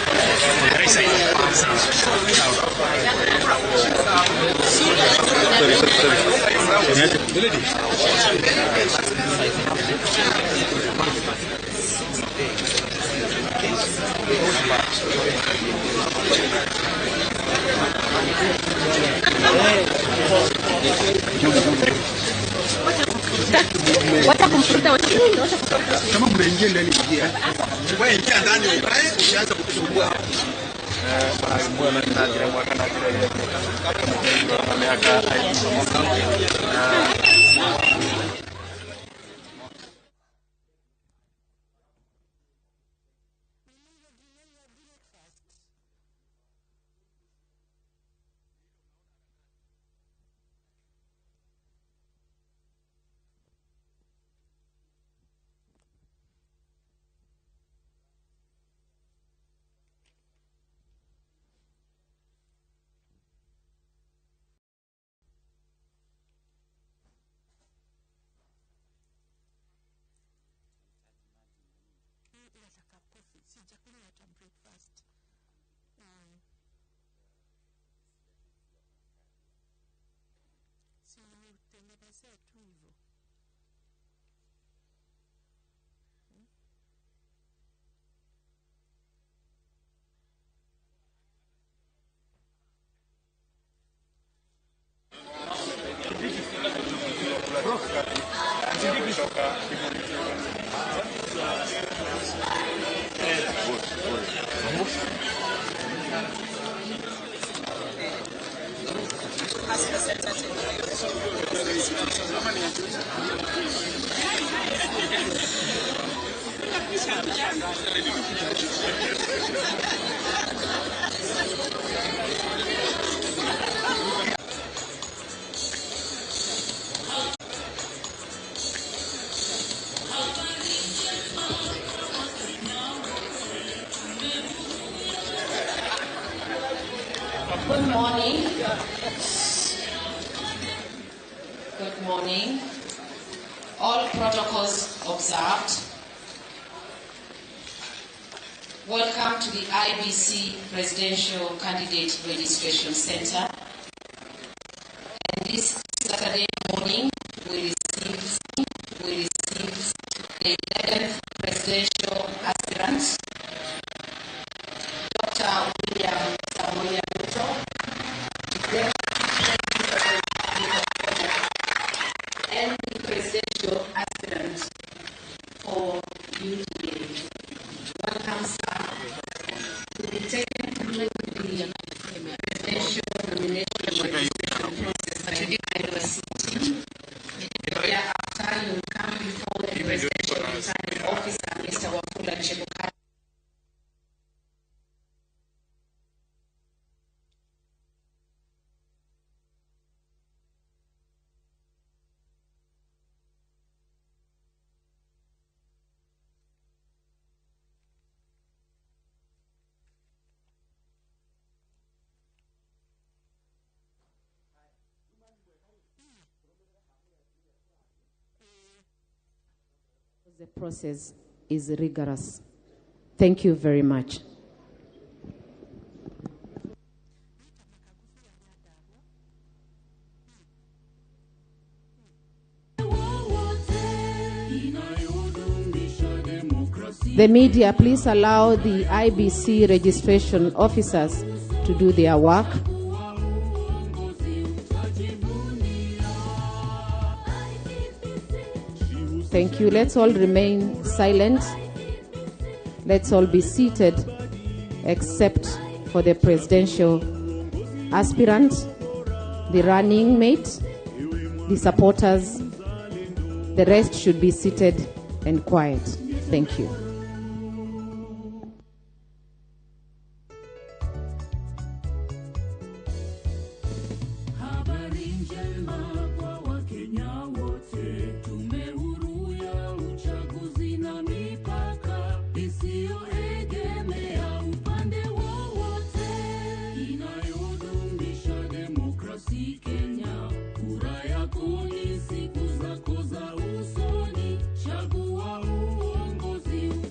On the right side. What? Kama mnaingia ndani ingia. Wewe ingia ndani wewe usianze kutusumbua. Mbona nani mwaka na kile miaka Good morning. Good morning. All protocols observed. Welcome to the Iebc Presidential Candidate Registration Center. And this Saturday morning, we received the 11th presidential aspirant, Dr. Ruto, and the presidential aspirant for UDA. Welcome, sir, to be taken through the presidential nomination process by the Iebc. Thereafter, you will come before the presidential returning officer, Mr. Wafula Chebukati. The process is rigorous. Thank you very much. The media, please allow the Iebc registration officers to do their work. Thank you. Let's all remain silent. Let's all be seated, except for the presidential aspirant, the running mate, the supporters. The rest should be seated and quiet. Thank you. Siku zako za usoni, chagua uongozi.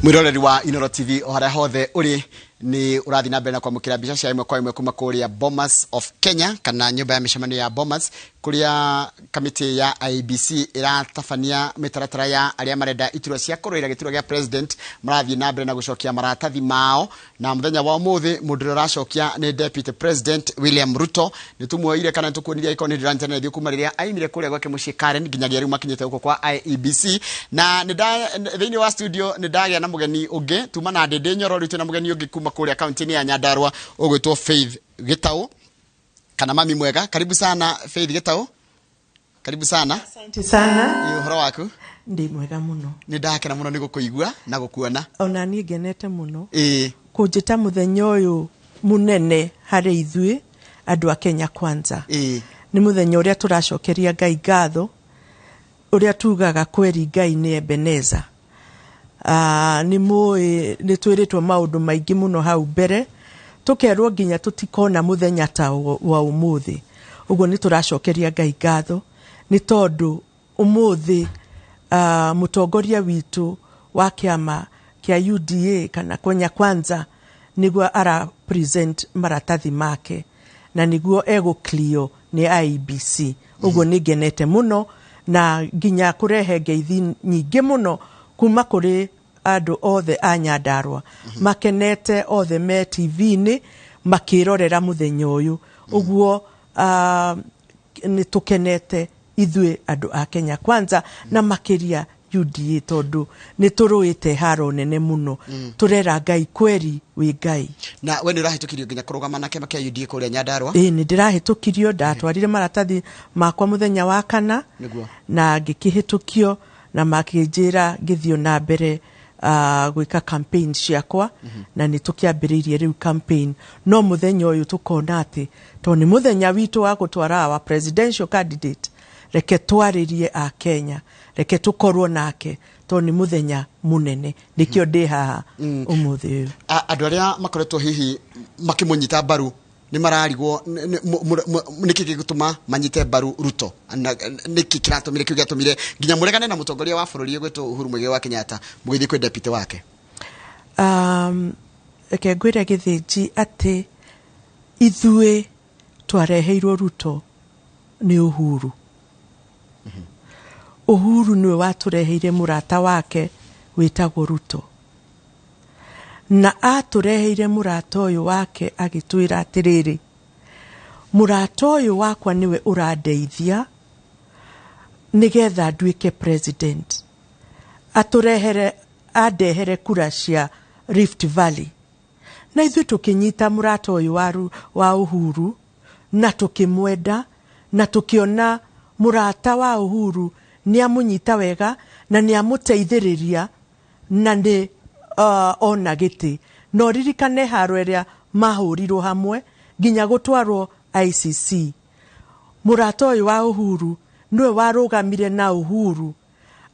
Mwiroreri wa Inoro TV ohara hothe uri ni urathi na mbere na kwamukira mbica cia imwe kwa imwe kuma kuria Bomas of Kenya kana nyumba ya mishamanio ya Bomas kuria kamiti ya Iebc iratabania mitaratara ya aria marenda iturwa cia kuruira giturwa gia president marathi na mbere na gucokia maratathi mao na muthenya wa umuthi mundu uracokia ni deputy president William Ruto nitumwoire kana tukuoniria iko ni diranja na kuma riria aimire kuria gwake mucii Karen nginyagia riu makinyite huko kwa Iebc na thiini wa studio nidagia na mugeni ungi tuma na ndende nyoro ritu na mugeni ungi kuma kuria county ya Nyandarua ugwitwo Faith Gitau kana mami mwega. Karibu sana Faith Gitau, karibu sana. Asante sana. Uhoro waku? Ndi mwega muno. Nindakena muno ni gukuigua na gukuona. Ona ni ngenete muno. Kunjita muthenya uyu munene hari ithui andu a Kenya kwanza. Ni muthenya uria turacokeria Ngai ngatho uria tugaga kweri Ngai ni Ebeneza. nĩ twĩrĩtwo maũndũ maingĩ mũno hau mbere, tukerwo nginya tutikona muthenya ta wa umuthi. Uguo nĩ tũracokeria Ngai ngatho nĩ tondũ umuthi mutongoria witu wa kiama kia UDA kana Kenya Kwanza niguo ara present maratathi make na niguo ego clear ni Iebc. Uguo ningenete muno na nginya kurehe ngeithi nyingi muno kuma kuri andu othe a Nyandarua makenete othe me TV-ni makirorera muthenya uyu. Uguo ni tukenete ithuĩ andu a Kenya Kwanza na makiria UDA tondu ni turuite haro nene muno. Turera Ngai kweri wi Ngai. Na we ni urahitukirio nginya kurugama na kema kia UDA kuria Nyandarua? Ni ndirahitukirio, ndatwarire maratathi makwa muthenya wa kana na ngikihitukio na makinjira ngithio na mbere gwika campaign ciakwa na ni tukiambiririe riu campaign. No muthenya uyu tukona ati to ni muthenya witu wa gutwara wa presidential candidate, reke twaririe a Kenya, reke tukorwo nake to ni muthenya munene. Nikio ndi haha umuthi uyu. Andu aria makoretwo hihi makimunyita baru ni mararigwo niki gituma manyite baru Ruto, niki kiratumire kiu giatumire nginya muregane na mutongoria wa bururi gwetwo Uhuru Muigai wa Kenyatta mugithi kwi deputy wake? Eke ngwire githinji ati ithuĩ twareheirwo Ruto ni Uhuru. Uhuru niwe watureheire murata wake witagwo Ruto, na atureheire murata uyu wake agitwira atiriri, murata uyu wakwa niwe urandeithia nigetha nduike president. Aturehere andehere kura cia Rift Valley, na ithuĩ tukinyita murata uyu wa Uhuru na tukimwenda na tukiona murata wa Uhuru ni amunyita wega na ni amuteithiriria na ni ona giti. No ririkane haro iria mahurirwo hamwe nginya gutwarwo ICC. Murata uyu wa Uhuru niwe warugamire na Uhuru.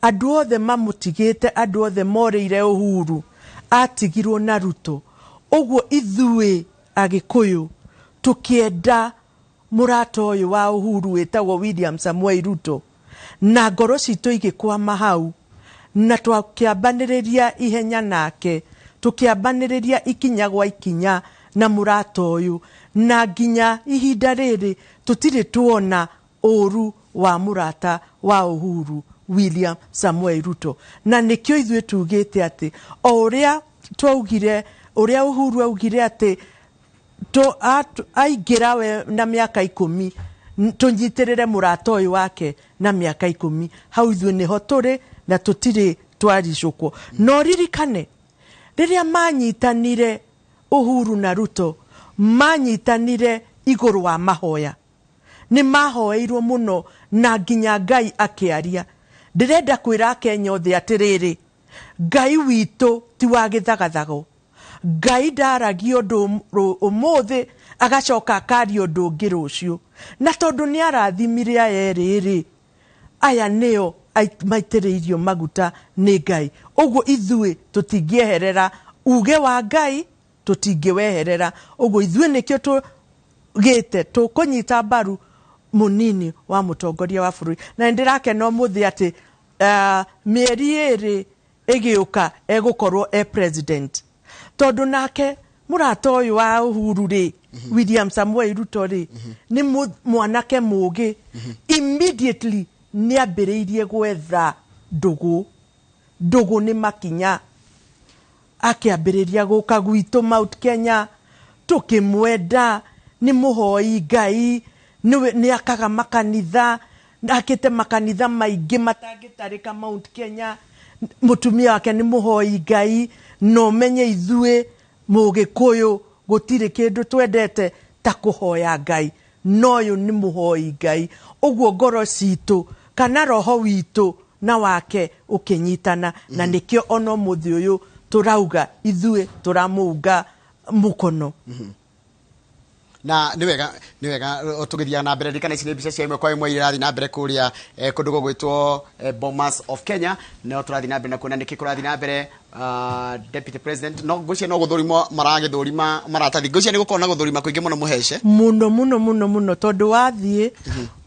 Andu othe mamutigite, andu othe morire Uhuru, atigirwo na Ruto. Uguo ithuĩ Agikuyu tukienda murata uyu wa Uhuru wetagwo William Samuel Ruto, na ngoro citu igikwama hau na twakiambaniriria ihenya nake, tukiambaniriria ikinya gwa ikinya na murata uyu, na nginya ihinda riri tutiri tuona uru wa murata wa Uhuru William Samuel Ruto. Na nikio ithuĩ tugite ati uria twaugire, uria Uhuru augire ati aingira we na miaka 10 tunyitirire murata uyu wake na miaka 10, hau ithuĩ niho turi na tutiri twaricukwo. No ririkane riria manyitanire Uhuru na Ruto, manyitanire iguru wa mahoya, ni mahoeirwo muno na nginya Ngai akiaria. Ndirenda kwira Kenya othe atiriri, Ngai witu ti wa githagathago. Ngai ndaragio undu umuthi agacoka akaria undu ungi rucio, na tondu ni arathimire aya eriri, aya nio maitiriirio maguta ni Ngai. Uguo ithuĩ tutingieherera uge wa Ngai, tutingiweherera. Uguo ithuĩ nikio tugite tukunyita baru munini wa mutongoria wa bururi. Na ndirakena umuthi ati mieri iri igiuka egukorwo president, tondu nake murata uyu wa Uhuru ri William Samuel Ruto ri ni mwanake mugi. Immediately ni ambiriirie gwetha ndugu ni makinya, akiambiriria guka gwitu Mount Kenya, tukimwenda, ni muhoi Ngai, ni akaga makanitha, akite makanitha maingi matangitarika Mount Kenya. Mutumia wake ni muhoi Ngai. No menye ithuĩ Mugikuyu gutiri kindu twendete ta kuhoya Ngai, no uyu ni muhoi Ngai. Uguo ngoro citu kana roho witu na wake ukinyitana, na nikio ono muthi uyu turauga ithuĩ turamuga mukono. na nĩ wega tũgĩthiaga na mbere rikana ici nĩ mbica cia imwe kwa imwe irathi na mbere kũrĩa kũndũ gwĩtwo Bomas of Kenya no tũrathi na mbere na kuona nĩkĩ kũrathi na mbere Deputy President no ngũcia no gũthũrimwo maragĩthũrima maratathi ngũcia nĩ gũkorwo na gũthũrima kũingĩ mũno mũhece mũno tondũ wathiĩ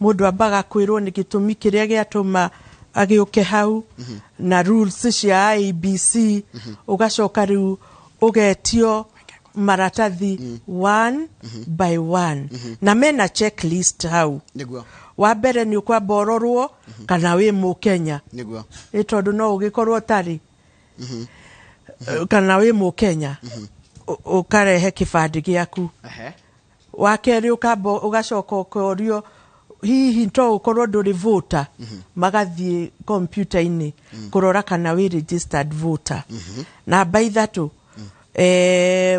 mũndũ ambaga kwĩrwo nĩ gĩtũmi kĩrĩa gĩatũma agĩũke hau na rules cia Iebc ugacoka rĩu ugetio maratathi one by one na mena checklist hau niguo wa mbere nĩ ũkwamba ũrorwo kana wĩ Mũkenya niguo tondũ no ũgĩkorwo tarĩ kana wĩ Mũkenya ũkarehe kĩbandĩ gĩaku wa kerĩ ũkamba ũgacoka ũkorio hihi to ũkorwo ndũrĩ voter magathiĩ computer-inĩ kũrora kana wĩ registered voter namba ithatũ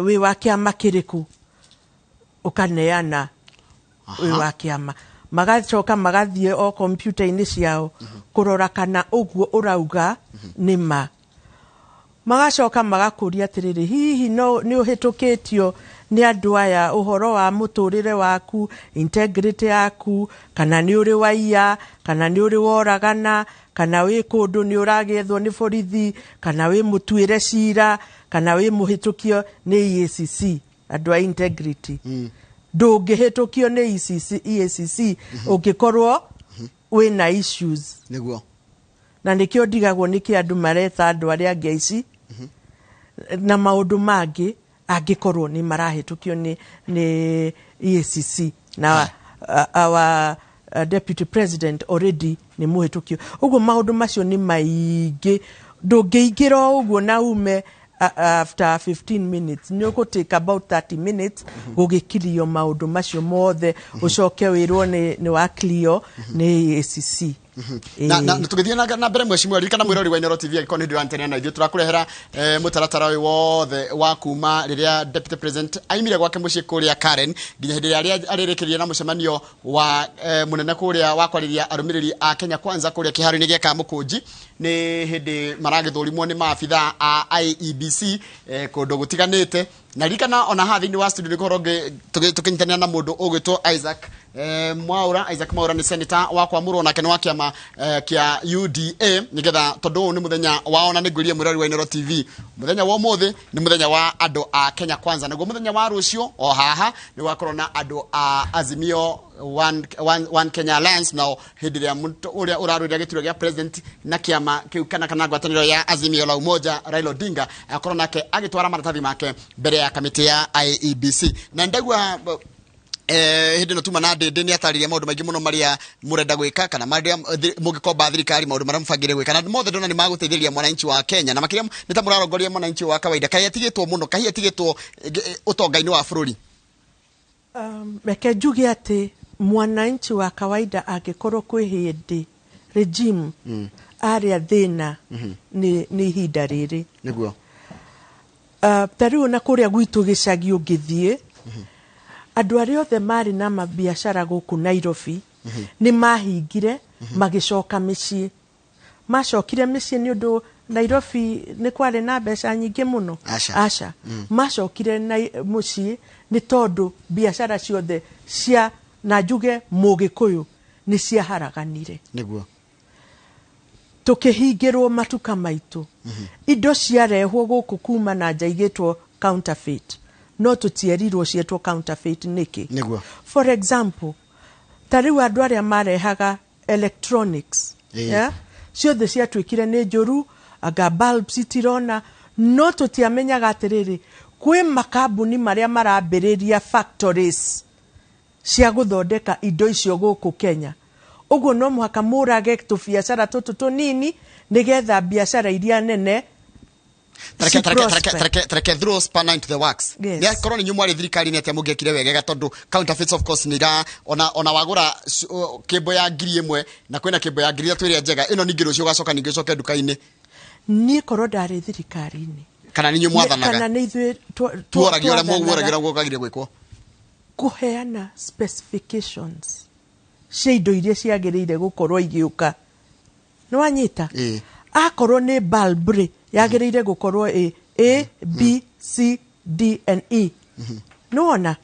wĩ wa kĩama kĩrĩkũ ũkaneana wĩ wa kĩama magacoka magathiĩ o computer-inĩ ciao kũrora kana ũguo ũrauga nĩ ma magacoka magakũria atĩrĩrĩ hihi no nĩ ũhĩtũkĩtio nĩ andũ aya ũhoro wa mũtũrĩre waku integrity yaku kana nĩ ũrĩ waiya kana nĩ ũrĩ woragana kana wĩ kũndũ nĩ ũragethwo nĩ borithi kana wĩ mũtuĩre cira kana wĩ mũhĩtũkio nĩ Iebc andũ a integrity ndũngĩhĩtũkio nĩ Iebc ũngĩkorwo wĩna issues niguo na nĩkĩo ndigagwo nĩkĩ andũ mareta andũ arĩa angĩ aici na maũndũ mangĩ angĩkorwo nĩ marahĩtũkio nĩ Iebc na our Deputy President already nĩ mũhĩtũkio ũguo maũndũ macio nĩ maingĩ ndũngĩingĩra ũguo na ume after 15 minutes nĩ ũgũtake about 30 minutes gũgĩkirio maũndũ macio mothe ũcoke wĩrwo nĩ wa clear nĩ Iebc na tugithie na mbere mheshimiwa rikana mwirori wa Inoro TV agĩkorwo nĩ ndĩ antene na ithuĩ tũrakũrehera mũtaratara ũyũ wothe wa kuma rĩrĩa Deputy President aimire gwake mũciĩ kũrĩa Karen nginya hĩndĩ ĩrĩa arĩrĩkĩrĩria na mũcemanio wa mũnene kũrĩa wa kwarĩria arũmĩrĩri a Kenya Kwanza kũrĩa kĩharo-inĩ gĩa Kamũkũnji nĩ hĩndĩ maragĩthũrimwo nĩ maabitha a Iebc kũndũ gũtiganĩte na rikana ona hathi-inĩ wa studio nĩgũkorwo tũkĩnyitanĩra na mũndũ ũgwĩtwo Isaac Mwaura nĩ senator wa kwamũrwo nake nĩ wa kĩama kĩa UDA nĩgetha tondũ ũyũ nĩ mũthenya wao na nĩngwĩrie mwĩrori wa Inoro TV mũthenya wa ũmũthĩ nĩ mũthenya wa andũ a Kenya Kwanza naguo mũthenya wa rũciũ o haha nĩ gwakorwo na andũ a Azimio One Kenya Alliance nao hĩndĩ ĩrĩa ũrĩa ũrarũĩrĩra gĩturwa gĩa president na kĩama kĩu kana ngwatanĩro ya Azimio la Umoja Raila Odinga akorwo nake agĩtwara maratathi make mbere ya kamĩtĩ ya Iebc na ndagwa hĩndĩ ĩno tuma na ndĩndĩ nĩ atarĩria maũndũ maingĩ mũno marĩa mũrenda gwĩka kana marĩa mũngĩkomba thirikari maũndũ marĩa mũbangĩre gwĩka na mothe ndona nĩ magũteithĩrĩria mwananchi wa Kenya na makĩria nĩ ta mũrarongoria mwananchi wa kawaida kaĩ atigĩtwo mũno kaĩ atigĩtwo ũtonga-inĩ wa bũrũri reke njuge atĩ mwananchi wa kawaida angĩkorwo kwĩ hĩndĩ regime arĩa thĩna nĩ ihinda rĩrĩ nĩguo ta rĩu na kũrĩa gwitũ gĩcagi ũngĩthiĩ andũ arĩa othe marĩ na mabiacara gũkũ Nairobi nĩ mahingire magĩcoka mĩciĩ macokire mĩciĩ nĩ ũndũ Nairobi nĩ kwarĩ na mbeca nyingĩ mũno aca macokire mũciĩ nĩ tondũ biacara ciothe cia na njuge Mũgĩkũyũ nĩ ciaharaganire nĩguo tukĩhingĩrwo matuka maitũ indo ciarehwo gũkũ kuma na nja igĩtwo counterfeit no tũtierirwo cietwo counterfeit nĩkĩ nĩguo for example ta rĩu andũ arĩa marehaga electronics ciothe ciatuĩkire nĩ njũru anga bulbs itirona no tũtiamenyaga atĩrĩrĩ kwĩ makambuni marĩa marambĩrĩria factories cia gũthondeka indo icio gũkũ Kenya ũguo no mũhaka mũrage tũbiacara tũtũ tũnini nĩgetha biacara iria nene Treke throw spanner into the works. Nĩ korwo nĩ nyumu arĩ thirikari nĩ atĩa mũngĩekire wegega tondũ counterfeits of course nĩ ona wagũra kĩmbo ya 1,000 na kwĩna kĩmbo ya 3,000 ĩrĩa njega ĩno ningĩ rũciũ ũgacoka ningĩ ũcoke nduka-inĩ niĩ korwo ndarĩ thirikari-inĩ kana nĩ mwathanaga kana nĩ ithuĩ tuoragia ũrĩa mũguoragĩra gwĩkagire gwĩkwo kũheana specifications cia indo iria ciagĩrĩire gũkorwo igĩũka nĩ wanyita akorwo nĩ bulb yagĩrĩire gũkorwo A, B, C, D and E. Nĩwona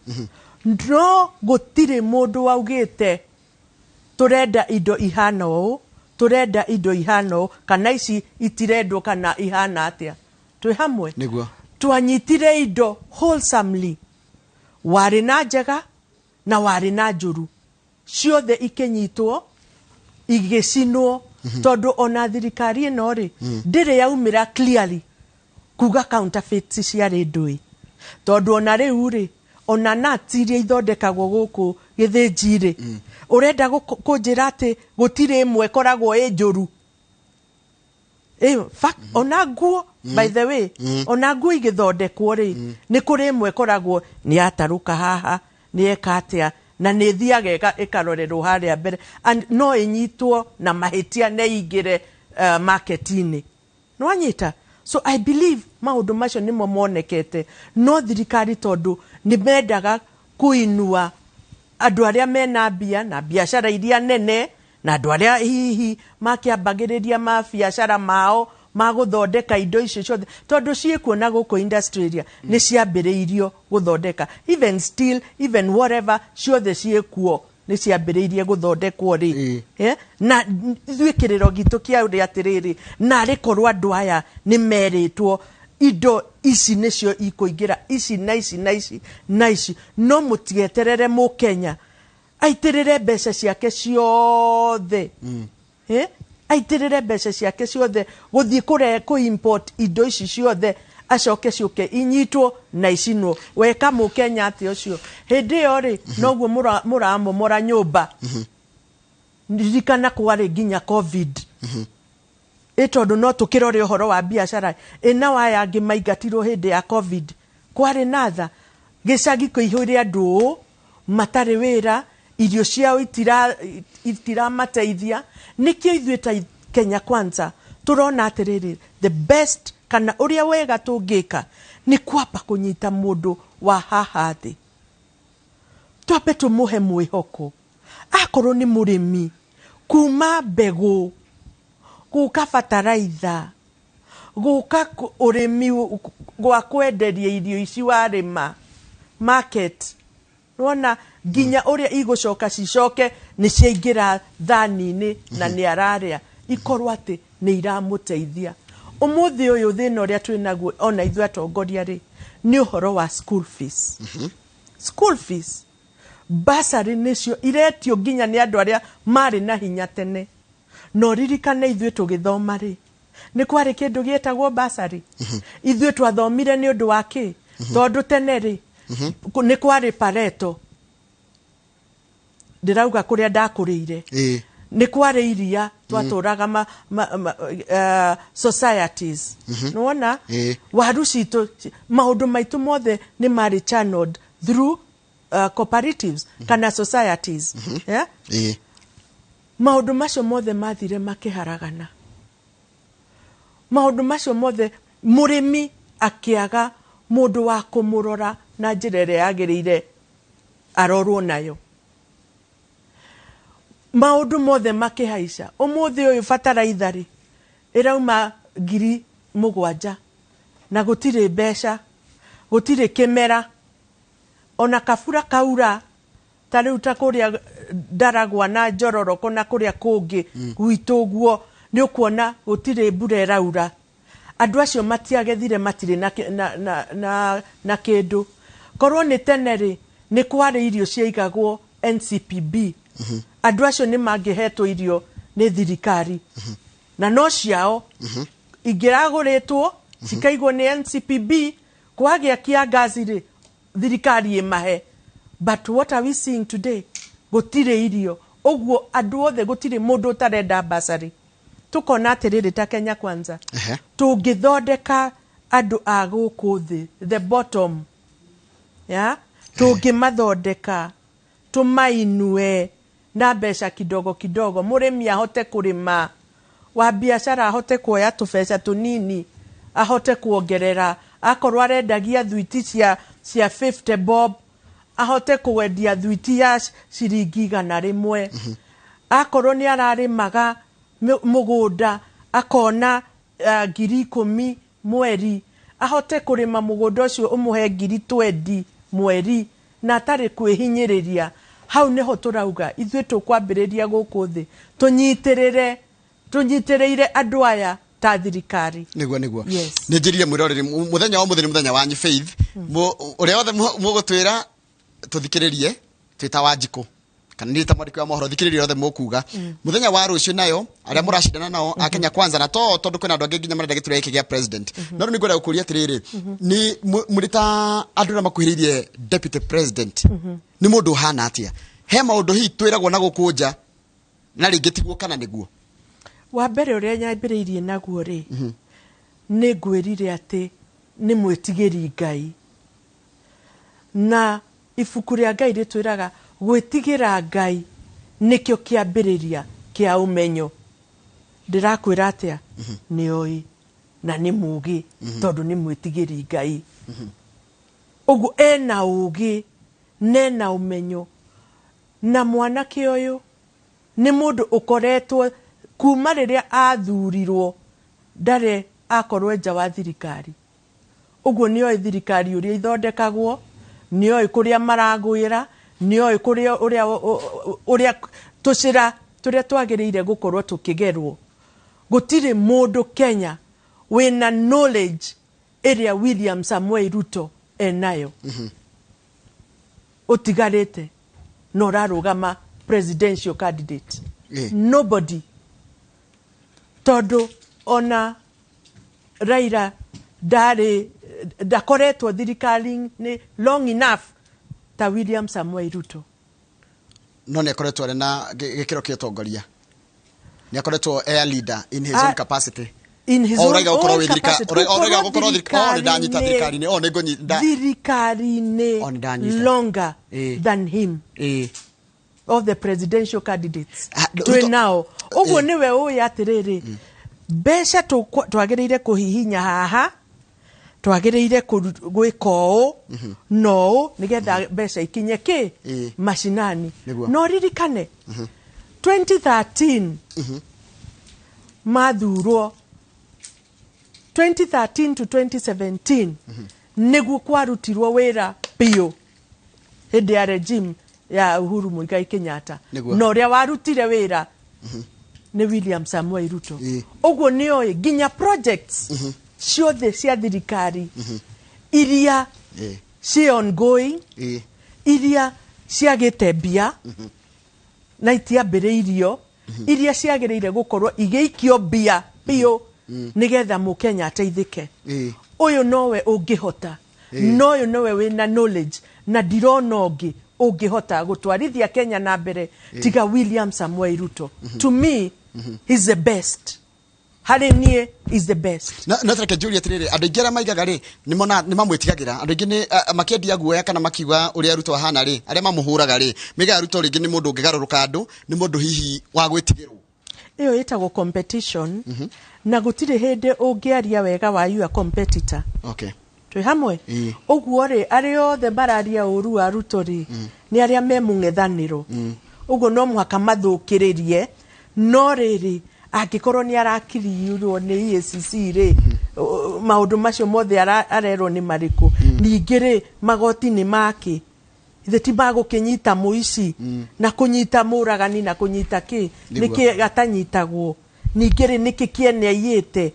no gutire mundu waugite turenda indo ihana ũũ, turenda indo ihana ũũ, kana ici itirendwo kana ihana atia. Twi hamwe niguo twanyitire indo wholesomely, wari na njega na wari na njuru, ciothe ikinyitwo igicinwo tondu ona thirikari ino ri ndire yaumira clearly kuga counterfeits ciari ndui, tondu ona riu ri ona nati iria ithondekagwo guku Githinji ri urenda kunjira ati gutire imwe koragwo i njuru. Fact ona nguo by the way ona nguo igithondekwo ri ni kuri imwe koragwo ni ataruka haha ni eka atia na ni thiaga ikarorerwo haria mbere, and no inyitwo na mahitia na igire market-ini no anyita. So I believe maundu macio nimo monekete, no thirikari tondu ni mendaga kuinua andu aria mena mbia na biashara iria nene na andu aria hihi makiambagiriria ma biashara mao maguthondeka indo icio ciothe, tondu ciekuona guku industry iria ni ciambiriirio guthondeka, even steel, even whatever, ciothe ciekuo ni ciambiriirie guthondekwo ri na thwikiriro gitu kia uri atiriri na rikorwa andu aya ni meritwo indo ici nicio ikuingira ici na ici na ici na ici, no mutieterere Mukenya aitirire mbeca ciake ciothe aitirire mbeca ciake ciothe guthii ku import indo ici ciothe acoke ciuke inyitwo na icinwo. Weka Mukenya ati ucio hindi yo ri noguo muramomora nyumba ndirikana kwari nginya covid tondu no tukirore uhoro wa biashara ina waya ngi maingatirwo hindi ya covid kwari natha gicagi kuihuri andu matari wira irio ciao itira mateithia. Nikio ithuĩ ta Kenya Kwanza turona atiriri the best kana uria wega tungika ni kwamba kunyita mundu wa haha thi, twabe tumuhe mwihoko akorwo ni murimi kuma mbegu guka fertilizer guka urimi gwa kwenderia irio ici warima market, wona ginya uria igucoka cicoke ni ciingira thani-ini na ni araria ikorwa ati ni iramuteithia. Umuthi uyu thina uria twinaguo ona ithu atongoria ri ni uhoro wa school fees. School fees basari nicio iretio ginya ni andu aria mari na hinya tene, no ririkane ithuĩ tugithoma ri ni kwari kindu gietagwo basari. Ithuĩ twathomire ni undu wa ki tondu tene ri ni kwari Pareto ndirauga kuria ndakuriire ni kwari iria twaturaga societies nona waru citu maundu maitu mothe ni mari channeled through cooperatives kana societies. Maundu macio mothe mathire makiharagana, maundu macio mothe murimi akiaga mundu wa kumurora na njira iria yagiriire arorwo nayo, maundu mothe makihaica. Umuthi uyu fertilizer ri irauma 7,000 na gutire mbeca, gutire kimera ona kabura kaura tariu ta kuria Ndaragwa na Njororoko na kuria kungi gwitu guo ni ukuona gutire mbura iraura. Andu acio matiagethire matire na kindu korwo ni tene ri ni kwari irio ciaigagwo NCPB. Andu acio ni mangihetwo irio ni thirikari na no ciao ingiraguritwo cikaigwo ni NCPB kwagia kia ngazi ri thirikari imahe. But what are we seeing today? Gutire irio oguo andu othe gutire mundu utarenda basari. Tukona atiriri ta Kenya Kwanza tungithondeka andu a guku thi the bottom tungimathondeka tumainue na mbeca kidogo kidogo, murimi ahote kurima, wa biashara ahote kuoya tubeca tunini ahote kuongerera, akorwo arendagia thwiti cia 50 bob ahote kuwendia thwiti ya ciringi 100. Akorwo ni ararimaga mugunda akona 10,000 mweri ahote kurima mugunda ucio umuhe 20,000 mweri na atarĩ kwĩhinyĩrĩria hau niho turauga ithuĩ tũkwambĩrĩria gũkũ thĩ tũnyitĩrĩire andũ aya ta thirikari niguo nĩnjĩrire mwĩroreri muthenya wa mũthenya muthenya wanyu Faith ũrĩa othe mũgũtwĩra tuthikĩrĩrie twĩta Wanjikũ kana nĩ ta mwandĩki wa mohoro thikĩrĩrie othe mũkuga muthenya wa rũciũ nayo arĩa mũracindana nao a Kenya Kwanza na tondũ kwĩna andũ angĩ nginya marenda gĩturwa gĩkĩ gĩa president no nĩ ngwenda gũkũria atĩrĩrĩ nĩ mũrĩ ta andũ na makuhĩrĩirie deputy president nĩ mũndũ hana atĩa he maũndũ hihi twĩragwo na gũkũnja na rĩngĩ tiguo kana nĩguo wa mbere ũrĩa nyambĩrĩirie naguo rĩ nĩ ngwĩrire atĩ nĩ mwĩtigĩri Ngai na ibuku rĩa Ngai rĩtwĩraga gwĩtigĩra Ngai nĩkĩo kĩambĩrĩria kĩa ũmenyo ndĩrakwĩra atĩa nĩ oĩ na nĩ mũũgĩ tondũ nĩ mwĩtigĩri Ngai ũguo ena ũũgĩ nena ũmenyo na mwanake ũyũ nĩ mũndũ ũkoretwo kuma rĩrĩa athurirwo ndarĩ akorwo nja wa thirikari ũguo nĩ oĩ thirikari ũrĩa ithondekagwo nĩ oĩ kũrĩa maragwĩra nĩ oĩ kũrĩa ũrĩa tũcĩra tũrĩa twagĩrĩire gũkorwo tũkĩgerwo gũtirĩ mũndũ Kenya wĩna knowledge ĩrĩa William Samuel Ruto enayo ũtigarĩte no rarũgama presidential candidate nobody tondũ ona Raila ndakoretwo thirikari long enough ta William Samuel Ruto no nĩ akoretwo arĩ na gĩkĩro kĩa ũtongoria nĩ akoretwo air leader in his own capacity in his own capacity thirikari-inĩ longer than him of the presidential candidates twĩ nao ũguo nĩwe ũĩ atĩrĩrĩ mbeca twagĩrĩire kũhihinya haha twagĩrĩire gwĩka ũũ no nĩgetha mbeca ikinye kĩ mashinani no ririkane 2013 mathurwo 2013 to 2017 nĩguo kwarutirwo wĩra biũ hĩndĩ ya regime ya Uhuru Muigai Kenyatta no ũrĩa warutire wĩra nĩ William Samuel Ruto ũguo nĩ oĩ nginya projects ciothe cia thirikari iria ci ongoing iria ciagĩte mbia na itiambĩrĩirio iria ciagĩrĩire gũkorwo igĩikio mbia biũ nĩgetha mũkenya ateithĩke ũyũ nowe ũngĩhota no ũyũ nowe wĩna knowledge na ndirona ũngĩ ũngĩhota gũtwarithia Kenya na mbere tiga William Samuel Ruto to me he's the best harĩ niĩ is the best no tareke Julia atĩrĩrĩ andũ aingĩ arĩa maigaga rĩ nĩ mamwĩtigagĩra andũ aingĩ nĩ makĩendia guoya kana makiuga ũrĩa Ruto ahana rĩ arĩa mamũhũraga rĩ mĩgaga Ruto rĩngĩ nĩ mũndũ ũngĩgarũrũka andũ nĩ mũndũ hihi wa gwĩtigĩrwo ĩyo ĩtagwo competition na gũtirĩ hĩndĩ ũngĩaria wega wa your competitor twĩ hamwe ũguo rĩ arĩa othe mararia ũru wa Ruto rĩ nĩ arĩa me mũng'ethanĩro ũguo no mũhaka mathũkĩrĩrie no rĩrĩ angĩkorwo nĩ arakiriyirwo nĩ Iebc rĩ maũndũ macio mothe arerwo nĩ marĩkũ ningĩ rĩ magoti nĩ make ithe ti magũkĩnyita mũici na kũnyita mũragani na kũnyita kĩ nĩkĩ gatanyitagwo ningĩ rĩ nĩkĩ kĩeneaiyĩte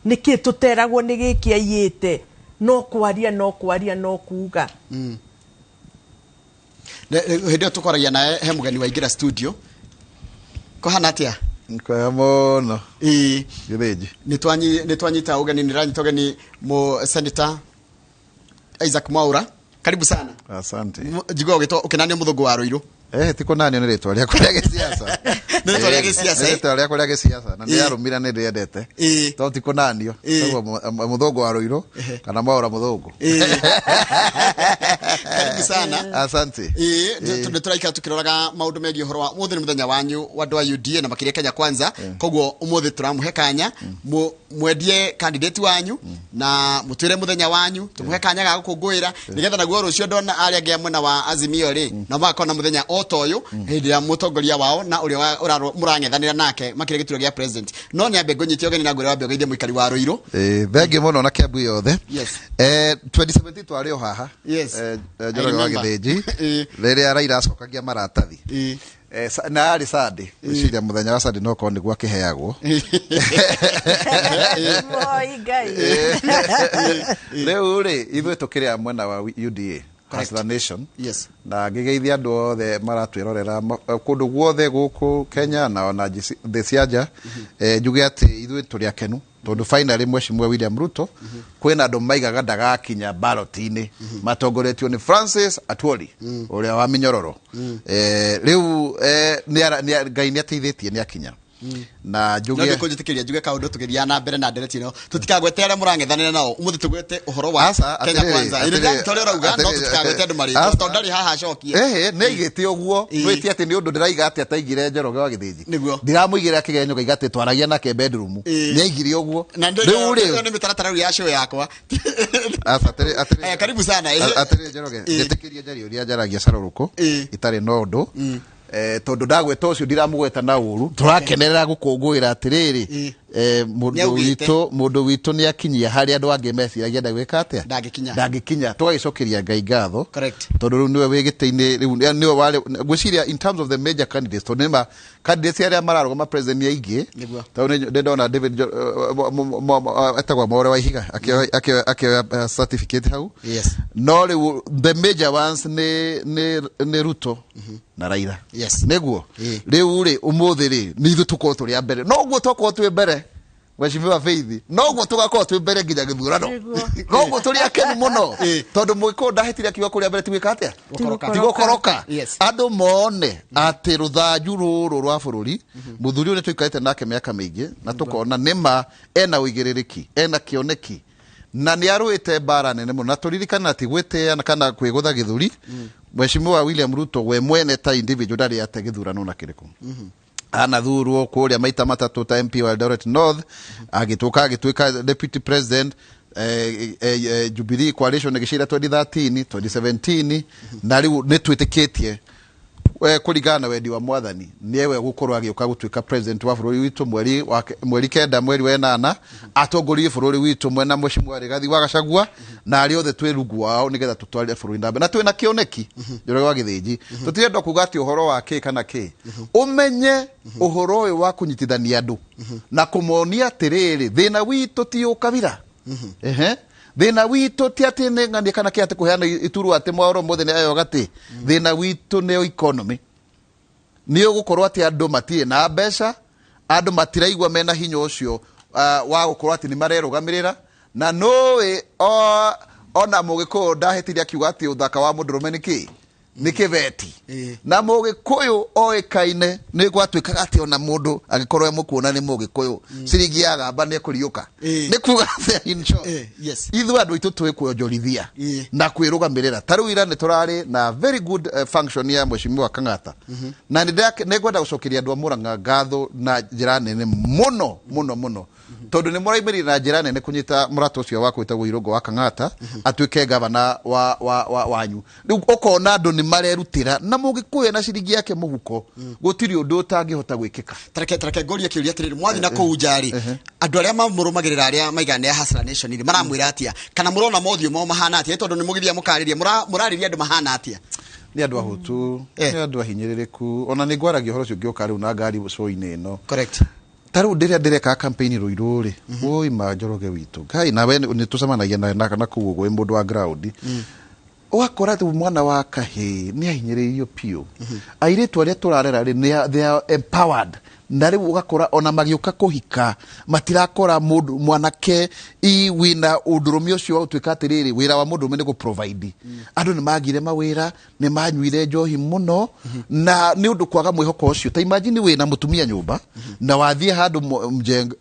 nĩkĩ tũteragwo nĩ gĩkĩ aiyĩte no kwaria no kuga hĩndĩ ĩyo tũkwaragia naye he mũgeni waingĩra studio kũhana atĩa kwega mũno gĩthĩnji nĩ twanyita ũgeni nĩ ranyita ũgeni Senator Isaac Mwaura karibu sana asante njigua ũkĩnania mũthũngũ wa Rũirũ tikunanio nĩ rĩtwa rĩakwa rĩa gĩsiasa nĩ rĩtwa rĩa gĩsiasa rĩtwa rĩakwa rĩa gĩsiasa na nĩarũmĩra nĩ ndĩendete to tikunanio mũthũngũ wa Rũirũ kana Mwaura mũthũngũ karibu sana asante nĩ tũraikara tũkĩroraga maũndũ megiĩ ũhoro wa mũthĩ nĩ mũthenya wanyu wa andũ a UDA na makĩria Kenya Kwanza koguo ũmũthĩ tũramũhe kanya mwendie candidate wanyu na mũtwĩre mũthenya wanyu tũmũhe kanya ga gũkũngũĩra nĩgetha naguo rũciũ ndona arĩa angĩ mwena wa Azimio rĩ na makona mũthenya otoyo hĩndĩ ya mũtongoria wao na ũrĩa mũrang'ethanĩra nake makĩria gĩturwa gĩa president no nĩ ambe ngũnyitie ũgeni na ngwĩra wambe ũgeithie mũikari wa Rũirũ thengi mũno na Kiambu yothe 2017 twarĩ o haha Njoroge wa Gĩthĩnji rĩrĩa Raila acokagia maratathi na arĩ Sunday ciria muthenya wa Sunday no ko nĩguo akĩheagwo rĩu rĩ ithuĩ tũkĩrĩ mwena wa UDA Hustler Nation na ngĩgeithia andũ othe maratwĩrorera kũndũ guothe gũkũ Kenya na ona thĩ cia nja njuge atĩ ithuĩ tũrĩ akenu tondu finally Mheshimiwa William Ruto kwĩna andũ maigaga ndagakinya ballot-inĩ matongoretio ni Francis Atwoli ũrĩa wa Minyororo rĩu Ngai nĩ ateithĩtie nĩ akinya na njuge no kũnjĩtĩkĩria njuge kaũndũ tũgeria na mbere na ndereti no tutikagwete arĩa mũrang'ethanĩra nao umuthi tugwete ũhoro wa Kenya kwanza ĩrĩa tũrĩa rauga no tutikagwete andũ marĩ tondũ ndarĩ haha acokie nĩ igĩte ũguo twĩtie atĩ nĩ ũndũ ndĩraiga atĩ ataigire Njoroge wa Gĩthĩnji ndiramũigĩra kĩgenyo gaiga atĩ twaragia nake bedroom nĩ aigire ũguo rĩu rĩ nĩ mĩtaratara ya show yakwa karibu sana atĩrĩ Njoroge njĩtĩkĩrie njario ũrĩa njaragia carũrũkũ itarĩ na ũndũ tondu ndagweta ucio ndiramugweta na uru turakenerera gukungwira atiriri mundu witu ni akinyia hari andu angi meciragia ndagwika atia ndagikinya tugagicokeria Ngai ngatho tondu riu niwe wigite-ini riu niwe wale gwiciria in terms of the major candidates tondu nima candidates aria mararugama president ni aingi tondu ni ndona David etagwa More wa Ihiga akioya certificate hau no riu the major ones ni Ruto na Raila neguo riu ri umuthi ri ni ithu tuko turi a mbere no guo toko twi mbere Mheshimiwa Faith no guo tugako twi mbere nginya githurano no guo turi akeni muno tondu mwiko ndahetiria kiwa kuri a mbere tigwika atia tigokoroka andu mone ati ruthanju ruru rwa bururi muthuri ni tuikarite nake miaka mingi na tukona nima ena uigiririki ena kioneki na ni arwite bara nene muno na turirikana ati gwite kana kwigutha githuri Mheshimiwa William Ruto we mwene ta individual ndari ate githurano na kiriku anathurwo kuria maita matatu ta MP wa Eldoret North agituka deputy president Jubilee coalition igicira 2013 2017 na riu nitwitikitie kurigana wendi wa mwathani niewe gukorwa agiuka gutuika president wa bururi witu mweri kenda mweri wa 8 atongorie bururi witu mwena Mheshimiwa Rigathi wa Gachagua na ari othe twi rungu wao nigetha tutwarire bururi ndambe na twina kioneki Njoroge wa Gĩthĩnji tutirenda kuga ati uhoro wa ki kana ki umenye uhoro uyu wa kunyitithania andu na kumonia atiriri thina witu ti ukabira thina witu ti ati ni ng'ania kana ki ati kuheana ituru ati mwaoro mothe ni ayo gati thina witu ni economy ni ugukorwo ati andu matie na mbeca andu matiraigwa mena hinya ucio wa gukorwo ati ni marerugamirira na noe ona mugikuyu ndahetiria kiuga ati uthaka wa mundurume ni kiveti na mugikuyu oikaine ni gwatuikaga ati ona mundu agikorwo mukuona ni mugikuyu ciringi ya gamba ni kuriuka ni kuga in short ithu andu itu twikuonjorithia na kwirugamirira taruira ni turari na very good function ya Mheshimiwa Kang'ata na ni gwenda gucokeria andu amuranga ngatho na njira nene muno tondu ni muraimirira na njira nene kunyita murato ucio wa kwitagwo Irungu wa Kang'ata atuike gavana wanyu riu ukona andu ni marerutira na mugikuye na ciringi yake muhuko gutiri undu utangihota gwikika tareke ngoria kiuria atiriri mwathi na kuunjari andu aria mamurumagirira aria maigane Hustler Nation ri maramwira atia kana murona mothio mo mahana atia tondu ni mugithia mukariria murariria andu mahana atia ni andu ahutu ni andu ahinyiririku ona ni ngwaragia horo cio ngioka riu na ngari show-ini ino taru ndireka campaign ruiru ri oi ma Njoroge witu Ngai nawe ni tucemanagia na kuugwo mundu wa ground wakora tu mwana wa kahe ni ahinyiririo pio airitu aria turarera ri they are empowered na riu ugakora ona magiuka kuhika matirakora mundu mwanake wina undurume ucio utuika atiriri wira wa mundu ni go provide andu ni magire mawira ni manyuire njohi muno na ni undu kwaga mwihoko ucio ta imagine wina mutumia nyumba na wathie handu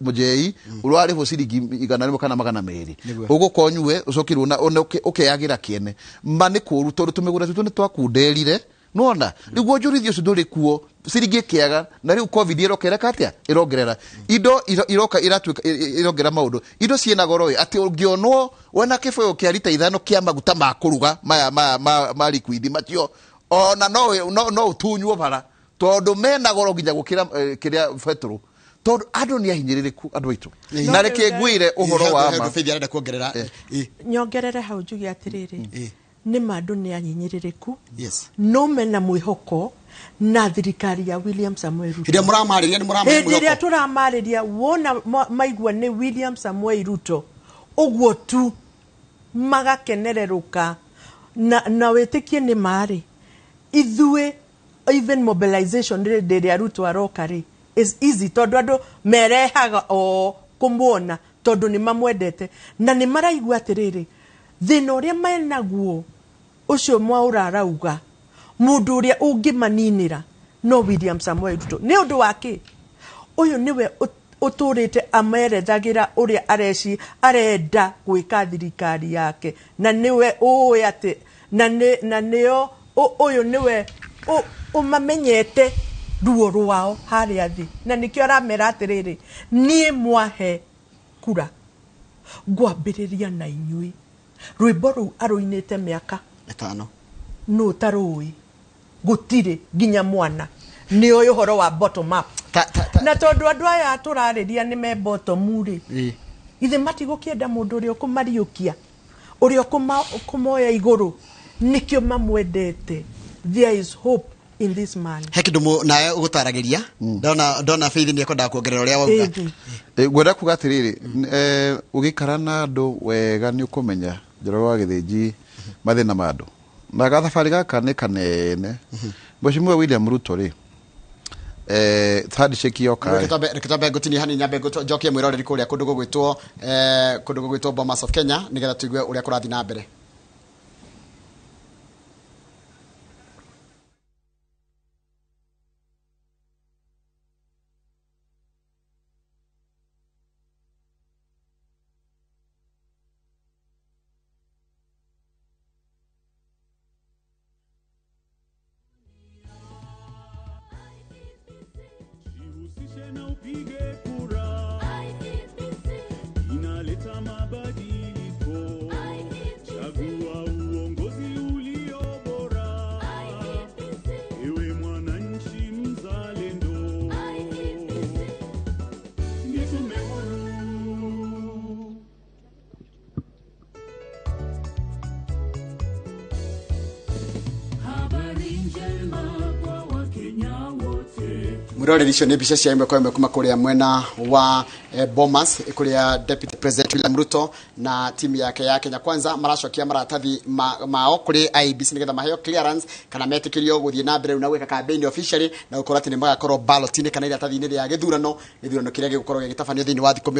mujei urwari ho ciringi 100 kana 200 ugukonywe ucokirwo na ukeyagira kiene mani kuru tondu tumigura tutu ni twakunderire nona niguo njurithio cio nduri kuo ciringi kiaga na riu covid irokereka atia irongerera indo iroka iratuika irongera maundu indo ciena goro ati ungionwo wena kifoyo kia lita 5 kia maguta ma kuruga ma liquid macio ona no utunywo bara tondu mena goro nginya gukira kiria petrol tondu andu ni ahinyiririku andu aitu na reke ngwire uhoro wa ma Faith arenda kuongerera nyongerere hau njugi atiriri nĩ mandũ nĩ anyinyĩrĩrĩku yes no mena mwĩhoko na thirikari ya William Samoei Ruto. Hĩndĩ mũramarĩria nĩ mũramarĩria hĩndĩ ĩrĩa tũramarĩria wona maigua nĩ William Samoei Ruto ũguo tu magakenererũka na wĩtĩkie nĩ marĩ ithuĩ even mobilization rĩrĩa Ruto aroka rĩ is easy tondũ andũ merehaga o kũmuona tondũ nĩ mamwendete na nĩ maraigua atĩrĩrĩ thĩna ũrĩa menaguo ũcio Mwaũra arauga mũndũ ũrĩa ũngĩmaninĩra no William Samoei Ruto nĩ ũndũ wake ũyũ nĩwe ũtũrĩte amerethagĩra ũrĩa arenda gwĩka thirikari yake na nĩwe ũĩ atĩ na nĩo ũyũ nĩwe ũmamenyete ruo rwao harĩa thĩ na nĩkĩo aramera atĩrĩrĩ niĩ mwahe kura ngwambĩrĩria na inyuĩ rwĩmbo rũu arũinĩte mĩaka 5 no tarũĩ gũtirĩ nginya mwana nĩ ũyũ ũhoro wa bottom up na tondũ andũ aya tũrarĩria nĩ me bottom rĩ ithe matigũkĩenda mũndũ ũrĩa ũkũmariũkia ũrĩa ũkũmoya igũrũ nĩkĩo mamwendete there is hope in this man. He kĩndũ nawe ũgũtaragĩria ndona Faith nĩ ekwendaga kuongerera ũrĩa wauga ngwenda kuga atĩrĩrĩ ũgĩikara na andũ wega nĩ ũkũmenya Njoroge wa Gĩthĩnji mathĩna ma andũ na gathabarĩ gaka nĩ kanene Mheshimiwa William Ruto rĩ handshake yoka reke ngũtinie hanini nyambe njokie mwĩroreri kũrĩa kũndũ gũgwĩtwo Bomas of Kenya nĩgetha tũigue ũrĩa kũrathiĩ na mbere. Mwĩroreri icio nĩ mbica cia imwe kwa imwe kuma kũrĩa mwena wa Bomas kũrĩa Deputy President William Ruto na timu yake ya Kenya Kwanza maracokia maratathi mao kũrĩ Iebc nĩgetha maheo clearance kana metĩkĩrio gũthiĩ na mbere na gwĩka campaign officially na gũkorwo atĩ nĩ magakorwo ballot-inĩ kana iratathi-inĩ rĩa gĩthurano kĩrĩa gĩgũkorwo gĩgĩtabanio thĩinĩ wa thikũ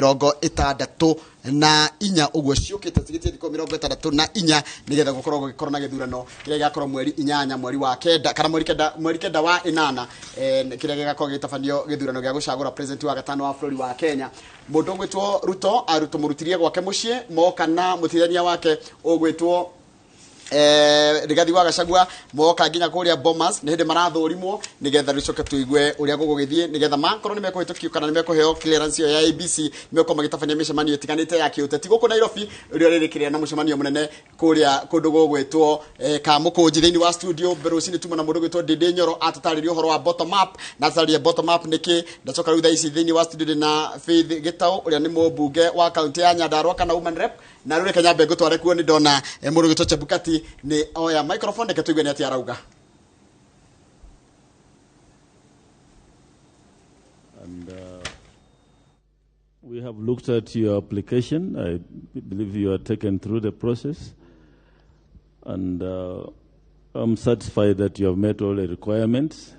64 ũguo ciũkĩte tigĩtie thikũ 64 nĩgetha gũkorwo na gĩthurano kĩrĩa gĩgakorwo mweri 8 mweri wa kenda kana mweri kenda wa 8 kĩrĩa gĩgakorwo gĩtabanio gĩthurano gĩa gũcagũra president wa gatano wa bũrũri wa Kenya. Mũndũ ũgwĩtwo Ruto mũrutirie gwake mũciĩ moka na mũtirania wake ũgwĩtwo Rigathi wa Gachagua moka nginya kũrĩa Bomas nĩ hĩndĩ marathũrimwo nĩgetha rĩcoke tũigue ũrĩa gũgũgĩthiĩ nĩgetha makorwo nĩ mekũhĩtũkio kana nĩ mekũheo clearance ya Iebc mekũma gĩtabania mĩcemanio ĩtiganĩte ya kĩũteti gũkũ Nairobi ũrĩa rĩrĩkĩrĩa na mũcemanio mũnene kũrĩa kũndũ gũgwĩtwo Kamũkũnji thĩinĩ wa studio Berucini tuma na mũndũ gwĩtwo Ndĩndĩ Nyoro atũtarĩria ũhoro wa bottom up na atũtarĩria bottom up nĩkĩ ndacoka rĩu thaa ici thĩinĩ wa studio na Faith Gĩtaũ ũrĩa nĩ mũmbunge wa kaunti ya Nyandarua kana woman rep na rĩu reke nyambe ngũtware kuo nĩ ndona mũndũ gwĩtwo Chebukati ni oya microphone reke tuigue nĩ atĩa arauga. And we have looked at your application. I believe you are taken through the process, and I'm satisfied that you have met all the requirements.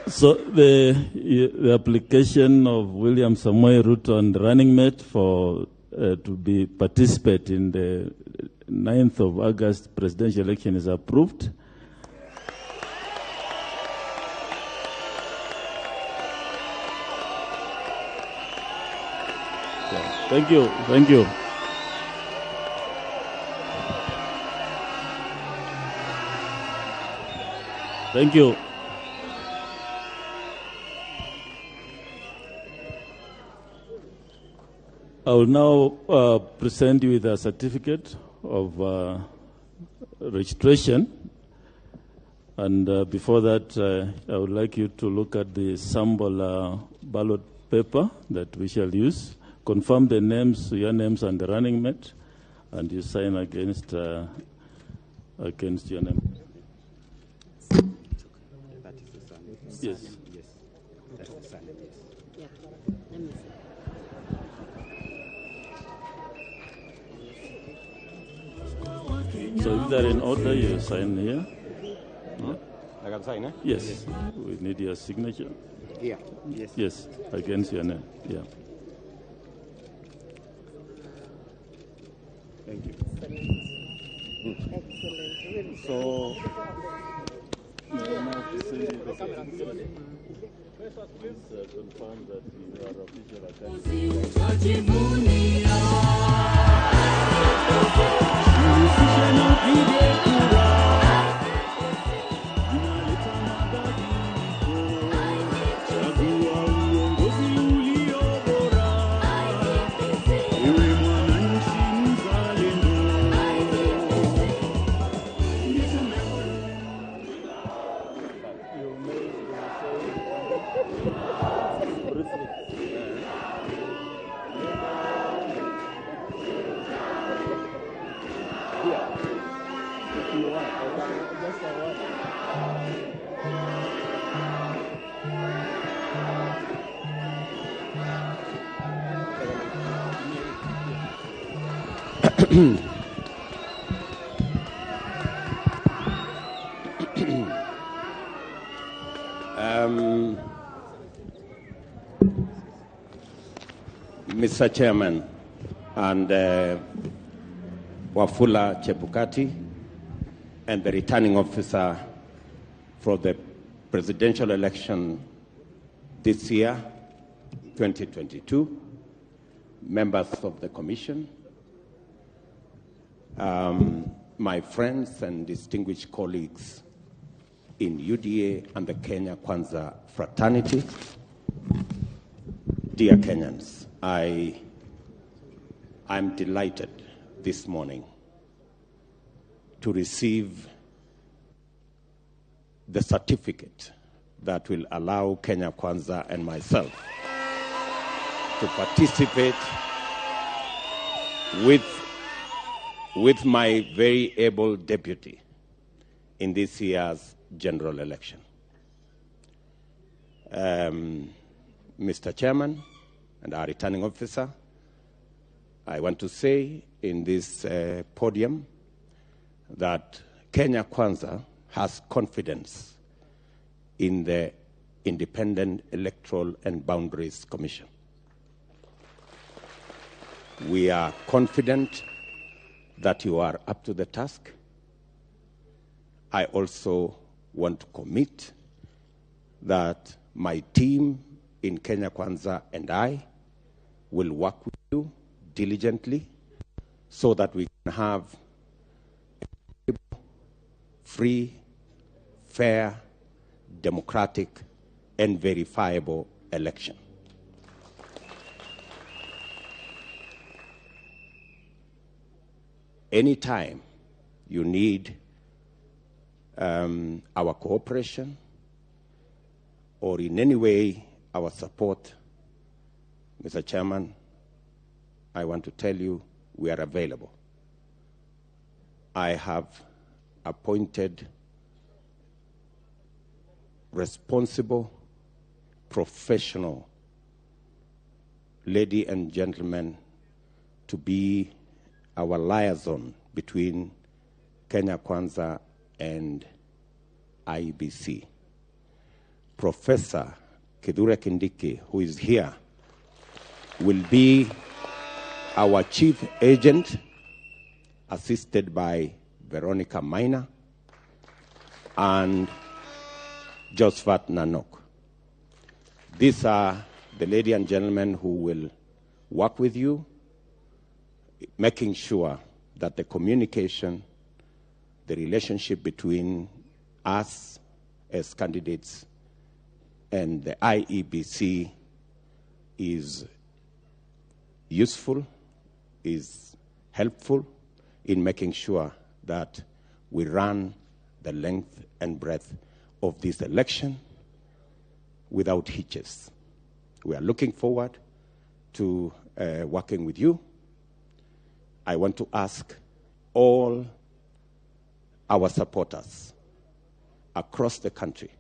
So the application of William Samoei Ruto and running mate for to be participate in the 9th of August presidential election is approved. Thank you. Thank you. Thank you. I will now present you with a certificate of registration. And before that, I would like you to look at the sample ballot paper that we shall use. Confirm the names, your names and the running mate, and you sign against your name. Yes. That's the sign, yes. So if they're in order, you sign here. Huh? I can sign, eh? Yes. We need your signature. Here? Yes. Yes, against your name. Yeah. Thank you. Excellent. So, may I now see the certificate? Please confirm that you are official Mr. Chairman and Wafula Chebukati and the returning officer for the presidential election this year, 2022, members of the commission, my friends and distinguished colleagues in UDA and the Kenya Kwanza fraternity, dear Kenyans, I'm delighted this morning to receive the certificate that will allow Kenya Kwanza and myself to participate with my very able deputy in this year's general election. Mr. Chairman and our returning officer, I want to say in this podium that Kenya Kwanza has confidence in the Independent Electoral and Boundaries Commission. We are confident that you are up to the task. I also want to commit that my team in Kenya Kwanza and I will work with you diligently so that we can have a free, fair, democratic, and verifiable election. Anytime you need our cooperation or in any way our support, Mr. Chairman, I want to tell you we are available. I have appointed responsible, professional lady and gentlemen to be our liaison between Kenya Kwanza and Iebc. Professor Kithure Kindiki, who is here, will be our chief agent, assisted by Veronica Maina and Josephat Nanok. These are the ladies and gentlemen who will work with you, making sure that the communication, the relationship between us as candidates and the Iebc is useful, is helpful in making sure that we run the length and breadth of this election without hitches. We are looking forward to working with you. I want to ask all our supporters across the country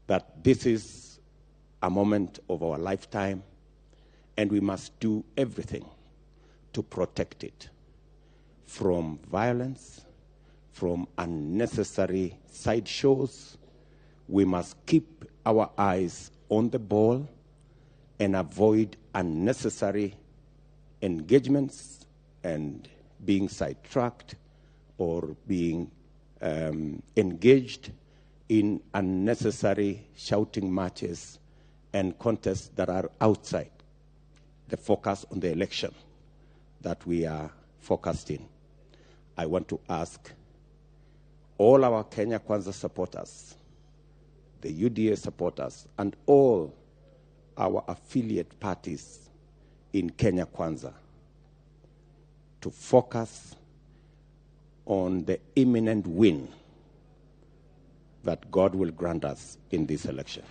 that this is a moment of our lifetime, and we must do everything to protect it from violence, from unnecessary sideshows. We must keep our eyes on the ball and avoid unnecessary engagements and being sidetracked or being engaged in unnecessary shouting matches and contests that are outside the focus on the election that we are focused in. I want to ask all our Kenya Kwanza supporters, the UDA supporters, and all our affiliate parties in Kenya Kwanza to focus on the imminent win that God will grant us in this election.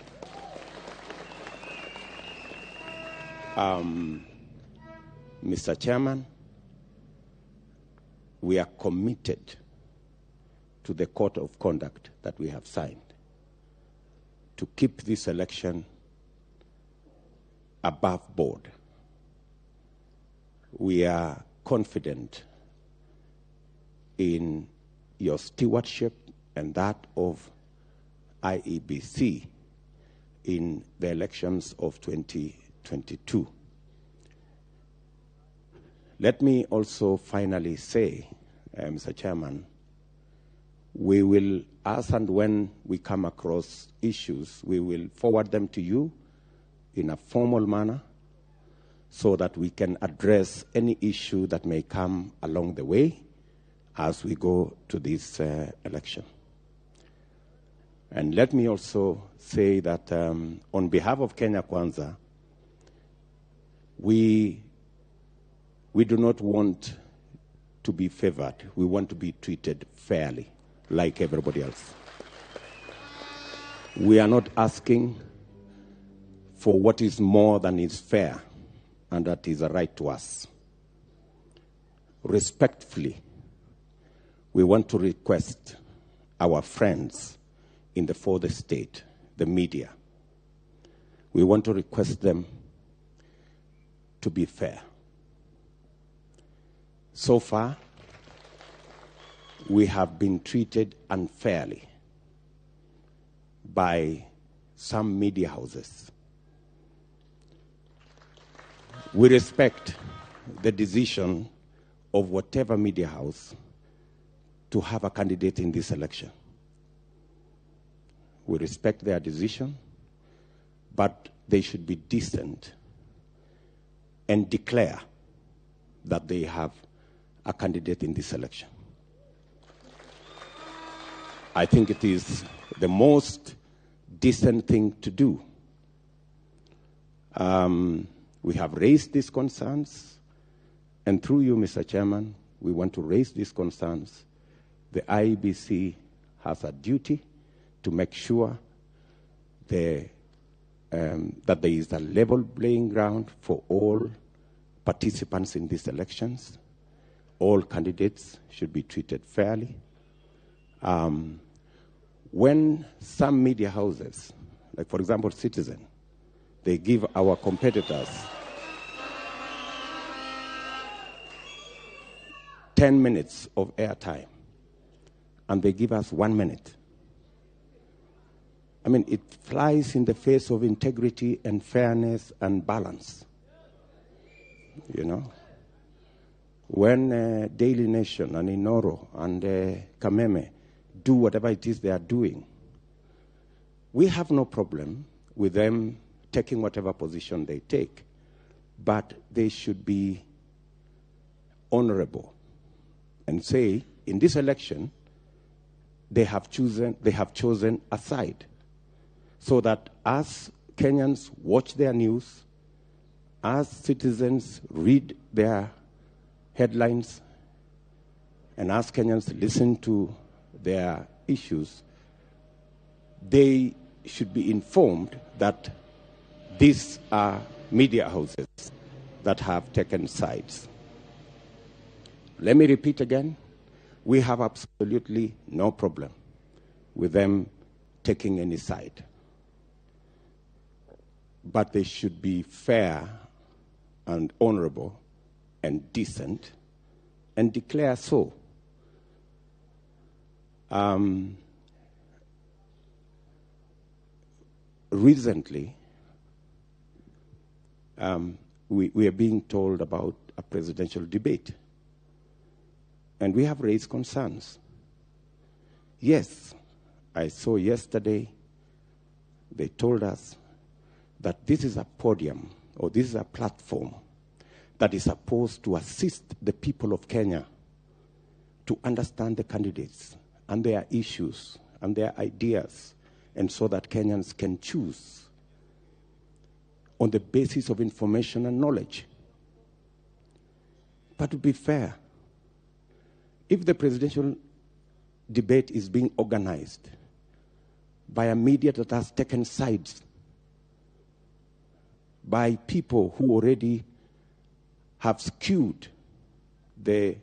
Mr. Chairman, we are committed to the code of conduct that we have signed to keep this election above board. We are confident in your stewardship and that of Iebc in the elections of 2022. Let me also finally say, Mr. Chairman, we will, as and when we come across issues, we will forward them to you in a formal manner so that we can address any issue that may come along the way as we go to this election. And let me also say that on behalf of Kenya Kwanza, we do not want to be favored. We want to be treated fairly, like everybody else. We are not asking for what is more than is fair and that is a right to us. Respectfully, we want to request our friends in the fourth estate, the media, we want to request them to be fair. So far, we have been treated unfairly by some media houses. We respect the decision of whatever media house to have a candidate in this election. We respect their decision, but they should be decent and declare that they have a candidate in this election. I think it is the most decent thing to do. We have raised these concerns, and through you, Mr. Chairman, we want to raise these concerns. The Iebc has a duty to make sure that there is a level playing ground for all participants in these elections. All candidates should be treated fairly. When some media houses, like for example Citizen, they give our competitors 10 minutes of airtime, and they give us 1 minute. I mean, it flies in the face of integrity and fairness and balance. You know? When Daily Nation and Inoro and Kameme do whatever it is they are doing, we have no problem with them taking whatever position they take, but they should be honorable and say, in this election, they have chosen a side, so that as Kenyans watch their news, as citizens read their headlines, and as Kenyans listen to their issues, they should be informed that these are media houses that have taken sides. Let me repeat again. We have absolutely no problem with them taking any side. But they should be fair and honorable and decent and declare so. Recently, we are being told about a presidential debate. And we have raised concerns. Yes, I saw yesterday, they told us that this is a podium, or this is a platform that is supposed to assist the people of Kenya to understand the candidates and their issues and their ideas, and so that Kenyans can choose on the basis of information and knowledge. But to be fair, if the presidential debate is being organized by a media that has taken sides, by people who already have skewed the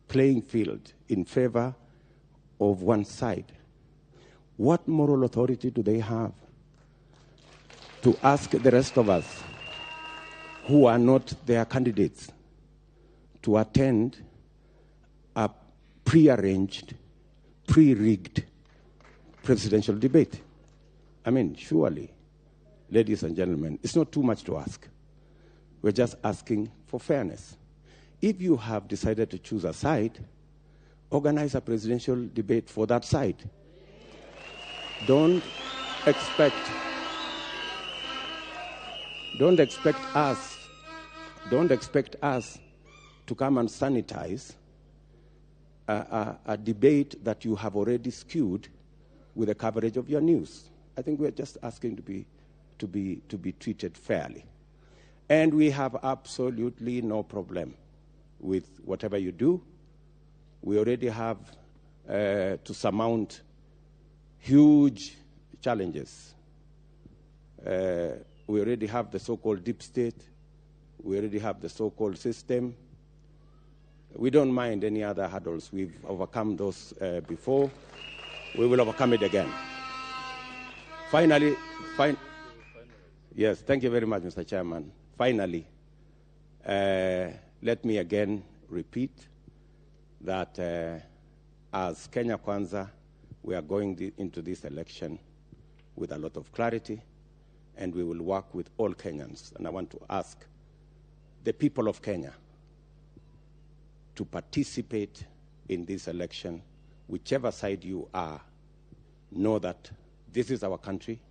playing field in favor of one side, what moral authority do they have to ask the rest of us who are not their candidates to attend a prearranged, pre-rigged presidential debate? I mean, surely, ladies and gentlemen, it's not too much to ask. We're just asking for fairness. If you have decided to choose a side, organize a presidential debate for that side. Don't expect us to come and sanitize a debate that you have already skewed with the coverage of your news. I think we're just asking to be treated fairly. And we have absolutely no problem with whatever you do. We already have to surmount huge challenges. We already have the so-called deep state. We already have the so-called system. We don't mind any other hurdles. We've overcome those before. We will overcome it again. Finally, yes, thank you very much, Mr. Chairman. Finally, let me again repeat that as Kenya Kwanza, we are going into this election with a lot of clarity, and we will work with all Kenyans. And I want to ask the people of Kenya to participate in this election, whichever side you are. Know that this is our country.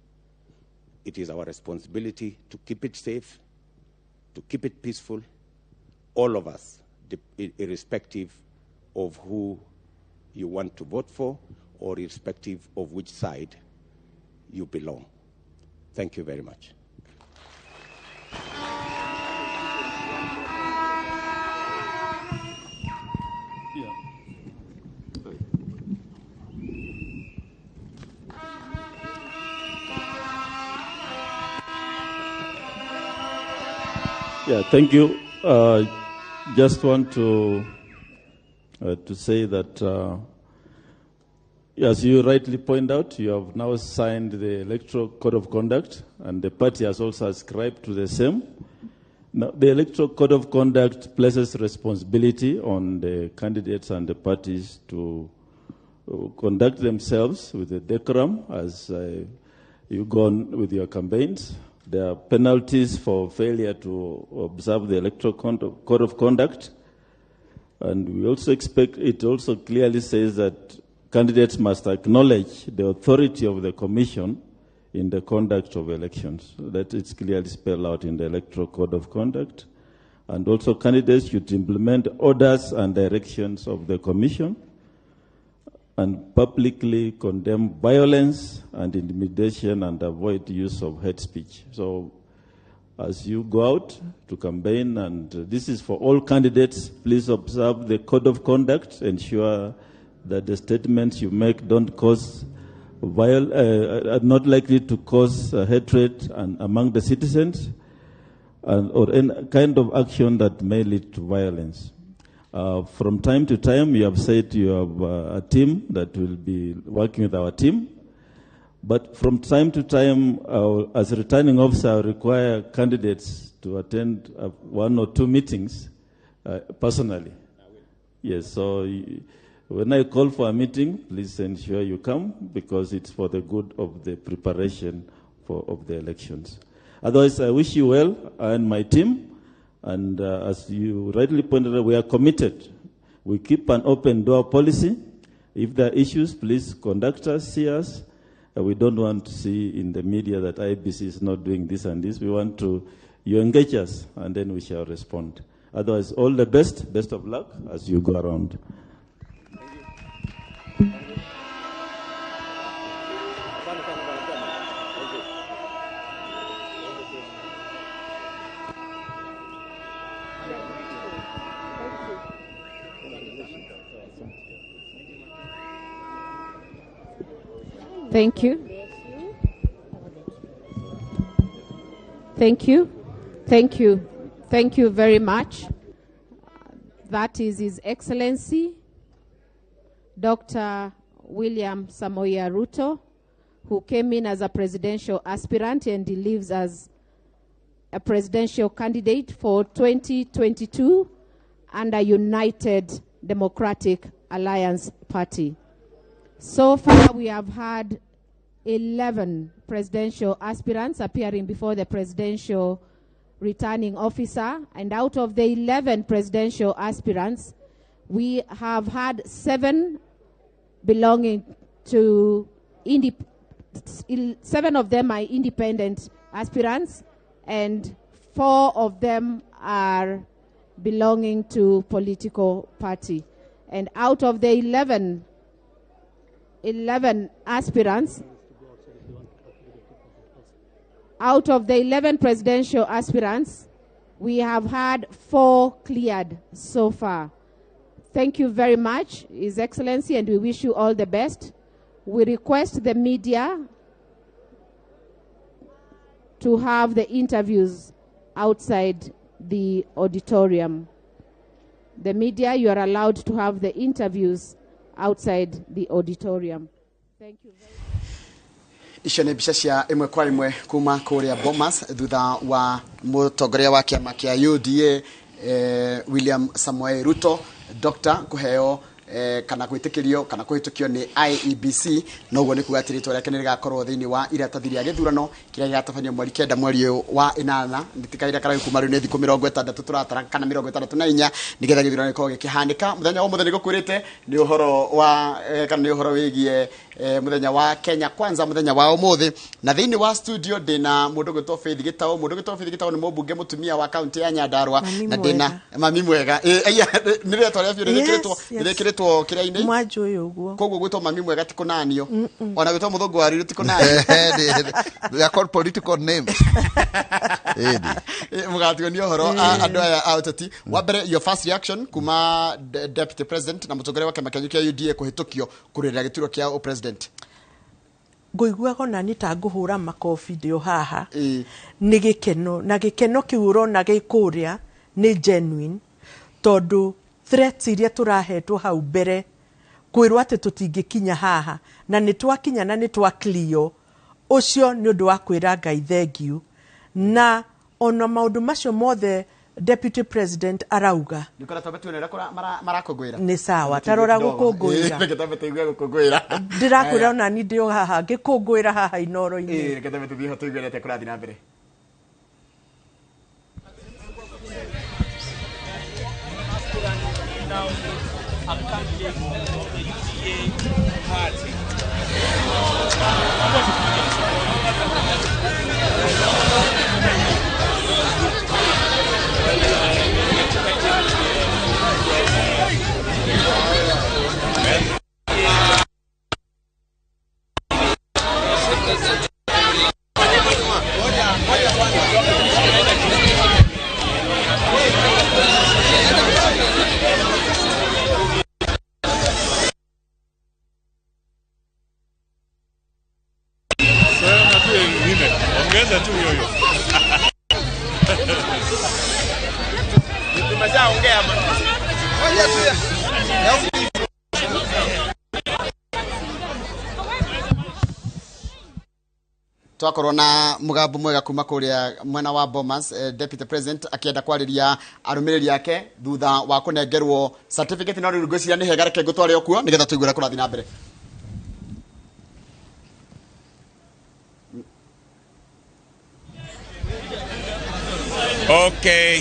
It is our responsibility to keep it safe, to keep it peaceful, all of us, irrespective of who you want to vote for or irrespective of which side you belong. Thank you very much. Yeah, thank you. Just want to say that, as you rightly point out, you have now signed the Electoral Code of Conduct, and the party has also ascribed to the same. Now, the Electoral Code of Conduct places responsibility on the candidates and the parties to conduct themselves with a decorum as you go on with your campaigns. There are penalties for failure to observe the Electoral Code of Conduct. And we also expect, it also clearly says that candidates must acknowledge the authority of the Commission in the conduct of elections. That is clearly spelled out in the Electoral Code of Conduct. And also candidates should implement orders and directions of the Commission and publicly condemn violence and intimidation and avoid use of hate speech. So as you go out to campaign, and this is for all candidates, please observe the Code of Conduct, ensure that the statements you make don't cause are not likely to cause hatred among the citizens or any kind of action that may lead to violence. From time to time, you have said you have a team that will be working with our team. But from time to time, as a returning officer, I require candidates to attend 1 or 2 meetings personally. Yes, so when I call for a meeting, please ensure you come because it's for the good of the preparation of the elections. Otherwise, I wish you well and my team. And as you rightly pointed out, we are committed. We keep an open door policy. If there are issues, please contact us, see us. We don't want to see in the media that IEBC is not doing this and this. We want you engage us, and then we shall respond. Otherwise, all the best of luck as you go around. Thank you. Thank you. Thank you. Thank you very much. That is His Excellency, Dr. William Samoei Ruto, who came in as a presidential aspirant and he lives as a presidential candidate for 2022 under United Democratic Alliance Party. So far, we have had 11 presidential aspirants appearing before the presidential returning officer. And out of the 11 presidential aspirants, we have had 7 belonging to 7 of them are independent aspirants, and 4 of them are belonging to political party. And out of the 11 aspirants, out of the 11 presidential aspirants, we have had 4 cleared so far. Thank you very much, His Excellency, and we wish you all the best. We request the media to have the interviews outside the auditorium. The media, you are allowed to have the interviews outside the auditorium. Thank you very much. Icio nĩ mbica cia ĩmwe kwa ĩmwe kuma kũrĩa Bomas thutha wa mũtongoria wa kĩama kĩa UDA William Samoei Ruto Dr. kũheo kana gwĩtĩkĩrio kana kũhĩtũkio nĩ IEBC no guo nĩ kuga atĩ rĩtwa rĩake nĩ rĩgakorwo thĩinĩ wa iratathi rĩa gĩthurano kĩrĩa gĩgatabanio mweri 9 mweri wa 8 nditikaira karagu kuma rĩu nĩ thikũ 60 tũratara kana 64 nĩgetha gĩthurano gĩkorwo gĩkĩhanĩka mũthenya wa mũthenya nĩgũkwĩrĩte nĩ ũhoro wa kana nĩ ũhoro wĩgiĩ muthenya wa Kenya kwanza muthenya wa ũmũthĩ na thĩinĩ wa studio ndĩna mũndũ gwĩtwo Faith Gĩtaũ nĩ mũmbunge mũtumia wa kaunti ya Nyandarua na ndĩna mami mwega nĩ rĩtwa rĩa biũ rĩkĩrĩtwo kĩrainĩ mwanjũ ũyũ ũguo koguo gwĩtwo mami mwega ti kũnanio ona gwĩtwo mũthũngũ wa rĩu ti kũnanio they are called political names mũgationio ũhoro andũ aya a ũteti wa mbere your first reaction kuma deputy president na mũtongoria wa kĩama kĩa UDA kũhĩtũkio kũrĩrĩra gĩturwa kĩa president ngoiguaga na nita ngũhũra makobi ndio haha nĩ gĩkeno na gĩkeno kĩu ũrona gĩkũrĩa nĩ genuine tondũ threats iria tũrahetwo hau mbere kwĩrwo atĩ tũtingĩkinya haha na nĩ twakinya na nĩ twaclio ũcio nĩ ũndũ wa kwĩra Ngai thengiũ na ona maũndũ macio mothe Deputy President arauga nĩ sawa tarora gũkũngũĩra ndĩrakwĩra ona ni ndio haha ngĩkũngũĩra haha inoro-inĩ Wacha tu yoyo. Tumeshaongea bwana. Wacha tu. twakorwo na mugambo mwega kuma kuria mwena wa Bomas, deputy president akienda kwariria arumiriri yake thutha wa kunengerwo certificate no rugwiciria ni hega reke ngutware okuo nigetha tuigure kurathi na mbere. Okay,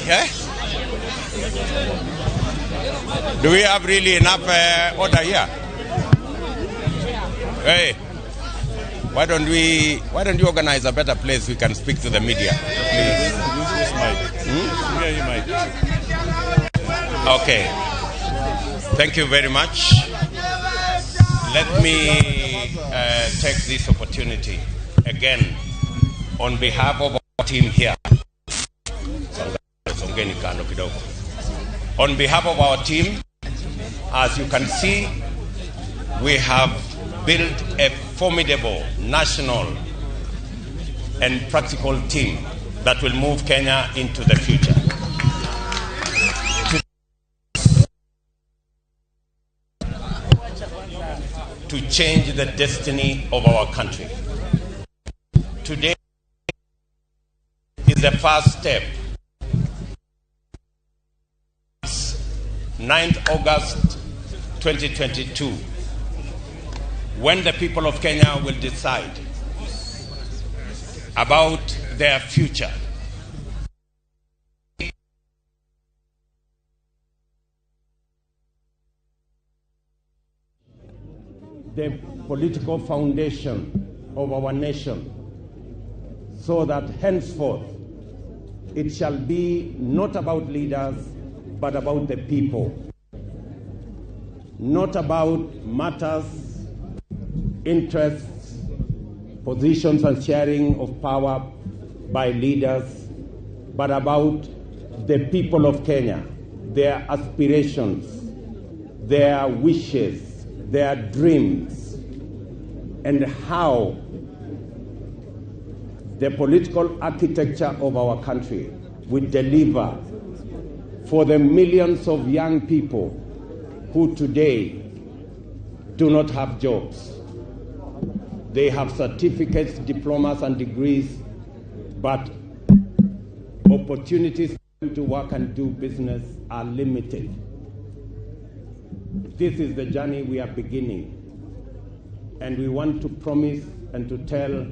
do we have really enough order here? Hey, why don't you organize a better place we can speak to the media, please? Okay, thank you very much. Let me take this opportunity again on behalf of our team here. On behalf of our team, as you can see, we have built a formidable national and practical team that will move Kenya into the future. To change the destiny of our country. Today is the first step. 9th August 2022, when the people of Kenya will decide about their future. The political foundation of our nation, so that henceforth it shall be not about leaders, but about the people. Not about matters, interests, positions and sharing of power by leaders, but about the people of Kenya, their aspirations, their wishes, their dreams, and how the political architecture of our country will deliver for the millions of young people who today do not have jobs. They have certificates, diplomas, and degrees, but opportunities to work and do business are limited. This is the journey we are beginning, and we want to promise and to tell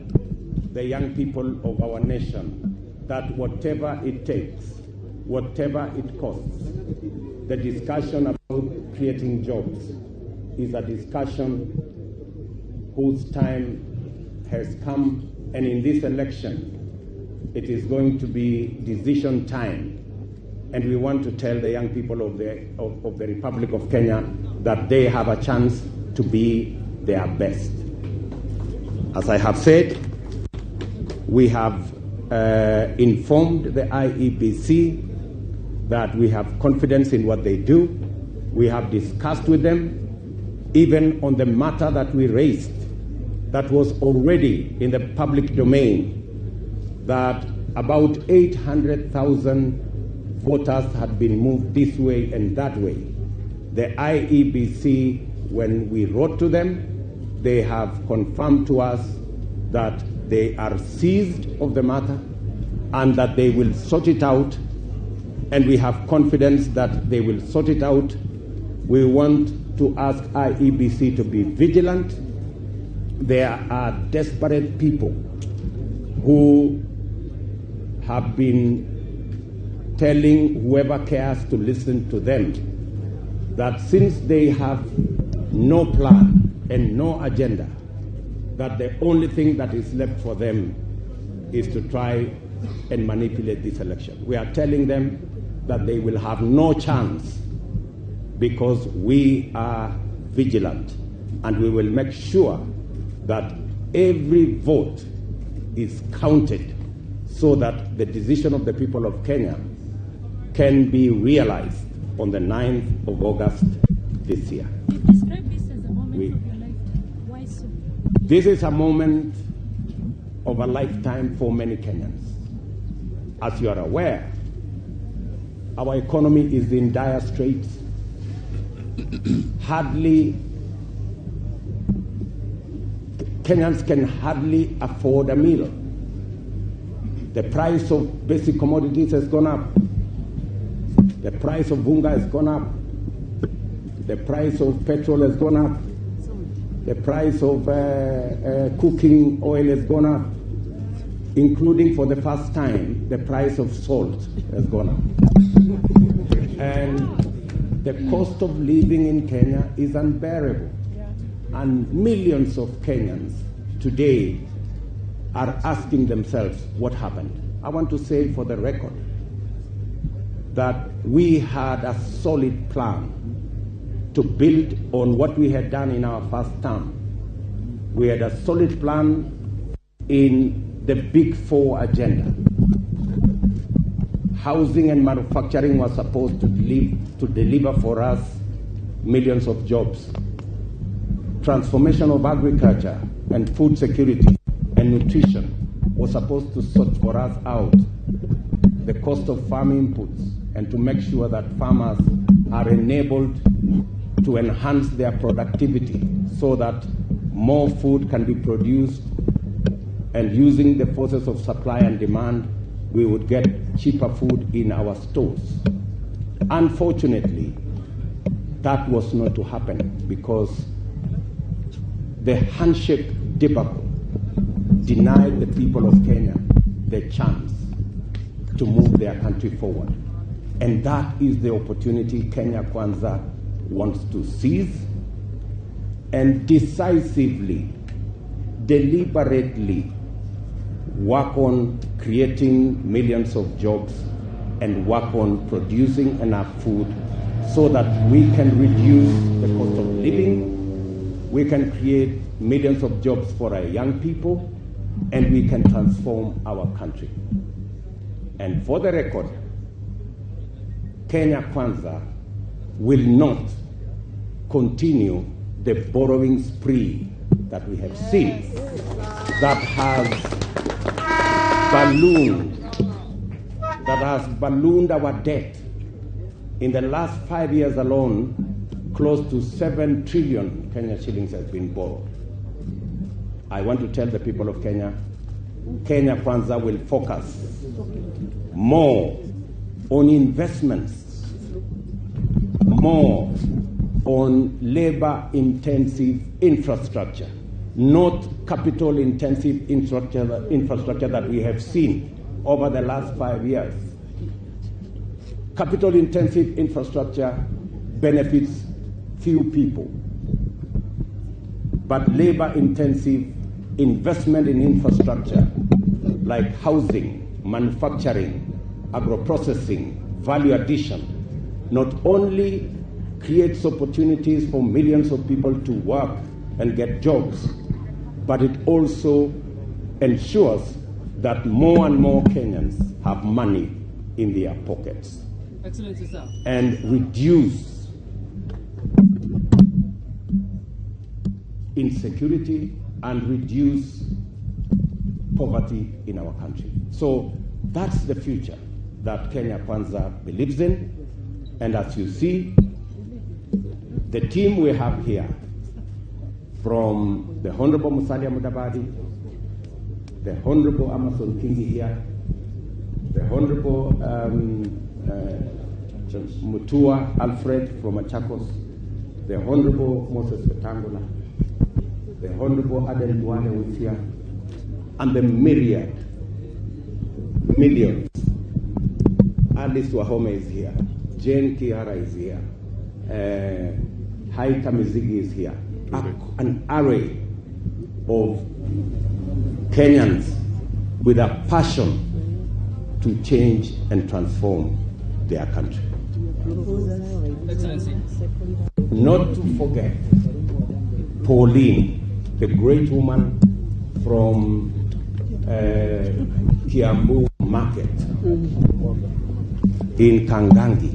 the young people of our nation that whatever it takes, whatever it costs, the discussion about creating jobs is a discussion whose time has come, and in this election, it is going to be decision time. And we want to tell the young people of the Republic of Kenya that they have a chance to be their best. As I have said, we have informed the IEBC that we have confidence in what they do. We have discussed with them, even on the matter that we raised, that was already in the public domain, that about 800,000 voters had been moved this way and that way. The IEBC, when we wrote to them, they have confirmed to us that they are seized of the matter and that they will sort it out, and we have confidence that they will sort it out. We want to ask IEBC to be vigilant. There are desperate people who have been telling whoever cares to listen to them that since they have no plan and no agenda, that the only thing that is left for them is to try and manipulate this election. We are telling them that they will have no chance because we are vigilant, and we will make sure that every vote is counted so that the decision of the people of Kenya can be realized on the 9th of August this year. Describe this as a moment of your life. Why so? This is a moment of a lifetime for many Kenyans. As you are aware, our economy is in dire straits. Kenyans can hardly afford a meal. The price of basic commodities has gone up. The price of bunga has gone up. The price of petrol has gone up. The price of cooking oil has gone up, including for the first time, the price of salt has gone up. And the cost of living in Kenya is unbearable. And millions of Kenyans today are asking themselves what happened. I want to say for the record that we had a solid plan to build on what we had done in our first term. We had a solid plan in the Big Four agenda. Housing and manufacturing was supposed to deliver for us millions of jobs. Transformation of agriculture and food security and nutrition was supposed to sort for us out the cost of farm inputs and to make sure that farmers are enabled to enhance their productivity so that more food can be produced, and using the forces of supply and demand, we would get cheaper food in our stores. Unfortunately, that was not to happen because the handshake debacle denied the people of Kenya the chance to move their country forward. And that is the opportunity Kenya Kwanza wants to seize and decisively, deliberately work on creating millions of jobs and work on producing enough food so that we can reduce the cost of living, we can create millions of jobs for our young people, and we can transform our country. And for the record, Kenya Kwanza will not continue the borrowing spree that we have seen that has ballooned our debt. In the last 5 years alone, close to 7 trillion Kenya shillings has been borrowed. I want to tell the people of Kenya, Kenya Kwanza will focus more on investments, more on labor-intensive infrastructure, not capital-intensive infrastructure that we have seen over the last 5 years. Capital-intensive infrastructure benefits few people, but labor-intensive investment in infrastructure like housing, manufacturing, agro-processing, value addition, not only creates opportunities for millions of people to work and get jobs, but it also ensures that more and more Kenyans have money in their pockets. Excellency, sir. And reduce insecurity and reduce poverty in our country. So that's the future that Kenya Kwanza believes in. And as you see, the team we have here, from the Honorable Musalia Mudavadi, the Honorable Amason Kingi here, the Honorable Mutua Alfred from Machakos, the Honorable Moses Petangula, the Honorable Aden Duane who's here, and the millions. Alice Wahome is here, Jane Kiara is here, Haita Mizigi is here, an array of Kenyans with a passion to change and transform their country. Excellency. Not to forget Pauline, the great woman from Kiambu Market in Kangangi,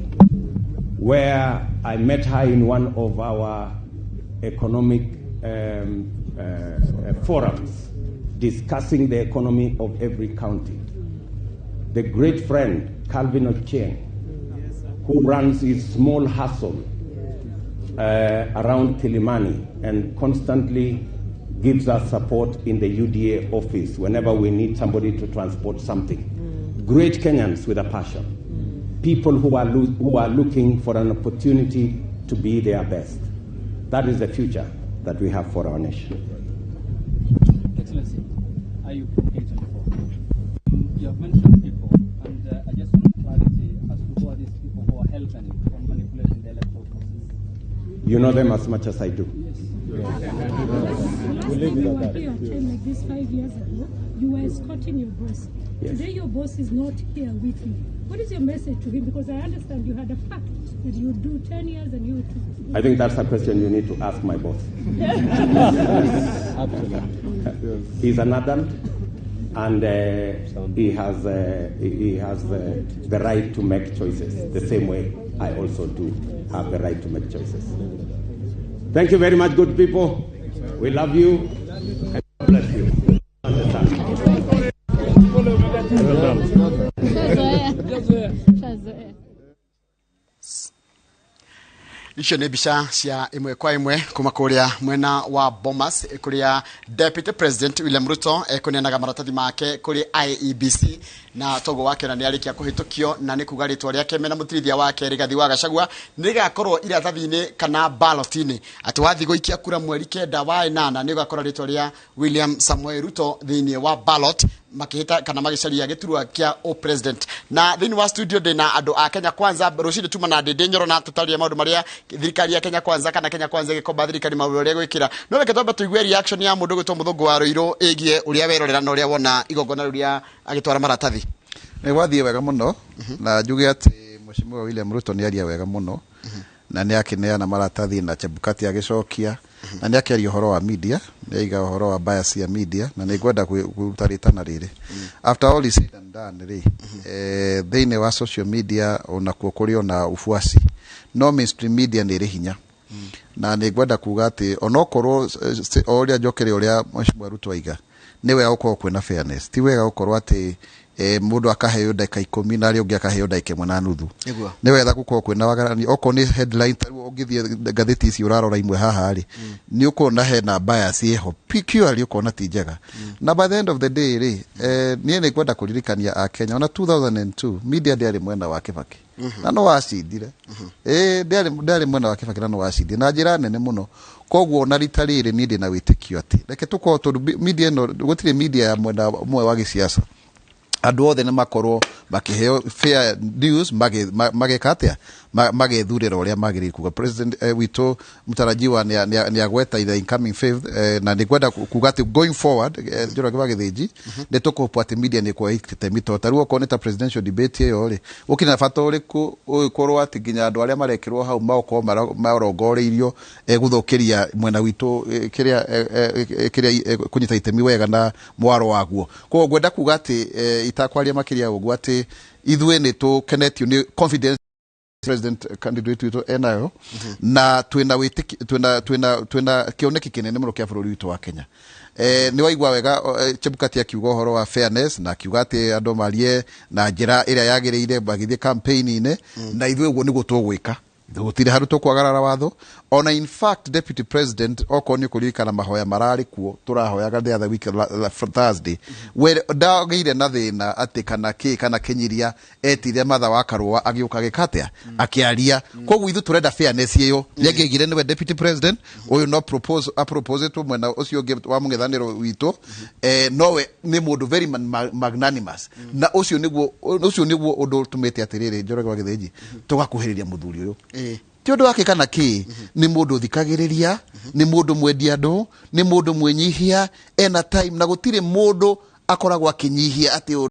where I met her in one of our economic forums, discussing the economy of every county. The great friend, Calvin Ochieng, who runs his small hustle around Kilimani and constantly gives us support in the UDA office whenever we need somebody to transport something. Great Kenyans with a passion. People who are looking for an opportunity to be their best. That is the future that we have for our nation. Excellency, are you A24? You have mentioned people, and I just want clarity as to who are these people who are helping on manipulating the electoral process. You know them as much as I do. Yes. Last time you were here like this 5 years ago, you were escorting your boss. Yes. Today your boss is not here with you. What is your message to him? Because I understand you had a pact that you would do 10 years and you would... I think that's a question you need to ask my boss. He's an adult, and he has the right to make choices, the same way I also do have the right to make choices. Thank you very much, good people. We love you, and God bless you. Icio nä mbica cia imwe kwa imwe kuma kuria mwena wa Bomas kuria Deputy President William Ruto ekuneanaga maratathi make kuri IEBC na togo wake na niarikia kuhitukio na ni kuga ritwa riake mena mutirithia wake Rigathi wa Gachagua ni gakorwo iratathi-ini kana ballot-ini ati wathi guikia kura mweri 9 wa 8 ni gakora ritwa ria William Samuel Ruto thiini wa ballot makihita kana magicaria giturwa kia o president na thiini wa studio ndina andu a Kenya Kwanza rucinde tuma na ndinde nyoro na tutaria maundu maria thirikari ya Kenya Kwanza kana Kenya Kwanza gikomba thirikari maundu ria gwikira no reke twamba tuigue reaction ya mundu gwitwo Muthungu wa Ruiru igie uria werorera na uria wona igongona ruria agitwara maratathi ni wathie wega muno na njuge ati Mheshimiwa William Ruto ni aria wega muno na ni akineana maratathi na Chebukati agicokia na ni akiaria uhoro wa media ni iga uhoro wa bias ya media na ni gwenda kurutarita riri after all is said and done thiini wa social media onakuo kuri ona ufuasi no mainstream media ni ri hinya na ni gwenda kuga ati onokorwo oria njokere oria Mheshimiwa Ruto aiga ni wega gukorwo kwina fairness ti wega gukorwo ati mundu akaheo ndaka 10 na ri ungi akaheo ndaka 1.5 ni wega gukorwo kwina wagarani oko ni headline taru ungithie gatheti ici urarora imwe haha ri ni ukona he na bias yeho purely ukona ti njega na by the end of the day ni ni kwenda kuririkania a Kenya ona 2002 media ndiari mwena wa Kibaki na no wacindire ndiari mwena wa Kibaki na no wacindire na njira nene muno koguo na rita riri ni ndi na witikio ati reke tuko to media no gutire media ya mwena mwe wa gisiasa andu othe ni makorwo makiheo fair news magekatia magethurira uria magiri kuga president wito mutarajiwa ni agweta the incoming fifth na ni gwenda kuga ati going forward jora kiba githiji ni tukupo ati media ni kwa itemi totaru okoneta presidential debate yo ri ukina fato uriku ukorwo ati ginya andu aria marekirwo hau mako marongoreirio guthukiria mwena wito kiria kunyita itemi wega na mwaro waguo ko gwenda kuga ati itakwaria makiria ugu ati ithwe ni tu kenetio ni confidence president candidate wito enayo na twina kioneki kinene muno kia bururi wito wa Kenya ni waigwa wega Chebukati akiuga horo wa fairness na akiuga ati andu marie na njira iria yagiriire bagithie campaign-ine na ithwe uguo ni gutugwika gutire haru tukwagarara watho ona in fact deputy president okoni kuririkana mahoya marari kuo turahoyaga the other week Thursday where dagire na thina ati kana kinyiria etire matha wa karua agiuka gikatia akiaria koguo ithu turenda fairness iyo yagigire niwe deputy president uyu no propose to mwena ucio ungi wa mungithaniro wito nowe ni mundu very magnanimous na ucio niguo undu tumete atiriri njorage wa githiji tugakuhiriria muthuri uyu ti undu wake kana ki ni mundu thikagiriria ni mundu mwendia andu ni mundu mwenyihia ena time na gutire mundu akoragwo akinyihia ati